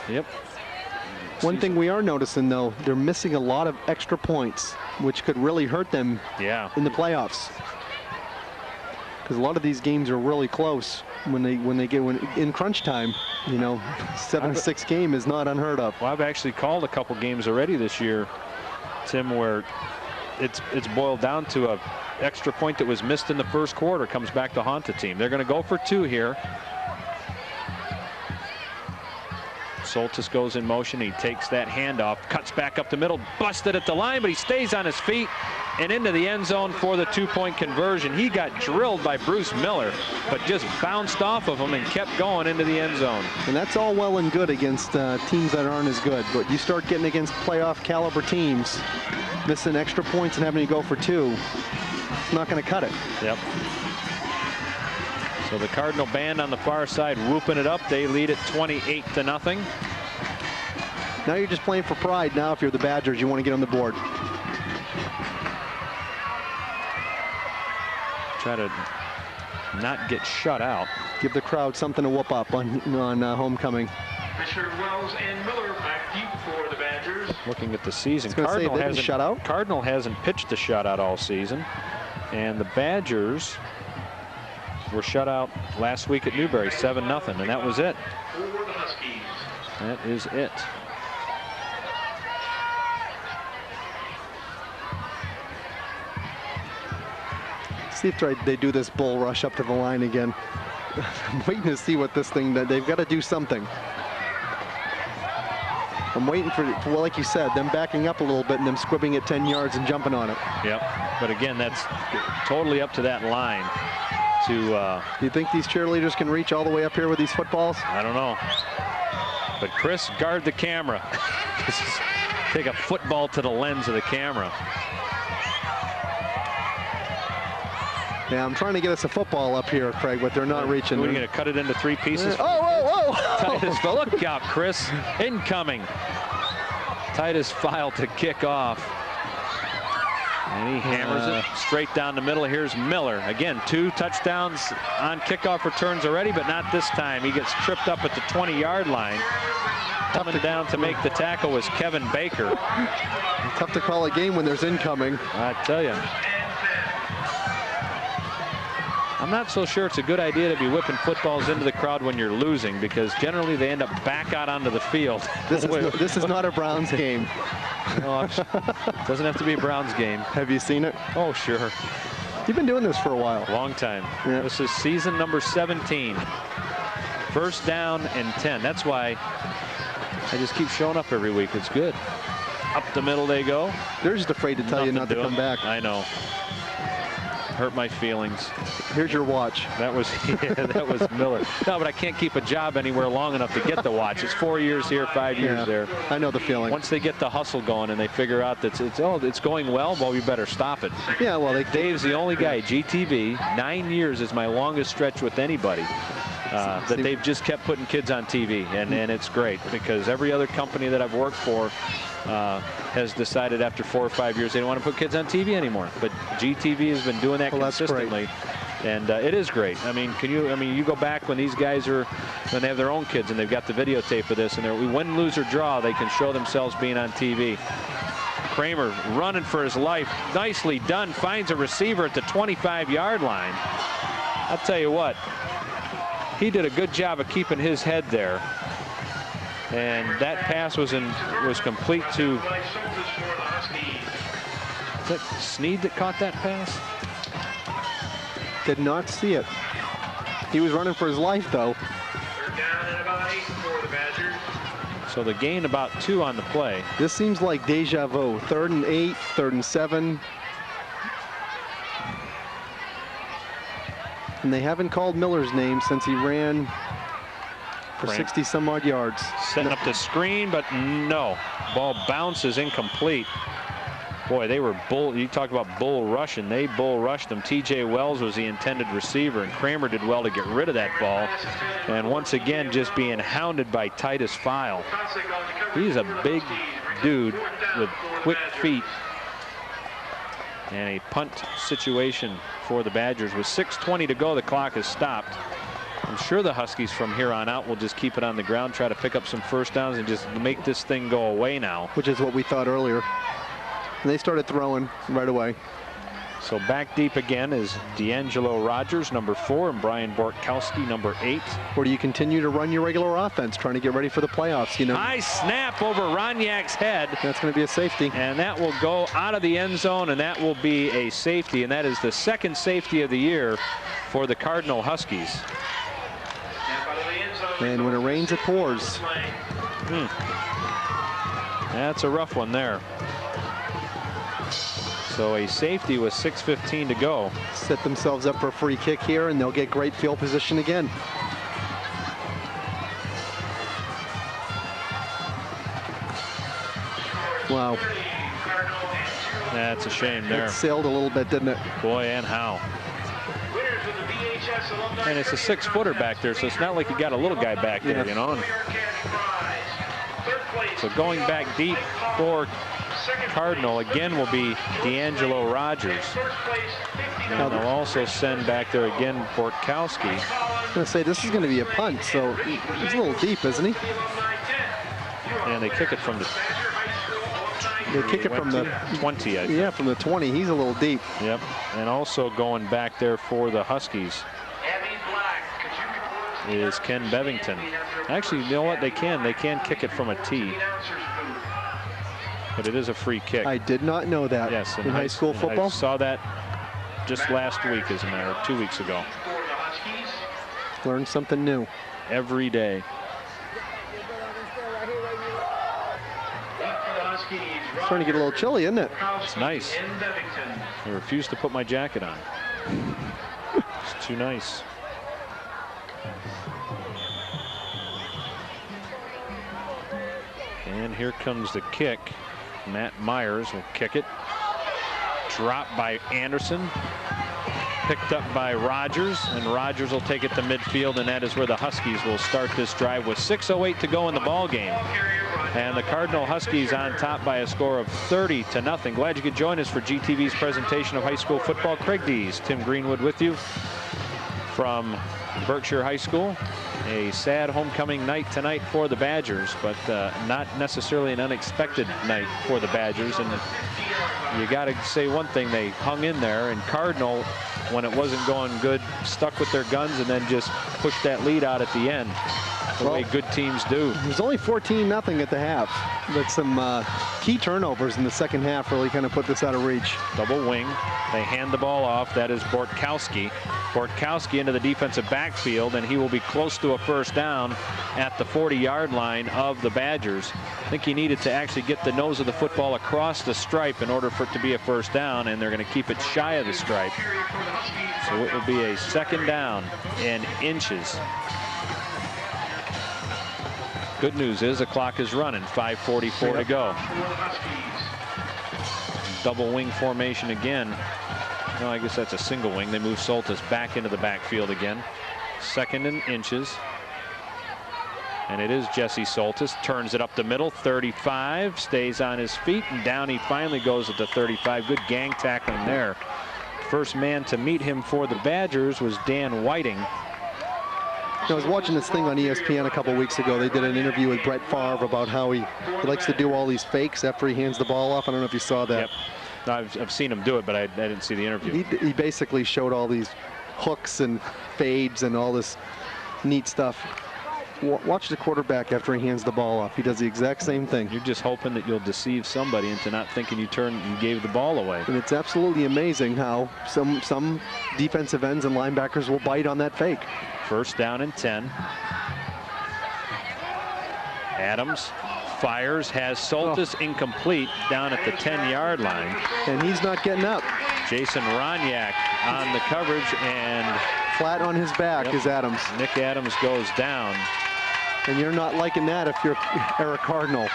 Yep. One thing we are noticing, though, they're missing a lot of extra points, which could really hurt them in the playoffs. Because a lot of these games are really close when they get in crunch time. You know, 7-6 game is not unheard of. Well, I've actually called a couple games already this year, Tim, where it's boiled down to a extra point that was missed in the first quarter comes back to haunt the team. They're going to go for 2 here. Soltis goes in motion. He takes that handoff, cuts back up the middle, busted at the line, but he stays on his feet and into the end zone for the 2-point conversion. He got drilled by Bruce Miller, but just bounced off of him and kept going into the end zone. And that's all well and good against teams that aren't as good, but you start getting against playoff caliber teams, missing extra points and having to go for 2, it's not going to cut it. Yep. So the Cardinal band on the far side whooping it up. They lead it 28-0. Now you're just playing for pride. Now if you're the Badgers, you want to get on the board. Try to not get shut out. Give the crowd something to whoop up on homecoming. Richard Wells and Miller back deep for the Badgers. Looking at the season, Cardinal hasn't pitched a shutout all season, and the Badgers were shut out last week at Newberry, 7-0, and that was it. That is it. See if they do this bull rush up to the line again. I'm waiting to see what this thing, that they've got to do something. I'm waiting for, well, like you said, them backing up a little bit and them squibbing it 10 yards and jumping on it. Yep, but again, that's totally up to that line. To, do you think these cheerleaders can reach all the way up here with these footballs? I don't know. But Chris, guard the camera. Take a football to the lens of the camera. Yeah, I'm trying to get us a football up here, Craig, but they're not reaching. We're going to cut it into 3 pieces. Oh! Titus, look out, Chris. Incoming. Titus filed to kick off. And he hammers it straight down the middle. Here's Miller. Again, 2 touchdowns on kickoff returns already, but not this time. He gets tripped up at the 20-yard line. Coming down to make the tackle was Kevin Baker. Tough to call a game when there's incoming. I tell you. I'm not so sure it's a good idea to be whipping footballs into the crowd when you're losing, because generally they end up back out onto the field. This is not a Browns game. No, it doesn't have to be a Browns game. Have you seen it? Oh, sure. You've been doing this for a while. Long time. Yeah. This is season number 17. First down and 10. That's why I just keep showing up every week. It's good. Up the middle they go. They're just afraid to tell you not to come back. I know. Hurt my feelings. Here's your watch. That was that was Miller. No, but I can't keep a job anywhere long enough to get the watch. It's 4 years here, 5 years there. I know the feeling. Once they get the hustle going and they figure out that it's going well, well, we better stop it. Yeah, well, Dave's the only guy. GTV, 9 years is my longest stretch with anybody. That they've just kept putting kids on TV, and it's great, because every other company that I've worked for has decided after 4 or 5 years they don't want to put kids on TV anymore. But GTV has been doing that consistently, and it is great. I mean, you go back when these guys when they have their own kids and they've got the videotape of this, and we win, lose, or draw, they can show themselves being on TV. Kramer running for his life, nicely done, finds a receiver at the 25-yard line. I'll tell you what, he did a good job of keeping his head there. And that pass was complete to, is that Snead that caught that pass? Did not see it. He was running for his life, though. They're down at about 8 for the Badgers. So the gain about 2 on the play. This seems like deja vu. 3rd and 8, 3rd and 7. And they haven't called Miller's name since he ran for 60-some-odd yards. Setting up the screen, but no. Ball bounces incomplete. Boy, they were you talk about bull rushing. They bull rushed them. TJ Wells was the intended receiver, and Kramer did well to get rid of that ball. And once again, just being hounded by Titus File. He's a big dude with quick feet. And a punt situation for the Badgers. With 6:20 to go, the clock is stopped. I'm sure the Huskies from here on out will just keep it on the ground, try to pick up some first downs, and just make this thing go away now. Which is what we thought earlier. And they started throwing right away. So back deep again is D'Angelo Rogers, number 4, and Brian Borkowski, number 8. Or do you continue to run your regular offense, trying to get ready for the playoffs? You know, high snap over Roniak's head. That's going to be a safety. And that will go out of the end zone, and that will be a safety. And that is the 2nd safety of the year for the Cardinal Huskies. And when it rains, it pours. That's a rough one there. So a safety with 6:15 to go. Set themselves up for a free kick here, and they'll get great field position again. Wow. That's a shame there. It sailed a little bit, didn't it? Boy, and how. And it's a 6-footer back there, so it's not like you got a little guy back there, you know. So going back deep for Cardinal again will be D'Angelo Rogers. And they'll also send back there again Borkowski. I'm going to say this is going to be a punt, so he's a little deep, isn't he? And they kick it from the 20, I think. Yeah, from the 20. He's a little deep. Yep. And also going back there for the Huskies is Ken Bevington. Actually, you know what? They can kick it from a tee. But it is a free kick. I did not know that. Yes, in high school football. I saw that just last week, as a matter of 2 weeks ago. Learn something new every day. It's starting to get a little chilly, isn't it? It's nice. I refuse to put my jacket on. It's too nice. And here comes the kick. Matt Myers will kick it. Dropped by Anderson. Picked up by Rogers, and Rogers will take it to midfield, and that is where the Huskies will start this drive with 6:08 to go in the ball game. And the Cardinal Huskies on top by a score of 30-0. Glad you could join us for GTV's presentation of high school football. Craig Dees, Tim Greenwood with you from Berkshire High School. A sad homecoming night tonight for the Badgers, but not necessarily an unexpected night for the Badgers. And you got to say one thing, they hung in there, and Cardinal, when it wasn't going good, stuck with their guns and then just pushed that lead out at the end. The way good teams do. It was only 14-0 at the half, but some key turnovers in the second half really kind of put this out of reach. Double wing. They hand the ball off. That is Bortkowski. Bortkowski into the defensive backfield, and he will be close to a first down at the 40-yard line of the Badgers. I think he needed to actually get the nose of the football across the stripe in order for it to be a first down, and they're going to keep it shy of the stripe. So it will be a second down in inches. Good news is the clock is running. 5:44 to go. Double wing formation again. No, I guess that's a single wing. They move Soltis back into the backfield again. Second and inches. And it is Jesse Soltis. Turns it up the middle. 35. Stays on his feet. And down he finally goes at the 35. Good gang tackling there. First man to meet him for the Badgers was Dan Whiting. I was watching this thing on ESPN a couple weeks ago. They did an interview with Brett Favre about how he likes to do all these fakes after he hands the ball off. I don't know if you saw that. Yep. I've seen him do it, but I didn't see the interview. He basically showed all these hooks and fades and all this neat stuff. Watch the quarterback after he hands the ball off. He does the exact same thing. You're just hoping that you'll deceive somebody into not thinking you gave the ball away. And it's absolutely amazing how some defensive ends and linebackers will bite on that fake. First down and 10. Adams fires, has Soltis incomplete down at the 10-yard line. And he's not getting up. Jason Ronyak on the coverage, and flat on his back is Adams. Nick Adams goes down. And you're not liking that if you're Eric Cardinal.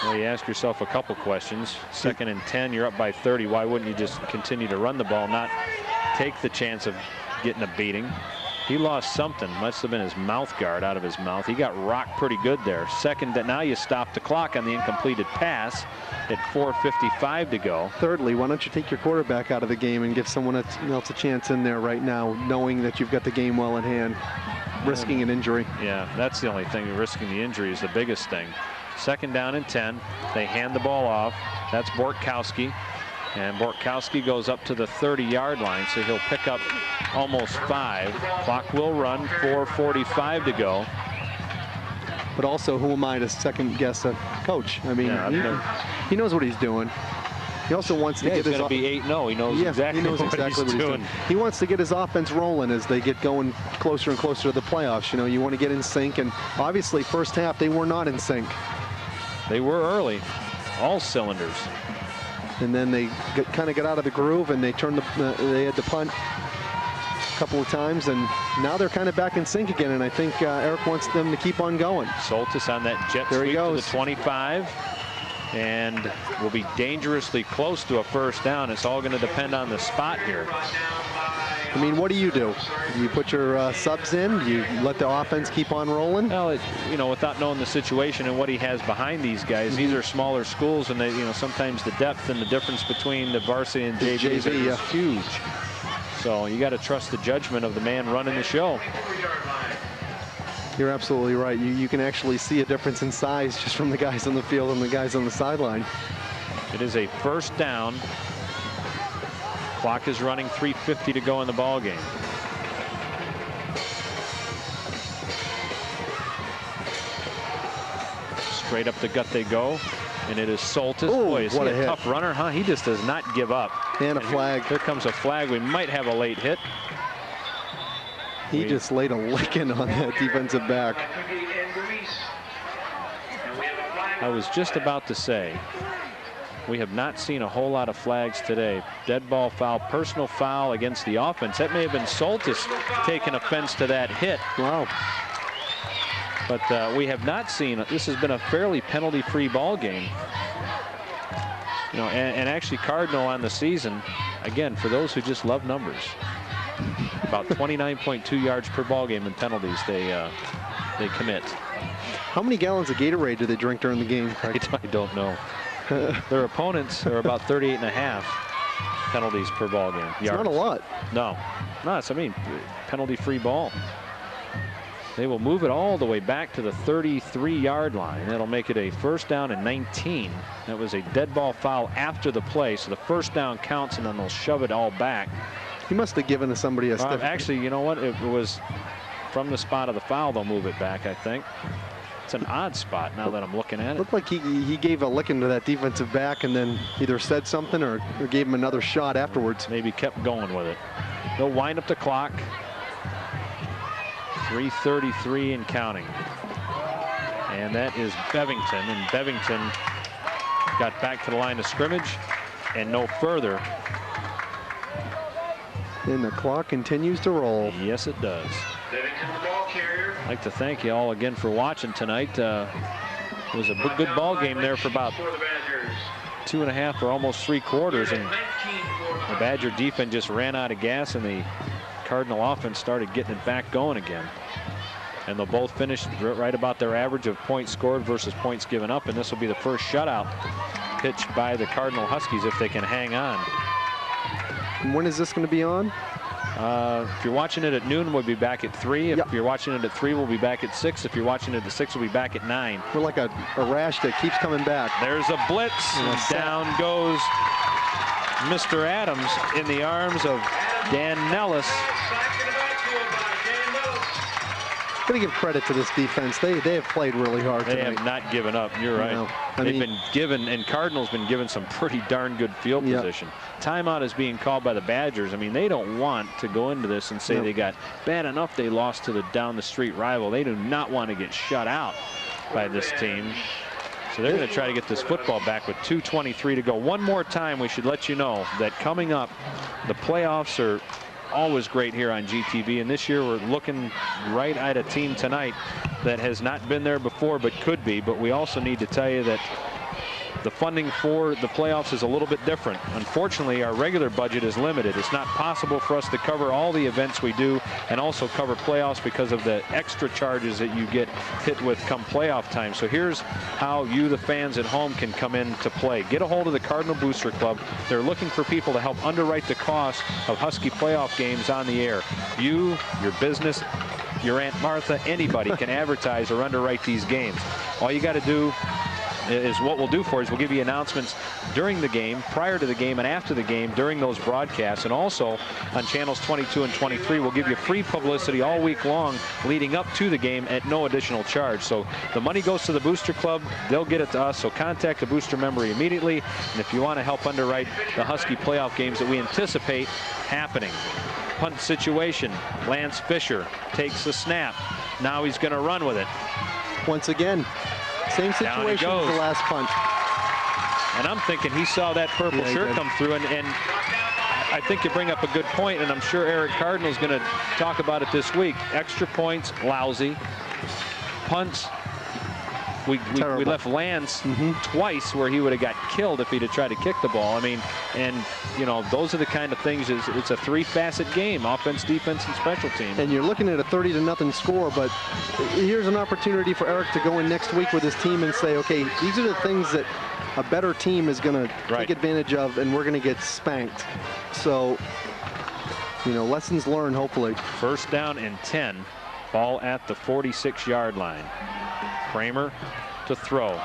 Well, you ask yourself a couple questions. Second and 10, you're up by 30. Why wouldn't you just continue to run the ball, not take the chance of getting a beating? He lost something. Must have been his mouth guard out of his mouth. He got rocked pretty good there. Second, now you stop the clock on the incompleted pass at 4:55 to go. Thirdly, why don't you take your quarterback out of the game and give someone else a chance in there right now, knowing that you've got the game well in hand, risking an injury? Yeah, that's the only thing. Risking the injury is the biggest thing. Second down and 10. They hand the ball off. That's Bortkowski. And Bortkowski goes up to the 30-yard line, so he'll pick up almost 5. Clock will run, 4:45 to go. But also, who am I to second guess a coach? I mean, he knows what he's doing. He also wants to get his... He's going to be 8-0. He knows exactly what he's doing. He wants to get his offense rolling as they get going closer and closer to the playoffs. You know, you want to get in sync, and obviously, first half, they were not in sync. They were early, all cylinders. And then they kind of got out of the groove, and they turned they had to punt a couple of times, and now they're kind of back in sync again. And I think Eric wants them to keep on going. Soltis on that jet sweep to the 25, and will be dangerously close to a first down. It's all going to depend on the spot here. I mean, what do? You put your subs in? Do you let the offense keep on rolling? Well, you know, without knowing the situation and what he has behind these guys, these are smaller schools, and they, you know, sometimes the depth and the difference between the varsity and JV is huge. So you got to trust the judgment of the man running the show. You're absolutely right. You can actually see a difference in size just from the guys on the field and the guys on the sideline. It is a first down. Clock is running, 3:50 to go in the ball game. Straight up the gut they go, and it is Soltis. Ooh, boy, is he what a tough runner, huh? He just does not give up. And a flag. Here comes a flag. We might have a late hit. He just laid a licking on that defensive back. I was just about to say, we have not seen a whole lot of flags today. Dead ball foul, personal foul against the offense. That may have been Soltis taking offense to that hit. Wow. But we have not seen, this has been a fairly penalty-free ball game. You know, and actually Cardinal on the season, again, for those who just love numbers, about 29.2 yards per ball game in penalties they commit. How many gallons of Gatorade do they drink during the game? I don't know. Their opponents are about 38.5 penalties per ball game. It's not a lot. No. No, it's, I mean, penalty-free ball. They will move it all the way back to the 33-yard line. That'll make it a first down and 19. That was a dead ball foul after the play, so the first down counts, and then they'll shove it all back. He must have given somebody a stiff. Actually, you know what? It was from the spot of the foul, they'll move it back, I think. It's an odd spot now that I'm looking at it. Looked like he gave a licking to that defensive back and then either said something or gave him another shot afterwards. Maybe kept going with it. They'll wind up the clock. 3:33 and counting. And that is Bevington. And Bevington got back to the line of scrimmage and no further. And the clock continues to roll. Yes, it does. Bevington, the ball carrier. I'd like to thank you all again for watching tonight. It was a good ball game there for about 2.5 or almost 3 quarters. And the Badger defense just ran out of gas, and the Cardinal offense started getting it back going again. And they'll both finish right about their average of points scored versus points given up. And this will be the first shutout pitched by the Cardinal Huskies if they can hang on. And when is this going to be on? If you're watching it at noon, we'll be back at 3. If you're watching it at 3, we'll be back at 6. If you're watching it at 6, we'll be back at 9. We're like a rash that keeps coming back. There's a blitz. And down goes Mr. Adams in the arms of Dan Nellis. Going to give credit to this defense. They have played really hard tonight. They have not given up. You're right. No, They've been given, and Cardinals been given some pretty darn good field position. Timeout is being called by the Badgers. I mean, they don't want to go into this and say they got bad enough they lost to the down the street rival. They do not want to get shut out by this team. So they're going to try to get this football back with 2:23 to go. One more time, we should let you know that coming up, the playoffs are always great here on GTV, and this year we're looking right at a team tonight that has not been there before but could be. But we also need to tell you that the funding for the playoffs is a little bit different. Unfortunately, our regular budget is limited. It's not possible for us to cover all the events we do and also cover playoffs because of the extra charges that you get hit with come playoff time. So here's how you, the fans at home, can come in to play. Get a hold of the Cardinal Booster Club. They're looking for people to help underwrite the cost of Husky playoff games on the air. You, your business, your Aunt Martha, anybody can advertise or underwrite these games. All you got to do is what we'll do for is we'll give you announcements during the game, prior to the game, and after the game during those broadcasts. And also on channels 22 and 23, we'll give you free publicity all week long leading up to the game at no additional charge. So the money goes to the Booster Club. They'll get it to us. So contact the Booster member immediately. And if you want to help underwrite the Husky playoff games that we anticipate happening. Punt situation. Lance Fisher takes the snap. Now he's going to run with it. Once again. Same situation as the last punt. And I'm thinking he saw that purple shirt come through, and I think you bring up a good point, and I'm sure Eric Cardinal is going to talk about it this week. Extra points, lousy. Punts, we left Lance twice where he would have got killed if he'd have tried to kick the ball. I mean, and you know, those are the kind of things. It's a 3-facet game: offense, defense, and special teams. And you're looking at a 30-0 score, but here's an opportunity for Eric to go in next week with his team and say, okay, these are the things that a better team is going to take advantage of, and we're going to get spanked. So, you know, lessons learned, hopefully. First down and 10. Ball at the 46-yard line. Kramer to throw.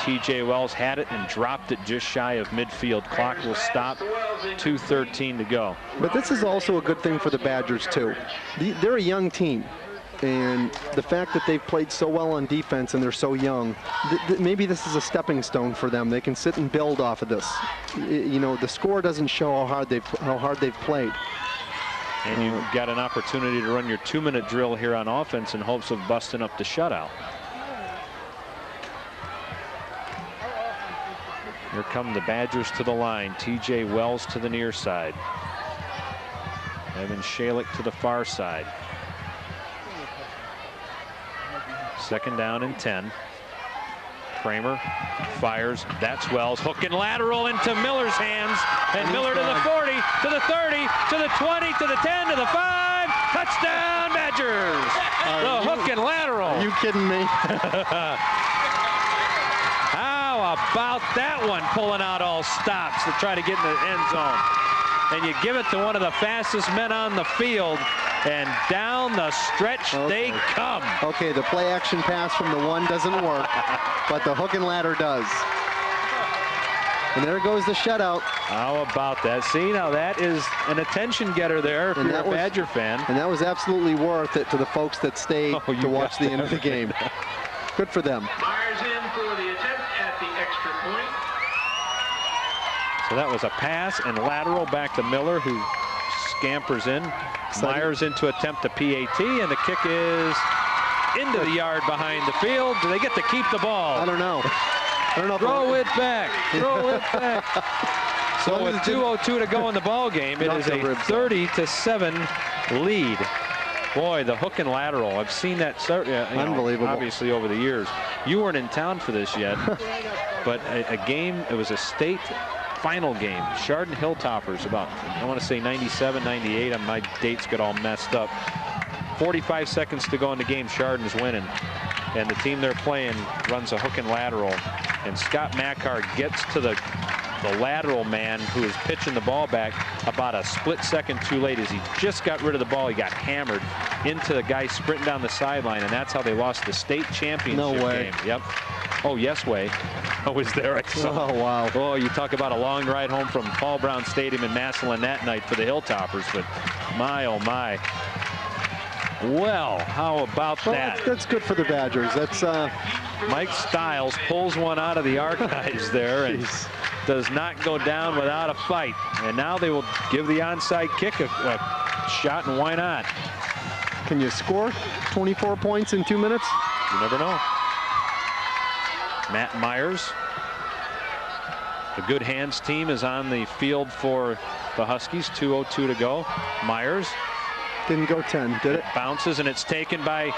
T.J. Wells had it and dropped it just shy of midfield. Clock will stop. 2:13 to go. But this is also a good thing for the Badgers, too. They're a young team. And the fact that they've played so well on defense and they're so young, maybe this is a stepping stone for them. They can sit and build off of this. You know, the score doesn't show how hard they've played. And you've got an opportunity to run your 2-minute drill here on offense in hopes of busting up the shutout. Here come the Badgers to the line. T.J. Wells to the near side. Evan Shalick to the far side. Second down and 10. Kramer fires. That's Wells. Hook and lateral into Miller's hands. And Miller to the 40, to the 30, to the 20, to the 10, to the 5. Touchdown, Badgers! Badgers. The hook and lateral. Are you kidding me? How about that one, pulling out all stops to try to get in the end zone? And you give it to one of the fastest men on the field, and down the stretch they come. Okay, the play action pass from the 1 doesn't work, but the hook and ladder does. And there goes the shutout. How about that? See, now that is an attention getter there if you're a Badger fan. And that was absolutely worth it to the folks that stayed to watch the end of the game. Good for them. Myers in for the attempt at the extra point. So that was a pass and lateral back to Miller, who scampers in. Myers in to attempt the PAT, and the kick is into the yard behind the field. Do they get to keep the ball? I don't know. Throw it back. Throw it back. So with 2:02 to go in the ball game, it is a 30-7 lead. Boy, the hook and lateral. I've seen that unbelievable. Obviously over the years. You weren't in town for this yet, but a game, it was a state final game. Chardon Hilltoppers, about, I want to say 97, 98. And my dates got all messed up. 45 seconds to go in the game. Chardon's winning. And the team they're playing runs a hook and lateral. And Scott Mackar gets to the lateral man who is pitching the ball back about a split second too late. As he just got rid of the ball, he got hammered into the guy sprinting down the sideline, and that's how they lost the state championship game. Yep. Oh, yes way. I was there. I saw. Oh, wow. Oh, you talk about a long ride home from Paul Brown Stadium in Massillon that night for the Hilltoppers, but my, oh my. Well, how about that? That's good for the Badgers. That's Mike Stiles pulls one out of the archives there and does not go down without a fight. And now they will give the onside kick a shot, and why not? Can you score 24 points in 2 minutes? You never know. Matt Myers. The Good Hands team is on the field for the Huskies. 2:02 to go. Myers. Didn't go 10, did it? Bounces, and it's taken by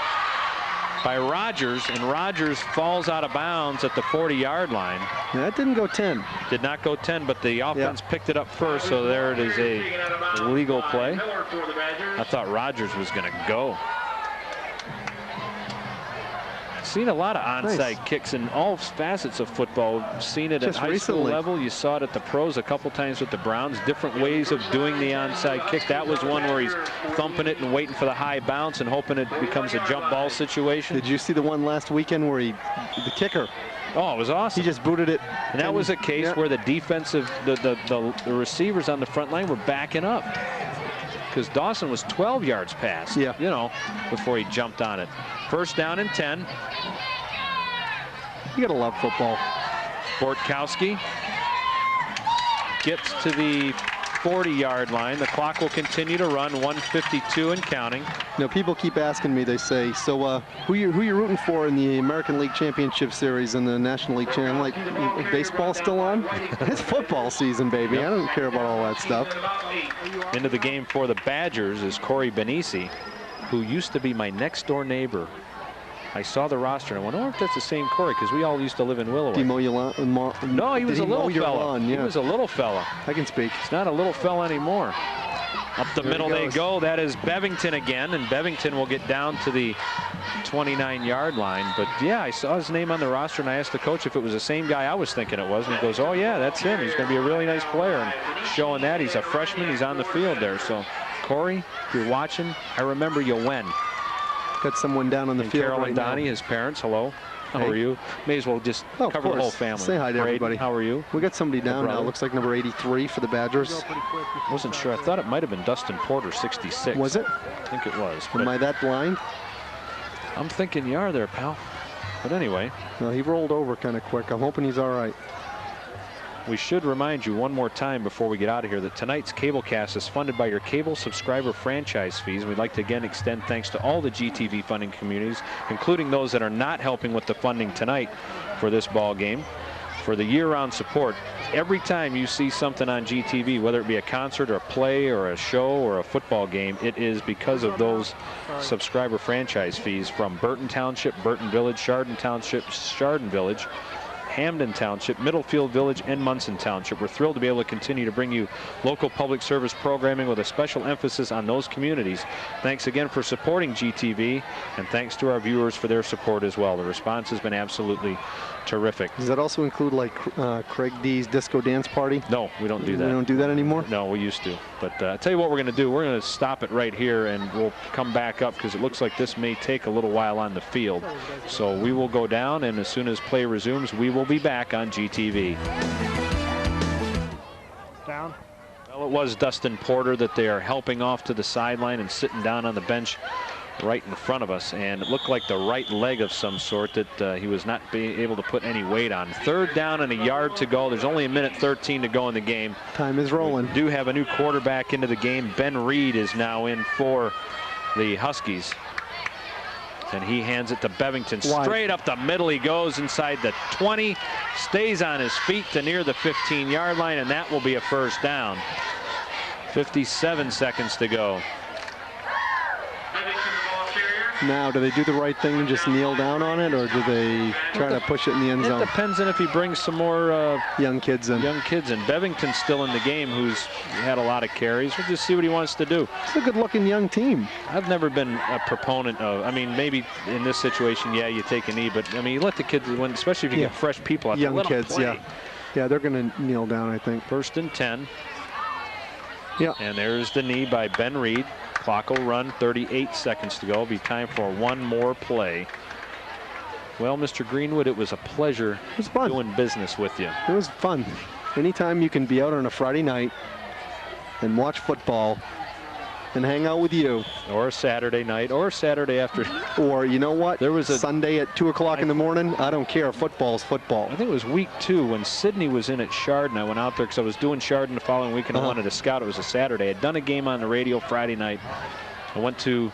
Rogers, and Rogers falls out of bounds at the 40-yard line. Yeah, that didn't go 10. Did not go 10, but the offense picked it up first, so there it is, a legal play. I thought Rogers was going to go. Seen a lot of onside kicks in all facets of football. Seen it at high school level. You saw it at the pros a couple times with the Browns. Different ways of doing the onside kick. That was one where he's thumping it and waiting for the high bounce and hoping it becomes a jump ball situation. Did you see the one last weekend where the kicker? Oh, it was awesome. He just booted it. And that was a case where the defensive, the receivers on the front line were backing up. Because Dawson was 12 yards past, you know, before he jumped on it. First down and 10. You gotta love football. Bortkowski gets to the 40-yard line. The clock will continue to run, 1:52 and counting. You know, people keep asking me, they say, so who you rooting for in the American League Championship Series and the National League Championship? I'm like, baseball still on? It's football season, baby. I don't care about all that stuff. Into the game for the Badgers is Corey Benisi, who used to be my next door neighbor. I saw the roster and I wonder if that's the same Corey, because we all used to live in Willowwood. No, he was a little fella. He was a little fella. I can speak. He's not a little fella anymore. Up the middle they go. That is Bevington again, and Bevington will get down to the 29-yard line. But yeah, I saw his name on the roster, and I asked the coach if it was the same guy I was thinking it was, and he goes, oh yeah, that's him. He's going to be a really nice player, and showing that he's a freshman. He's on the field there. So Corey, if you're watching, I remember you when. Got someone down on the field Carol right and Donnie, now. His parents, hello. How are you? May as well just cover the whole family. Say hi to everybody. How are you? We got somebody down now. Looks like number 83 for the Badgers. Wasn't sure. I thought it might have been Dustin Porter, 66. Was it? I think it was. Am I that blind? I'm thinking you are there, pal. But anyway. No, he rolled over kind of quick. I'm hoping he's all right. We should remind you one more time before we get out of here that tonight's Cablecast is funded by your cable subscriber franchise fees. We'd like to again extend thanks to all the GTV funding communities, including those that are not helping with the funding tonight for this ball game, for the year-round support. Every time you see something on GTV, whether it be a concert or a play or a show or a football game, it is because of those subscriber franchise fees from Burton Township, Burton Village, Chardon Township, Chardon Village, Hamden Township, Middlefield Village, and Munson Township. We're thrilled to be able to continue to bring you local public service programming with a special emphasis on those communities. Thanks again for supporting GTV, and thanks to our viewers for their support as well. The response has been absolutely terrific. Does that also include like Craig D's disco dance party? No, we don't do that. We don't do that anymore? No, we used to. But I'll tell you what we're going to do. We're going to stop it right here, and we'll come back up because it looks like this may take a little while on the field. So we will go down, and as soon as play resumes, we will be back on GTV. Down. Well, it was Dustin Porter that they are helping off to the sideline and sitting down on the bench right in front of us, and it looked like the right leg of some sort that he was not being able to put any weight on. 3rd down and a yard to go. There's only 1:13 to go in the game. Time is rolling. We do have a new quarterback into the game. Ben Reed is now in for the Huskies, and he hands it to Bevington. Wide. Straight up the middle he goes, inside the 20, stays on his feet to near the 15-yard line, and that will be a 1st down. 57 seconds to go. Now, do they do the right thing and just kneel down on it, or do they try to push it in the end zone? It depends on if he brings some more young kids in. Bevington's still in the game, who's had a lot of carries. We'll just see what he wants to do. It's a good-looking young team. I've never been a proponent of, I mean, maybe in this situation, yeah, you take a knee, but I mean, you let the kids win, especially if you get fresh people out there. Young kids, yeah. Yeah, they're going to kneel down, I think. 1st and 10. Yeah. And there's the knee by Ben Reed. Clock will run, 38 seconds to go. It'll be time for one more play. Well, Mr. Greenwood, it was a pleasure doing business with you. It was fun. Anytime you can be out on a Friday night and watch football and hang out with you. Or a Saturday night, or a Saturday after. Or, you know what? There was a Sunday at 2 o'clock in the morning. I don't care. Football's football. I think it was week 2 when Sydney was in at Chardon. I went out there because I was doing Chardon the following week, and I wanted to scout. It was a Saturday. I'd done a game on the radio Friday night. I went to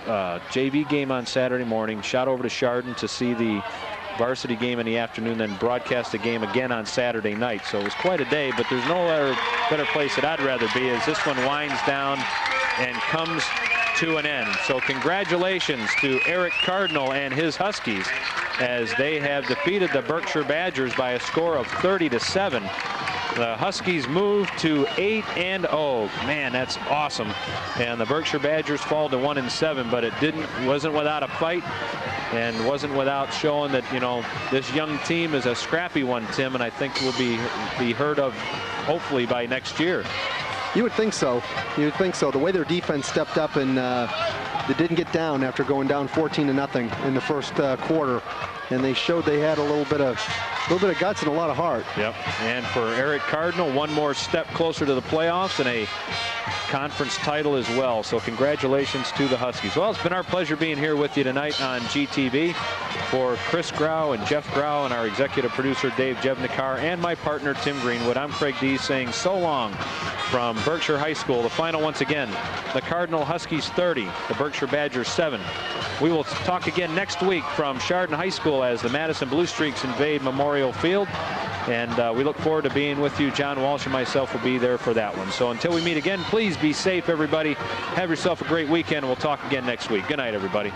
a JV game on Saturday morning, shot over to Chardon to see the varsity game in the afternoon, then broadcast a game again on Saturday night. So it was quite a day, but there's no better place that I'd rather be as this one winds down and comes to an end. So congratulations to Eric Cardinal and his Huskies as they have defeated the Berkshire Badgers by a score of 30-7. The Huskies move to 8-0. Man, that's awesome. And the Berkshire Badgers fall to 1-7, but it wasn't without a fight and wasn't without showing that, you know, this young team is a scrappy one, Tim, and I think will be heard of hopefully by next year. You would think so. You would think so. The way their defense stepped up and they didn't get down after going down 14-0 in the first quarter, and they showed they had a little bit of guts and a lot of heart. Yep. And for Eric Cardinal, one more step closer to the playoffs and a conference title as well. So congratulations to the Huskies. Well, it's been our pleasure being here with you tonight on GTV. For Chris Grau and Jeff Grau and our executive producer Dave Jevnikar and my partner Tim Greenwood, I'm Craig D saying so long from Berkshire High School. The final once again, the Cardinal Huskies 30, the Berkshire Badgers 7. We will talk again next week from Chardon High School as the Madison Blue Streaks invade Memorial Field. And we look forward to being with you. John Walsh and myself will be there for that one. So until we meet again, please be safe, everybody. Have yourself a great weekend. We'll talk again next week. Good night, everybody.